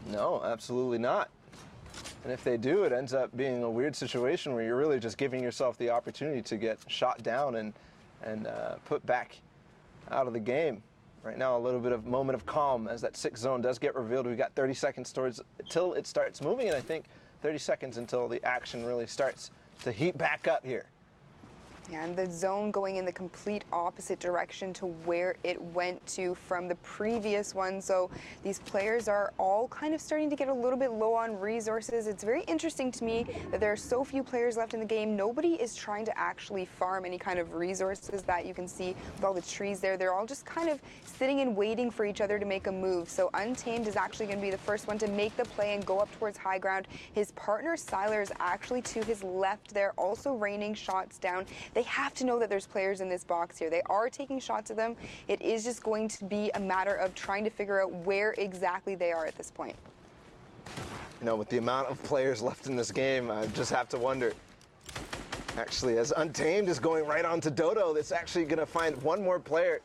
A: No, absolutely not. And if they do, it ends up being a weird situation where you're really just giving yourself the opportunity to get shot down and put back out of the game. Right now, a little bit of moment of calm as that 6th zone does get revealed. We've got 30 seconds till it starts moving, and I think 30 seconds until the action really starts to heat back up here.
K: Yeah, and the zone going in the complete opposite direction to where it went to from the previous one. So these players are all kind of starting to get a little bit low on resources. It's very interesting to me that there are so few players left in the game. Nobody is trying to actually farm any kind of resources that you can see with all the trees there. They're all just kind of sitting and waiting for each other to make a move. So Untamed is actually going to be the first one to make the play and go up towards high ground. His partner Siler is actually to his left there, also raining shots down. They have to know that there's players in this box here. They are taking shots at them. It is just going to be a matter of trying to figure out where exactly they are at this point.
A: You know, with the amount of players left in this game, I just have to wonder. Actually, as Untamed is going right on to Dodo, it's actually going to find one more player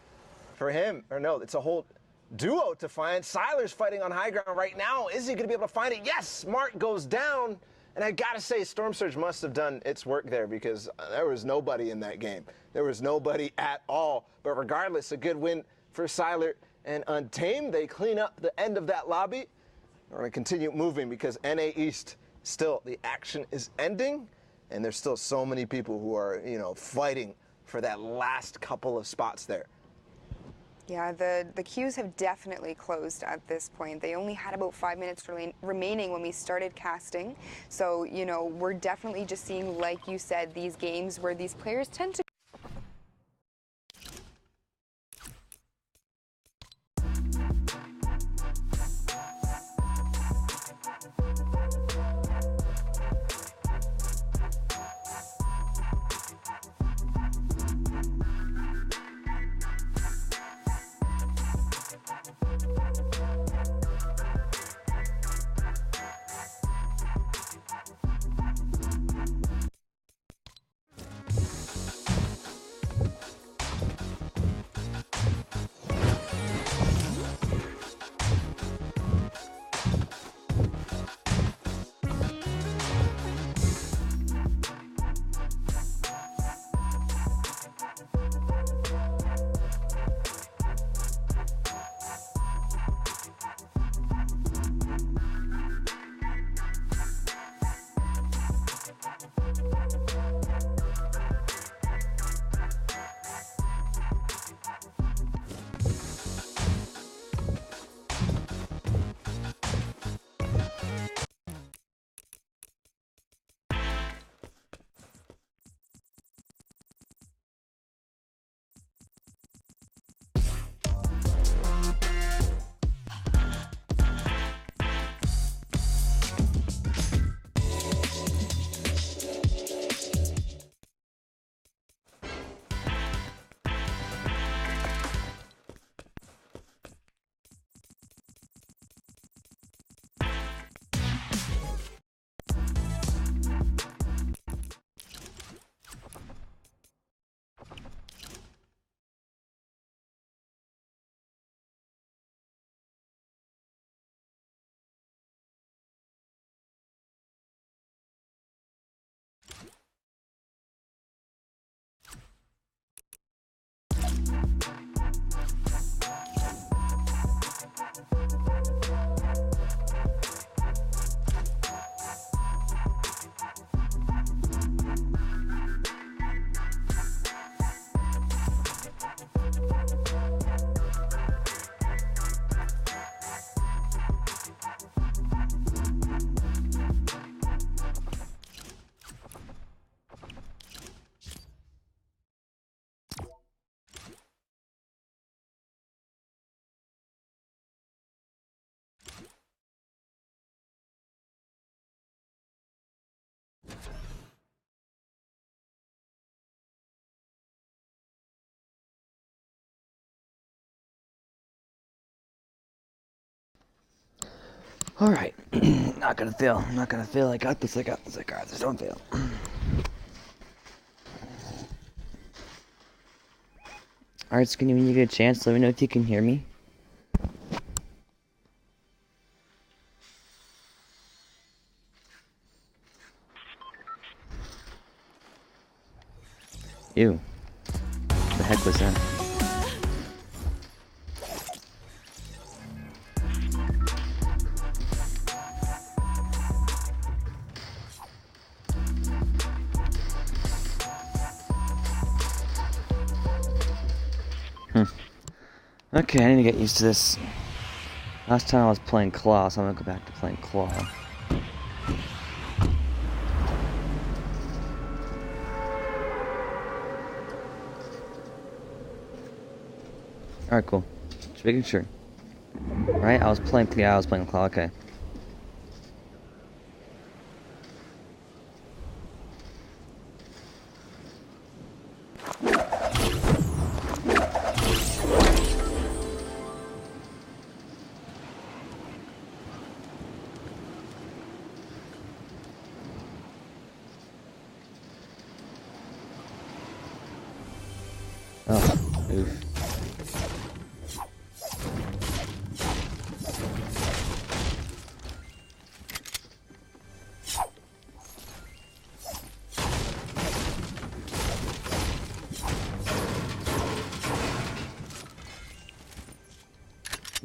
A: for him. Or no, it's a whole duo to find. Siler's fighting on high ground right now. Is he going to be able to find it? Yes, Smart goes down. And I gotta say, Storm Surge must have done its work there because there was nobody in that game. There was nobody at all. But regardless, a good win for Siler and Untamed. They clean up the end of that lobby. We're gonna continue moving because NA East, still, the action is ending. And there's still so many people who are, you know, fighting for that last couple of spots there.
K: Yeah, the queues have definitely closed at this point. They only had about 5 minutes remaining when we started casting. So, you know, we're definitely just seeing, like you said, these games where these players tend to
U: Alright. Not gonna fail. I'm not gonna fail. I got this. I got this. I got this. Don't fail. Alright, Skinny, when you get a chance, let me know if you can hear me. Ew. What the heck was that? Okay, I need to get used to this. Last time I was playing Claw, so I'm gonna go back to playing Claw. Alright, cool. Just making sure. Right? I was playing Claw, okay. Oh, oof.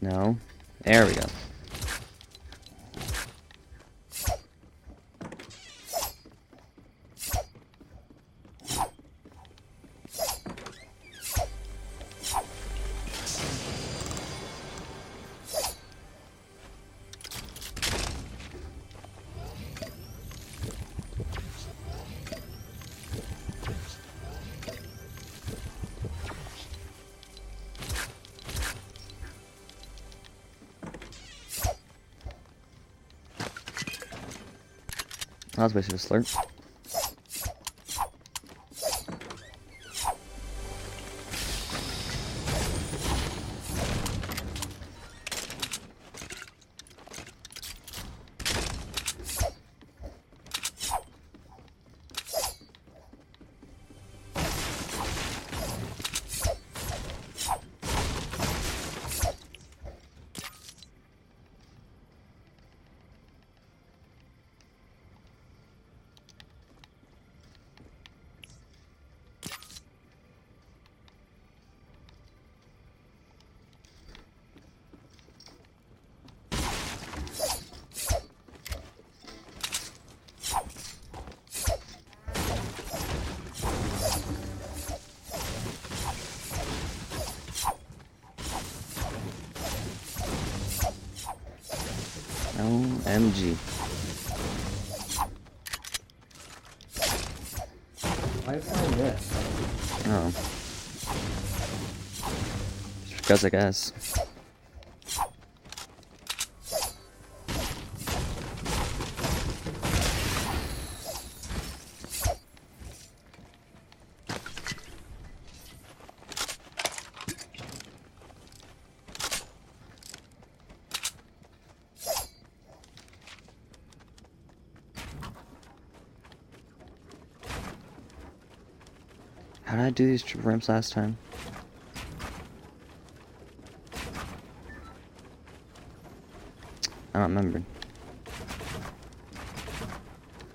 U: No. There we go. I was wasting a slurp. OMG. Why find this? Oh. Just because, I guess. How did I do these triple ramps last time? I don't remember.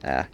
U: Ah.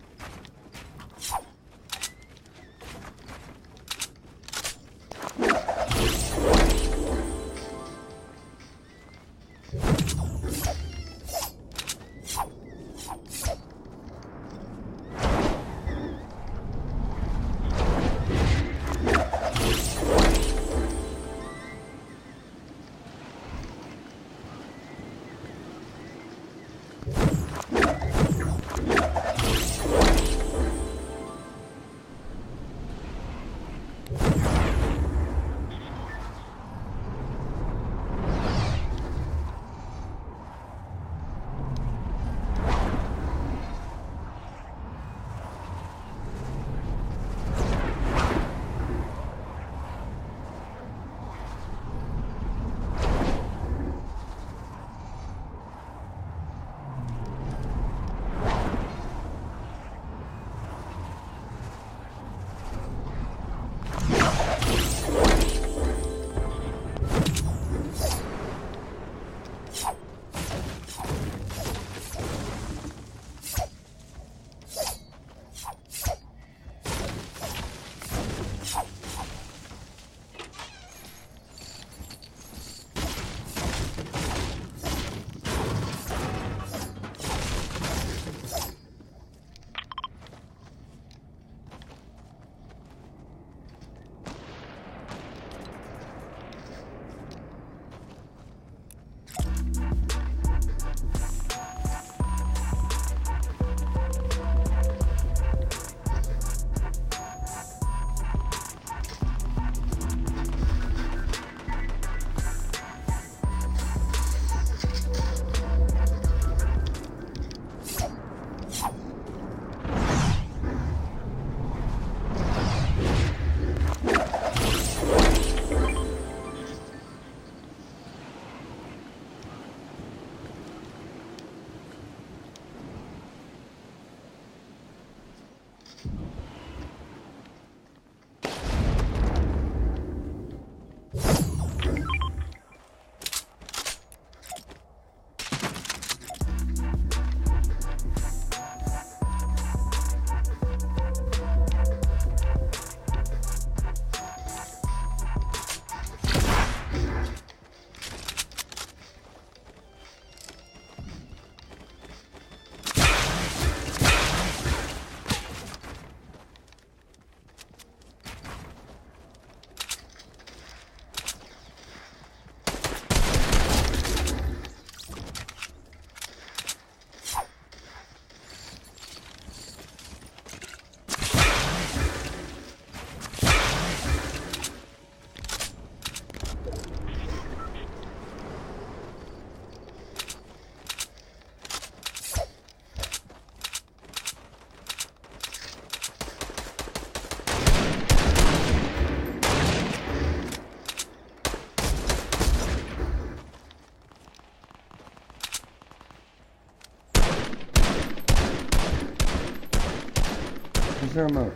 U: the remote?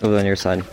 U: Over on your side.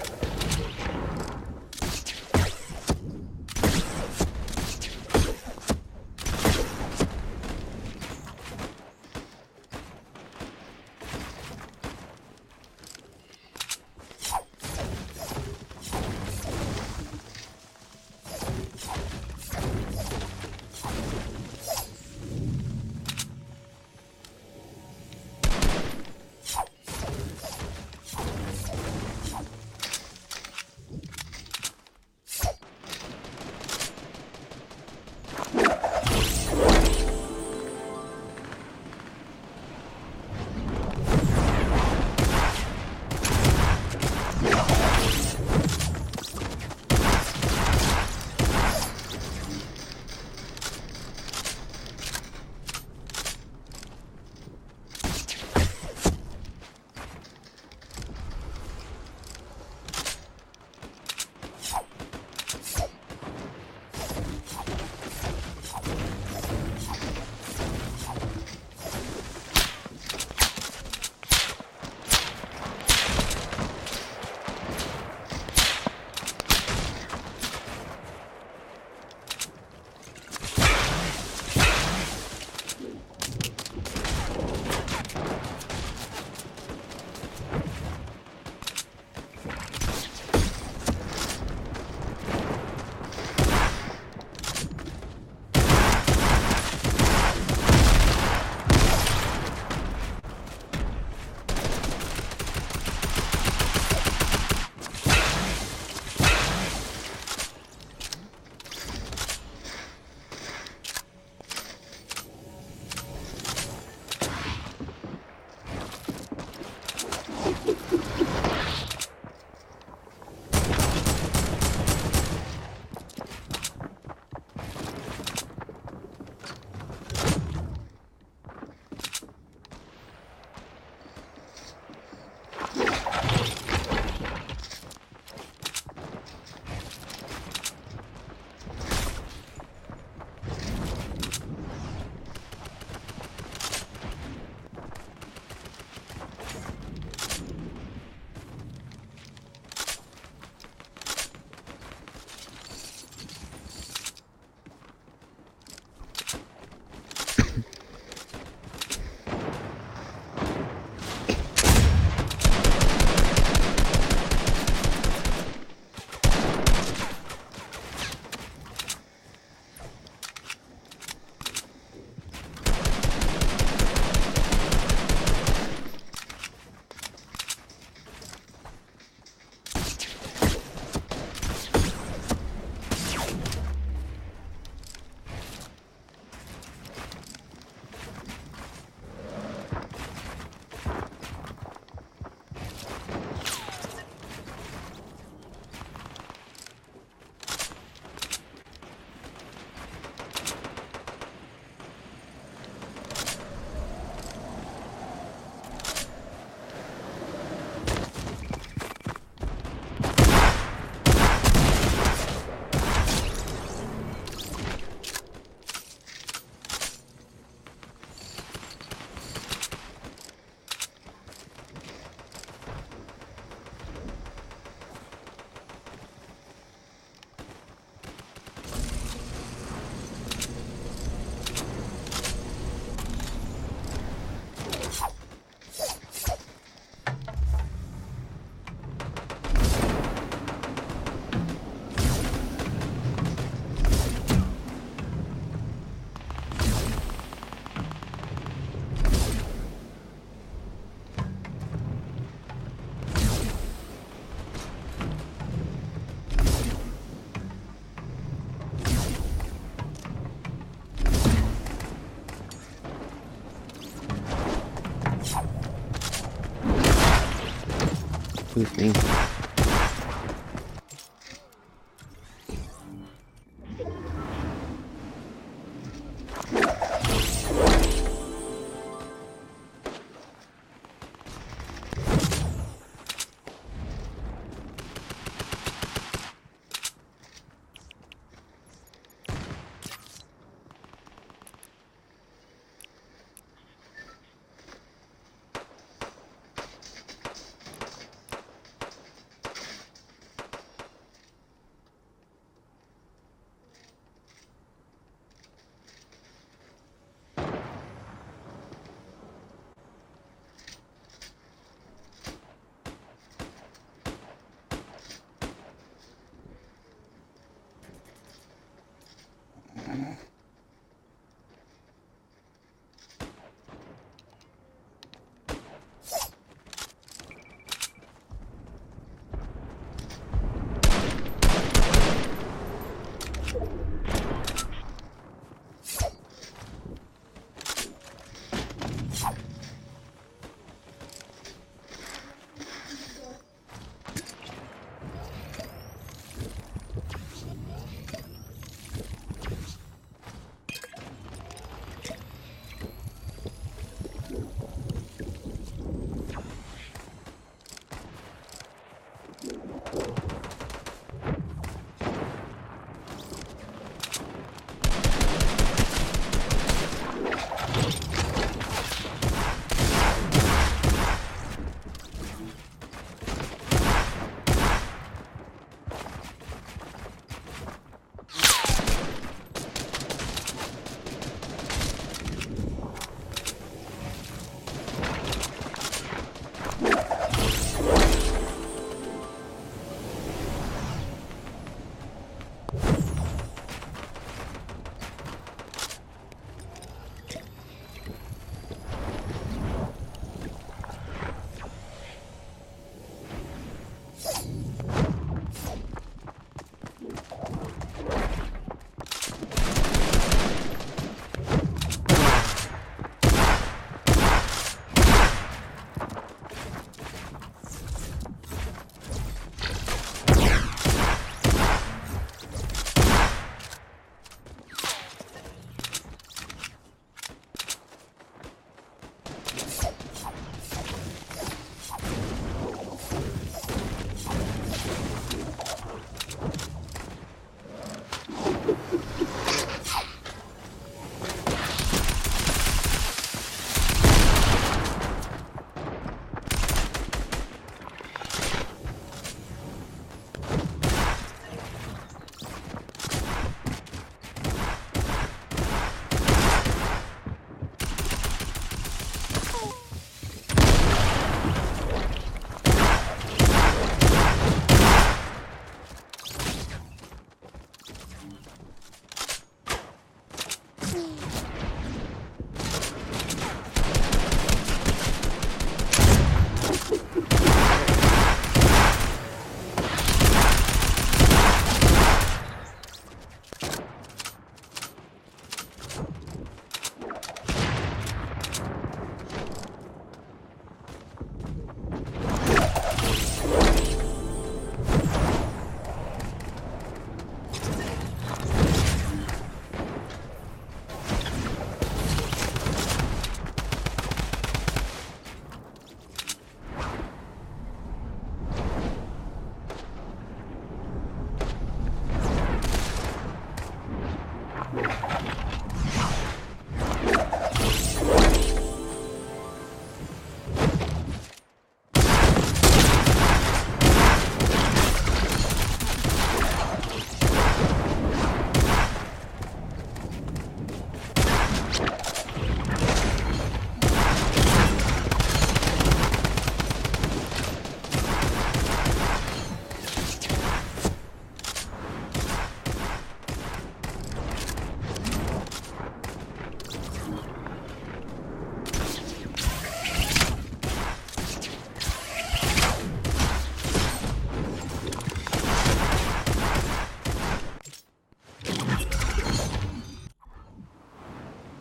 U: With me.